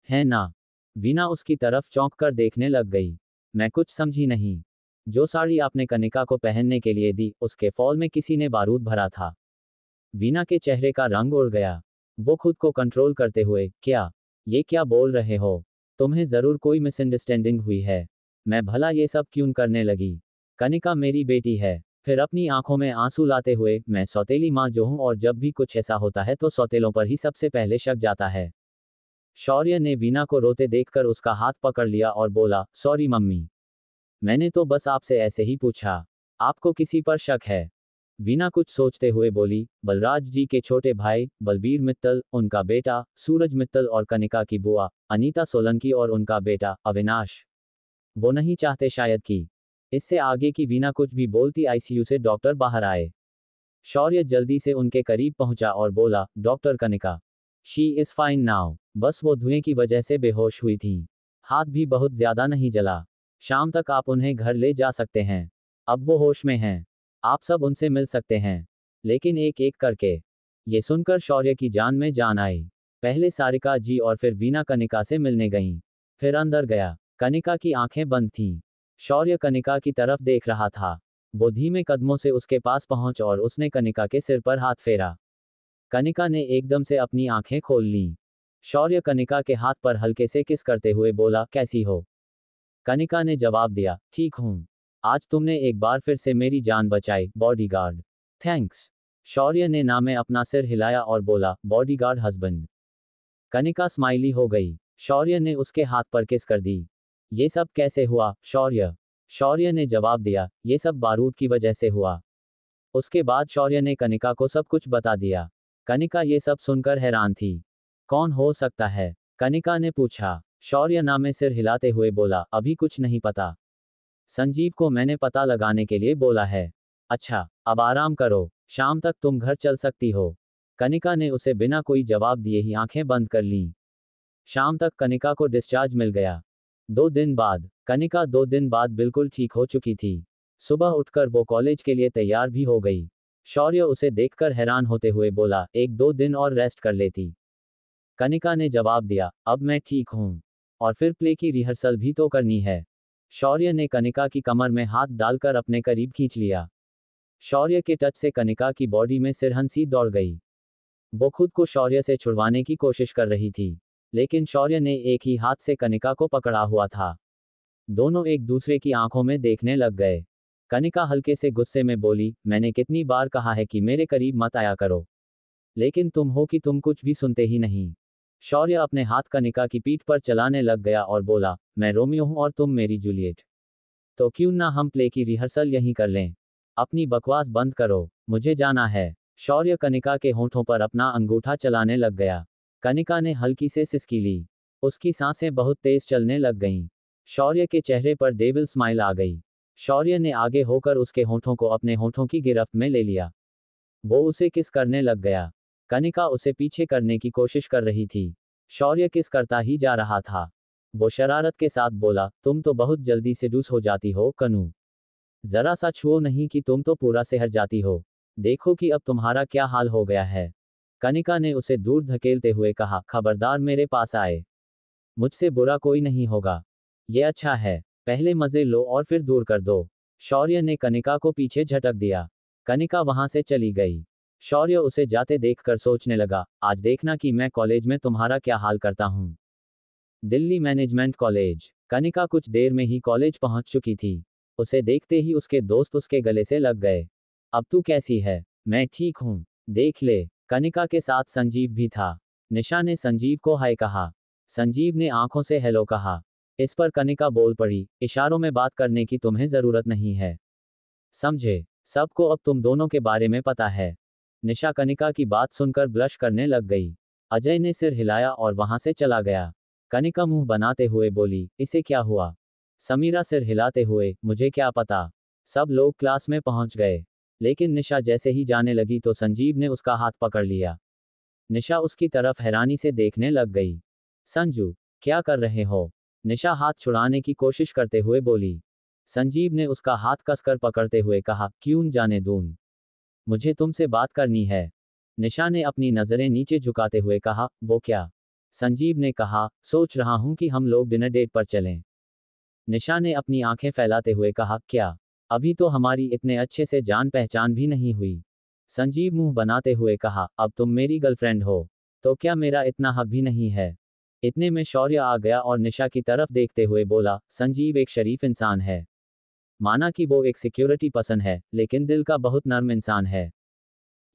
है ना? वीना उसकी तरफ चौंक कर देखने लग गई। मैं कुछ समझी नहीं। जो साड़ी आपने कनिका को पहनने के लिए दी, उसके फॉल में किसी ने बारूद भरा था। वीना के चेहरे का रंग उड़ गया। वो खुद को कंट्रोल करते हुए, ये क्या बोल रहे हो? तुम्हें जरूर कोई मिसअंडरस्टैंडिंग हुई है। मैं भला ये सब क्यों करने लगी? कनिका मेरी बेटी है। फिर अपनी आंखों में आंसू लाते हुए, मैं सौतेली माँ जो हूं और जब भी कुछ ऐसा होता है तो सौतेलों पर ही सबसे पहले शक जाता है। शौर्य ने वीना को रोते देखकर उसका हाथ पकड़ लिया और बोला, सॉरी मम्मी, मैंने तो बस आपसे ऐसे ही पूछा। आपको किसी पर शक है? वीना कुछ सोचते हुए बोली, बलराज जी के छोटे भाई बलबीर मित्तल, उनका बेटा सूरज मित्तल और कनिका की बुआ अनीता सोलंकी और उनका बेटा अविनाश। वो नहीं चाहते शायद कि। इससे आगे की वीना कुछ भी बोलती आईसीयू से डॉक्टर बाहर आए। शौर्य जल्दी से उनके करीब पहुंचा और बोला, doctor Kanika, she is fine now. बस वो धुएं की वजह से बेहोश हुई थी। हाथ भी बहुत ज्यादा नहीं जला। शाम तक आप उन्हें घर ले जा सकते हैं। अब वो होश में हैं। आप सब उनसे मिल सकते हैं, लेकिन एक एक करके। ये सुनकर शौर्य की जान में जान आई। पहले सारिका जी और फिर वीना कनिका से मिलने गईं। फिर अंदर गया। कनिका की आंखें बंद थीं। शौर्य कनिका की तरफ देख रहा था। वो धीमे कदमों से उसके पास पहुंच और उसने कनिका के सिर पर हाथ फेरा। कनिका ने एकदम से अपनी आंखें खोल लीं। शौर्य कनिका के हाथ पर हल्के से किस करते हुए बोला, कैसी हो? कनिका ने जवाब दिया, ठीक हूं। आज तुमने एक बार फिर से मेरी जान बचाई, बॉडीगार्ड। थैंक्स। शौर्य ने ना में अपना सिर हिलाया और बोला, बॉडीगार्ड हस्बैंड। कनिका स्माइली हो गई। शौर्य ने उसके हाथ पर किस कर दी। ये सब कैसे हुआ, शौर्य? शौर्य ने जवाब दिया, ये सब बारूद की वजह से हुआ। उसके बाद शौर्य ने कनिका को सब कुछ बता दिया। कनिका ये सब सुनकर हैरान थी। कौन हो सकता है? कनिका ने पूछा। शौर्य ना में सिर हिलाते हुए बोला, अभी कुछ नहीं पता। संजीव को मैंने पता लगाने के लिए बोला है। अच्छा, अब आराम करो, शाम तक तुम घर चल सकती हो। कनिका ने उसे बिना कोई जवाब दिए ही आंखें बंद कर लीं। शाम तक कनिका को डिस्चार्ज मिल गया। 2 दिन बाद कनिका 2 दिन बाद बिल्कुल ठीक हो चुकी थी। सुबह उठकर वो कॉलेज के लिए तैयार भी हो गई। शौर्य उसे देखकर हैरान होते हुए बोला, 1-2 दिन और रेस्ट कर लेती। कनिका ने जवाब दिया, अब मैं ठीक हूँ। और फिर प्ले की रिहर्सल भी तो करनी है। शौर्य ने कनिका की कमर में हाथ डालकर अपने करीब खींच लिया। शौर्य के टच से कनिका की बॉडी में सिरहन सी दौड़ गई। वो खुद को शौर्य से छुड़वाने की कोशिश कर रही थी, लेकिन शौर्य ने एक ही हाथ से कनिका को पकड़ा हुआ था। दोनों एक दूसरे की आंखों में देखने लग गए। कनिका हल्के से गुस्से में बोली, मैंने कितनी बार कहा है कि मेरे करीब मत आया करो, लेकिन तुम हो कि तुम कुछ भी सुनते ही नहीं। शौर्य अपने हाथ कनिका की पीठ पर चलाने लग गया और बोला, मैं रोमियो हूं और तुम मेरी जूलियट। तो क्यों ना हम प्ले की रिहर्सल यहीं कर लें। अपनी बकवास बंद करो, मुझे जाना है। शौर्य कनिका के होंठों पर अपना अंगूठा चलाने लग गया। कनिका ने हल्की से सिसकी ली। उसकी सांसें बहुत तेज चलने लग गईं। शौर्य के चेहरे पर डेविल स्माइल आ गई। शौर्य ने आगे होकर उसके होंठों को अपने होंठों की गिरफ्त में ले लिया। वो उसे किस करने लग गया। कनिका उसे पीछे करने की कोशिश कर रही थी। शौर्य किस करता ही जा रहा था। वो शरारत के साथ बोला, तुम तो बहुत जल्दी सेड्यूस हो जाती हो कनू। जरा सा छुओ नहीं कि तुम तो पूरा सिहर जाती हो। देखो कि अब तुम्हारा क्या हाल हो गया है। कनिका ने उसे दूर धकेलते हुए कहा, खबरदार मेरे पास आए। मुझसे बुरा कोई नहीं होगा। ये अच्छा है, पहले मजे लो और फिर दूर कर दो। शौर्य ने कनिका को पीछे झटक दिया। कनिका वहां से चली गई। शौर्य उसे जाते देखकर सोचने लगा, आज देखना कि मैं कॉलेज में तुम्हारा क्या हाल करता हूं। Delhi management college. कनिका कुछ देर में ही कॉलेज पहुंच चुकी थी। उसे देखते ही उसके दोस्त उसके गले से लग गए। अब तू कैसी है? मैं ठीक हूं, देख ले। कनिका के साथ संजीव भी था। निशा ने संजीव को हाय कहा। संजीव ने आंखों से हेलो कहा। इस पर कनिका बोल पड़ी, इशारों में बात करने की तुम्हें जरूरत नहीं है, समझे? सबको अब तुम दोनों के बारे में पता है। निशा कनिका की बात सुनकर ब्लश करने लग गई। अजय ने सिर हिलाया और वहां से चला गया। कनिका मुंह बनाते हुए बोली, इसे क्या हुआ? समीरा सिर हिलाते हुए, मुझे क्या पता। सब लोग क्लास में पहुंच गए, लेकिन निशा जैसे ही जाने लगी तो संजीव ने उसका हाथ पकड़ लिया। निशा उसकी तरफ हैरानी से देखने लग गई। संजू, क्या कर रहे हो? निशा हाथ छुड़ाने की कोशिश करते हुए बोली। संजीव ने उसका हाथ कसकर पकड़ते हुए कहा, क्यों जाने दूं? मुझे तुमसे बात करनी है। निशा ने अपनी नजरें नीचे झुकाते हुए कहा, वो क्या? संजीव ने कहा, सोच रहा हूं कि हम लोग डिनर डेट पर चलें। निशा ने अपनी आंखें फैलाते हुए कहा, क्या? अभी तो हमारी इतने अच्छे से जान पहचान भी नहीं हुई। संजीव मुंह बनाते हुए कहा, अब तुम मेरी गर्लफ्रेंड हो, तो क्या मेरा इतना हक भी नहीं है? इतने में शौर्य आ गया और निशा की तरफ देखते हुए बोला, संजीव एक शरीफ इंसान है। माना कि वो एक सिक्योरिटी पर्सन है, लेकिन दिल का बहुत नर्म इंसान है।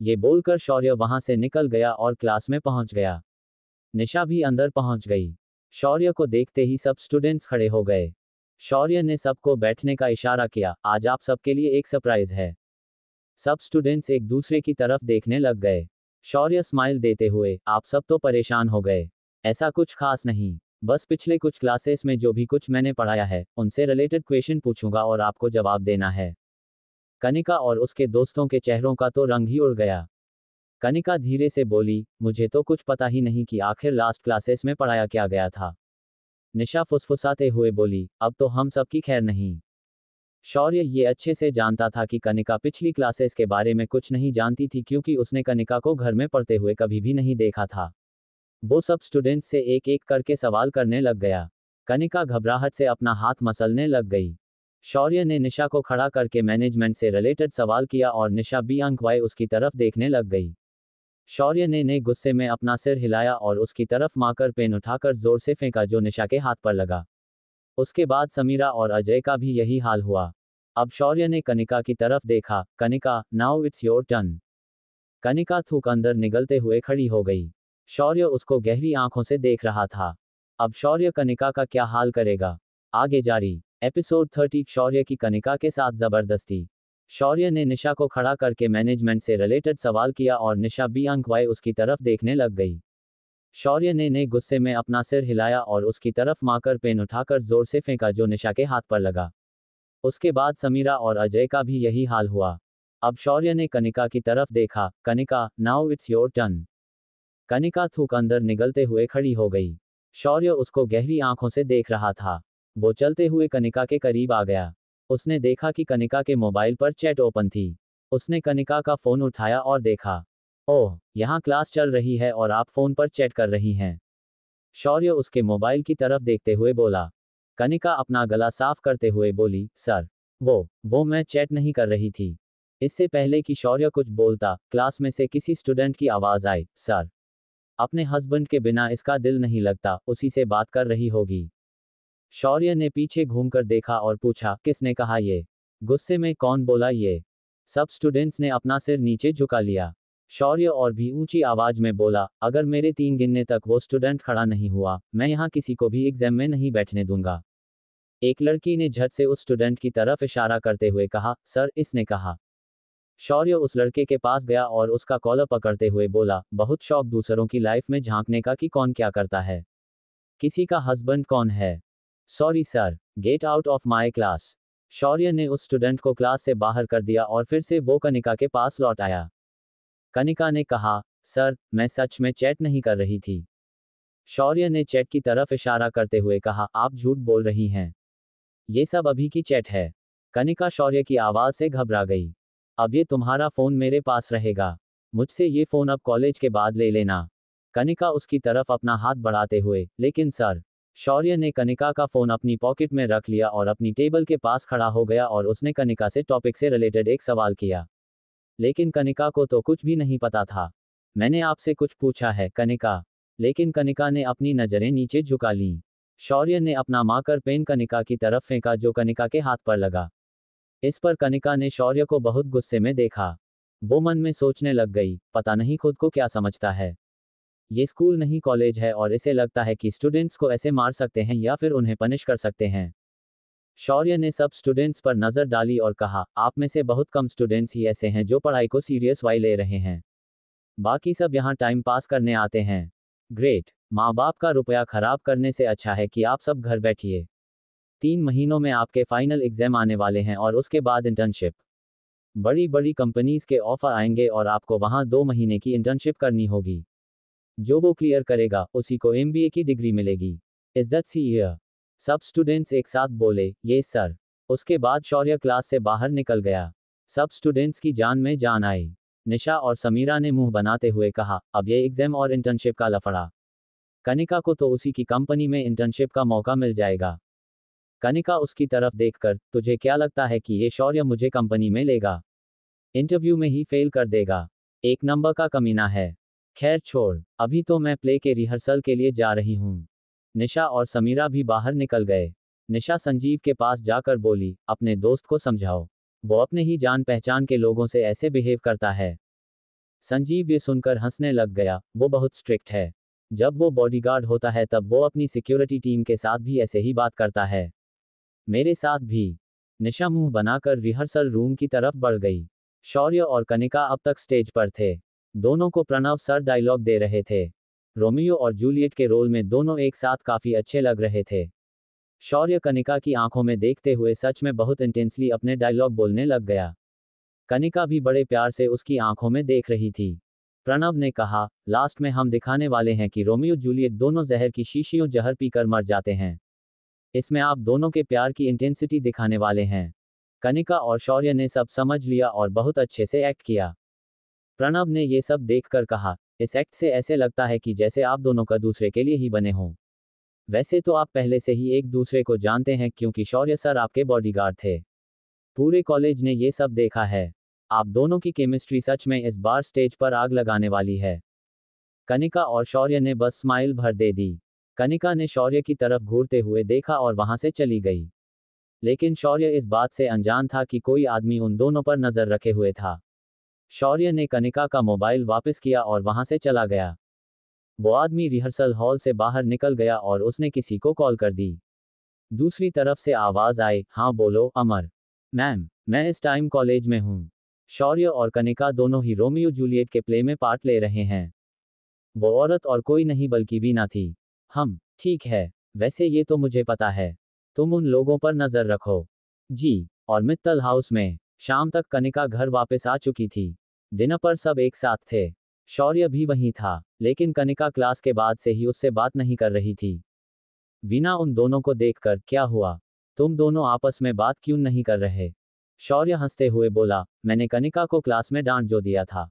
ये बोलकर शौर्य वहां से निकल गया और क्लास में पहुंच गया। निशा भी अंदर पहुंच गई। शौर्य को देखते ही सब स्टूडेंट्स खड़े हो गए। शौर्य ने सबको बैठने का इशारा किया, आज आप सबके लिए एक सरप्राइज है। सब स्टूडेंट्स एक दूसरे की तरफ देखने लग गए। शौर्य स्माइल देते हुए, आप सब तो परेशान हो गए। ऐसा कुछ खास नहीं, बस पिछले कुछ क्लासेस में जो भी कुछ मैंने पढ़ाया है, उनसे रिलेटेड क्वेश्चन पूछूंगा और आपको जवाब देना है। कनिका और उसके दोस्तों के चेहरों का तो रंग ही उड़ गया। कनिका धीरे से बोली, मुझे तो कुछ पता ही नहीं कि आखिर लास्ट क्लासेस में पढ़ाया क्या गया था। निशा फुसफुसाते हुए बोली, अब तो हम सबकी खैर नहीं। शौर्य ये अच्छे से जानता था कि कनिका पिछली क्लासेस के बारे में कुछ नहीं जानती थी, क्योंकि उसने कनिका को घर में पढ़ते हुए कभी भी नहीं देखा था। वो सब स्टूडेंट्स से एक एक करके सवाल करने लग गया। कनिका घबराहट से अपना हाथ मसलने लग गई। शौर्य ने निशा को खड़ा करके मैनेजमेंट से रिलेटेड सवाल किया और निशा भी अंकवाए उसकी तरफ देखने लग गई। शौर्य ने गुस्से में अपना सिर हिलाया और उसकी तरफ मार्कर पेन उठाकर जोर से फेंका जो निशा के हाथ पर लगा। उसके बाद समीरा और अजय का भी यही हाल हुआ। अब शौर्य ने कनिका की तरफ देखा, Kanika, now it's your turn. Kanika थूक अंदर निगलते हुए खड़ी हो गई। शौर्य उसको गहरी आंखों से देख रहा था। अब शौर्य कनिका का क्या हाल करेगा? आगे जारी। एपिसोड 30 शौर्य की कनिका के साथ जबरदस्ती। शौर्य ने निशा को खड़ा करके मैनेजमेंट से रिलेटेड सवाल किया और निशा बेआंखवाए उसकी तरफ देखने लग गई। शौर्य ने गुस्से में अपना सिर हिलाया और उसकी तरफ मार्कर पेन उठाकर जोर से फेंका जो निशा के हाथ पर लगा। उसके बाद समीरा और अजय का भी यही हाल हुआ। अब शौर्य ने कनिका की तरफ देखा। Kanika, now it's your turn. Kanika थूक अंदर निगलते हुए खड़ी हो गई। शौर्य उसको गहरी आंखों से देख रहा था। वो चलते हुए कनिका के करीब आ गया। उसने देखा कि कनिका के मोबाइल पर चैट ओपन थी। उसने कनिका का फोन उठाया और देखा। ओह, यहाँ क्लास चल रही है और आप फोन पर चैट कर रही हैं। शौर्य उसके मोबाइल की तरफ देखते हुए बोला। कनिका अपना गला साफ करते हुए बोली, सर, वो मैं चैट नहीं कर रही थी। इससे पहले कि शौर्य कुछ बोलता, क्लास में से किसी स्टूडेंट की आवाज आई, सर, अपने हस्बैंड के बिना इसका दिल नहीं लगता, उसी से बात कर रही होगी। शौर्य ने पीछे घूमकर देखा और पूछा, किसने कहा ये? गुस्से में कौन बोला ये? सब स्टूडेंट्स ने अपना सिर नीचे झुका लिया। शौर्य और भी ऊंची आवाज में बोला, अगर मेरे 3 गिनने तक वो स्टूडेंट खड़ा नहीं हुआ, मैं यहाँ किसी को भी एग्जाम में नहीं बैठने दूंगा। एक लड़की ने झट से उस स्टूडेंट की तरफ इशारा करते हुए कहा, सर, इसने कहा। शौर्य उस लड़के के पास गया और उसका कॉलर पकड़ते हुए बोला, बहुत शौक दूसरों की लाइफ में झांकने का कि कौन क्या करता है। किसी का हस्बैंड कौन है? Sorry sir, get out of my class. Shaurya ने उस स्टूडेंट को क्लास से बाहर कर दिया और फिर से वो कनिका के पास लौट आया। कनिका ने कहा, सर, मैं सच में चैट नहीं कर रही थी। शौर्य ने चैट की तरफ इशारा करते हुए कहा, आप झूठ बोल रही हैं। ये सब अभी की चैट है। कनिका शौर्य की आवाज से घबरा गई। अब ये तुम्हारा फोन मेरे पास रहेगा। मुझसे ये फोन अब कॉलेज के बाद ले लेना। कनिका उसकी तरफ अपना हाथ बढ़ाते हुए, लेकिन सर। शौर्य ने कनिका का फोन अपनी पॉकेट में रख लिया और अपनी टेबल के पास खड़ा हो गया और उसने कनिका से टॉपिक से रिलेटेड एक सवाल किया। लेकिन कनिका को तो कुछ भी नहीं पता था। मैंने आपसे कुछ पूछा है, कनिका। लेकिन कनिका ने अपनी नजरें नीचे झुका लीं। शौर्य ने अपना मार्कर पेन कनिका की तरफ फेंका जो कनिका के हाथ पर लगा। इस पर कनिका ने शौर्य को बहुत गुस्से में देखा। वो मन में सोचने लग गई, पता नहीं खुद को क्या समझता है। ये स्कूल नहीं कॉलेज है और इसे लगता है कि स्टूडेंट्स को ऐसे मार सकते हैं या फिर उन्हें पनिश कर सकते हैं। शौर्य ने सब स्टूडेंट्स पर नजर डाली और कहा, आप में से बहुत कम स्टूडेंट्स ही ऐसे हैं जो पढ़ाई को सीरियस वाई ले रहे हैं। बाकी सब यहाँ टाइम पास करने आते हैं। ग्रेट, माँ बाप का रुपया खराब करने से अच्छा है कि आप सब घर बैठिए। 3 महीनों में आपके फाइनल एग्जाम आने वाले हैं और उसके बाद इंटर्नशिप। बड़ी बड़ी कंपनीज के ऑफर आएंगे और आपको वहां 2 महीने की इंटर्नशिप करनी होगी। जो वो क्लियर करेगा, उसी को MBA की डिग्री मिलेगी। Is that clear? सब स्टूडेंट्स एक साथ बोले, यस सर। उसके बाद शौर्य क्लास से बाहर निकल गया। सब स्टूडेंट्स की जान में जान आई। निशा और समीरा ने मुंह बनाते हुए कहा, अब ये एग्जाम और इंटर्नशिप का लफड़ा। कनिका को तो उसी की कंपनी में इंटर्नशिप का मौका मिल जाएगा। कनिका उसकी तरफ देखकर, तुझे क्या लगता है कि ये शौर्य मुझे कंपनी में लेगा? इंटरव्यू में ही फेल कर देगा। एक नंबर का कमीना है। खैर छोड़, अभी तो मैं प्ले के रिहर्सल के लिए जा रही हूँ। निशा और समीरा भी बाहर निकल गए। निशा संजीव के पास जाकर बोली, अपने दोस्त को समझाओ। वो अपने ही जान पहचान के लोगों से ऐसे बिहेव करता है। संजीव ये सुनकर हंसने लग गया, वो बहुत स्ट्रिक्ट है। जब वो बॉडीगार्ड होता है तब वो अपनी सिक्योरिटी टीम के साथ भी ऐसे ही बात करता है। मेरे साथ भी। निशा मुंह बनाकर रिहर्सल रूम की तरफ बढ़ गई। शौर्य और कनिका अब तक स्टेज पर थे। दोनों को प्रणव सर डायलॉग दे रहे थे। रोमियो और जूलियट के रोल में दोनों एक साथ काफी अच्छे लग रहे थे। शौर्य कनिका की आंखों में देखते हुए सच में बहुत इंटेंसली अपने डायलॉग बोलने लग गया। कनिका भी बड़े प्यार से उसकी आंखों में देख रही थी। प्रणव ने कहा, लास्ट में हम दिखाने वाले हैं कि रोमियो जूलियट दोनों जहर की शीशियों जहर पीकर मर जाते हैं। इसमें आप दोनों के प्यार की इंटेंसिटी दिखाने वाले हैं। कनिका और शौर्य ने सब समझ लिया और बहुत अच्छे से एक्ट किया। प्रणव ने ये सब देखकर कहा, इस एक्ट से ऐसे लगता है कि जैसे आप दोनों का दूसरे के लिए ही बने हों। वैसे तो आप पहले से ही एक दूसरे को जानते हैं क्योंकि शौर्य सर आपके बॉडीगार्ड थे। पूरे कॉलेज ने ये सब देखा है। आप दोनों की केमिस्ट्री सच में इस बार स्टेज पर आग लगाने वाली है। कनिका और शौर्य ने बस स्माइल भर दे दी। कनिका ने शौर्य की तरफ घूरते हुए देखा और वहां से चली गई। लेकिन शौर्य इस बात से अनजान था कि कोई आदमी उन दोनों पर नजर रखे हुए था। शौर्य ने कनिका का मोबाइल वापस किया और वहां से चला गया। वो आदमी रिहर्सल हॉल से बाहर निकल गया और उसने किसी को कॉल कर दी। दूसरी तरफ से आवाज आई, हाँ बोलो अमर। मैम, मैं इस टाइम कॉलेज में हूँ। शौर्य और कनिका दोनों ही रोमियो जूलियट के प्ले में पार्ट ले रहे हैं। वो औरत और कोई नहीं बल्कि वीना थी। ठीक है, वैसे ये तो मुझे पता है। तुम उन लोगों पर नजर रखो। जी। और मित्तल हाउस में शाम तक कनिका घर वापस आ चुकी थी। डिनर पर सब एक साथ थे। शौर्य भी वहीं था, लेकिन कनिका क्लास के बाद से ही उससे बात नहीं कर रही थी। वीना उन दोनों को देखकर, क्या हुआ? तुम दोनों आपस में बात क्यों नहीं कर रहे? शौर्य हंसते हुए बोला, मैंने कनिका को क्लास में डांट जो दिया था,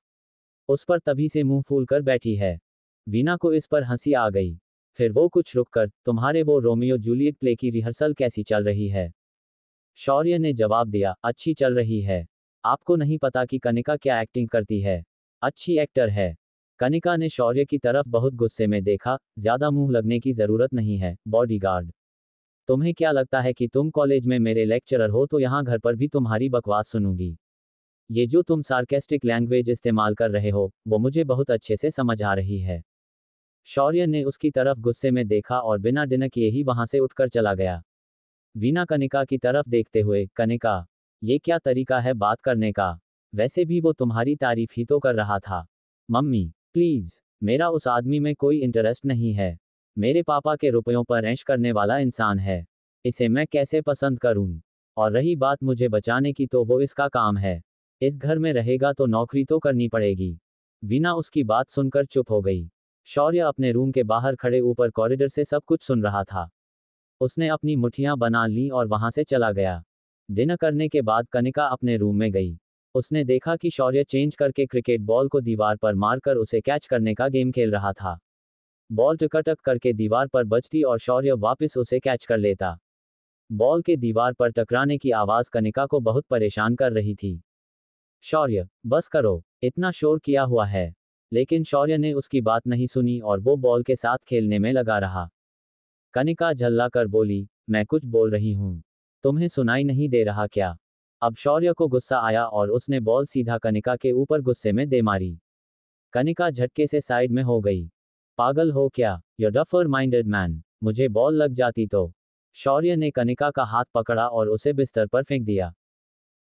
उस पर तभी से मुंह फूल कर बैठी है। वीना को इस पर हंसी आ गई। फिर वो कुछ रुककर, तुम्हारे वो रोमियो जूलियट प्ले की रिहर्सल कैसी चल रही है? शौर्य ने जवाब दिया, अच्छी चल रही है। आपको नहीं पता कि कनिका क्या एक्टिंग करती है? अच्छी एक्टर है। कनिका ने शौर्य की तरफ बहुत गुस्से में देखा, ज्यादा मुंह लगने की जरूरत नहीं है, बॉडीगार्ड। तुम्हें क्या लगता है कि तुम कॉलेज में मेरे लेक्चरर हो तो यहाँ घर पर भी तुम्हारी बकवास सुनूंगी? ये जो तुम सार्केस्टिक लैंग्वेज इस्तेमाल कर रहे हो, वो मुझे बहुत अच्छे से समझ आ रही है। शौर्य ने उसकी तरफ गुस्से में देखा और बिना डिनर किए ही वहां से उठकर चला गया। वीना कनिका की तरफ देखते हुए, कनिका, ये क्या तरीका है बात करने का? वैसे भी वो तुम्हारी तारीफ ही तो कर रहा था। मम्मी, प्लीज, मेरा उस आदमी में कोई इंटरेस्ट नहीं है। मेरे पापा के रुपयों पर ऐश करने वाला इंसान है। इसे मैं कैसे पसंद करूं? और रही बात मुझे बचाने की, तो वो इसका काम है। इस घर में रहेगा तो नौकरी तो करनी पड़ेगी। वीना उसकी बात सुनकर चुप हो गई। शौर्य अपने रूम के बाहर खड़े ऊपर कॉरिडोर से सब कुछ सुन रहा था। उसने अपनी मुट्ठियां बना ली और वहां से चला गया। डिनर करने के बाद कनिका अपने रूम में गई। उसने देखा कि शौर्य चेंज करके क्रिकेट बॉल को दीवार पर मारकर उसे कैच करने का गेम खेल रहा था। बॉल टकटक करके दीवार पर बजती और शौर्य वापस उसे कैच कर लेता। बॉल के दीवार पर टकराने की आवाज कनिका को बहुत परेशान कर रही थी। शौर्य, बस करो, इतना शोर किया हुआ है। लेकिन शौर्य ने उसकी बात नहीं सुनी और वो बॉल के साथ खेलने में लगा रहा। कनिका झल्ला कर बोली, मैं कुछ बोल रही हूं, तुम्हें सुनाई नहीं दे रहा क्या? अब शौर्य को गुस्सा आया और उसने बॉल सीधा कनिका के ऊपर गुस्से में दे मारी। कनिका झटके से साइड में हो गई। पागल हो क्या, यू डफर माइंडेड मैन, मुझे बॉल लग जाती तो। शौर्य ने कनिका का हाथ पकड़ा और उसे बिस्तर पर फेंक दिया।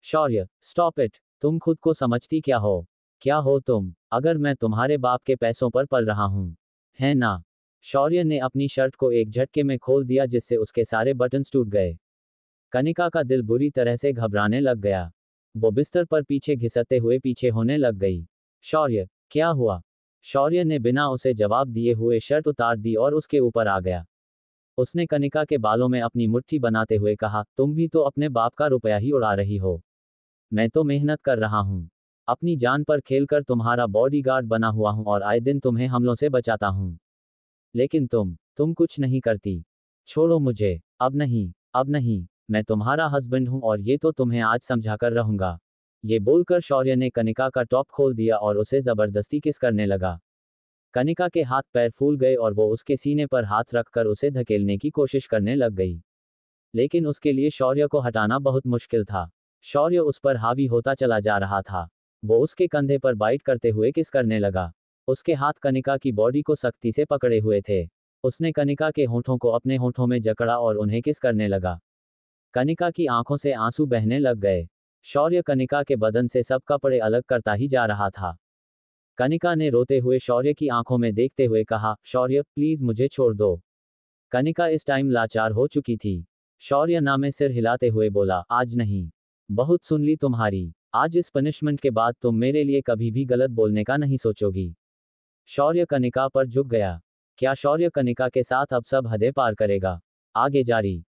शौर्य, स्टॉप इट, तुम खुद को समझती क्या हो? क्या हो तुम? अगर मैं तुम्हारे बाप के पैसों पर पल रहा हूं, है ना? शौर्य ने अपनी शर्ट को एक झटके में खोल दिया जिससे उसके सारे बटन्स टूट गए। कनिका का दिल बुरी तरह से घबराने लग गया। वो बिस्तर पर पीछे घिसते हुए पीछे होने लग गई। शौर्य, क्या हुआ? शौर्य ने बिना उसे जवाब दिए हुए शर्ट उतार दी और उसके ऊपर आ गया। उसने कनिका के बालों में अपनी मुट्ठी बनाते हुए कहा, तुम भी तो अपने बाप का रुपया ही उड़ा रही हो। मैं तो मेहनत कर रहा हूँ, अपनी जान पर खेलकर तुम्हारा बॉडीगार्ड बना हुआ हूँ और आए दिन तुम्हें हमलों से बचाता हूँ। लेकिन तुम कुछ नहीं करती। छोड़ो मुझे, अब नहीं, मैं तुम्हारा हस्बैंड हूं और ये तो तुम्हें आज समझाकर रहूंगा। ये बोलकर शौर्य ने कनिका का टॉप खोल दिया और उसे जबरदस्ती किस करने लगा। कनिका के हाथ पैर फूल गए और वो उसके सीने पर हाथ रखकर उसे धकेलने की कोशिश करने लग गई। लेकिन उसके लिए शौर्य को हटाना बहुत मुश्किल था। शौर्य उस पर हावी होता चला जा रहा था। वो उसके कंधे पर बाइट करते हुए किस करने लगा। उसके हाथ कनिका की बॉडी को सख्ती से पकड़े हुए थे। उसने कनिका के होठों को अपने होठों में जकड़ा और उन्हें किस करने लगा। कनिका की आंखों से आंसू बहने लग गए। शौर्य कनिका के बदन से सब कपड़े अलग करता ही जा रहा था। कनिका ने रोते हुए शौर्य की आंखों में देखते हुए कहा, शौर्य प्लीज मुझे छोड़ दो। कनिका इस टाइम लाचार हो चुकी थी। शौर्य नामे सिर हिलाते हुए बोला, आज नहीं, बहुत सुन ली तुम्हारी। आज इस पनिशमेंट के बाद तुम मेरे लिए कभी भी गलत बोलने का नहीं सोचोगी। शौर्य कनिका पर झुक गया। क्या शौर्य कनिका के साथ अब सब हदें पार करेगा? आगे जारी।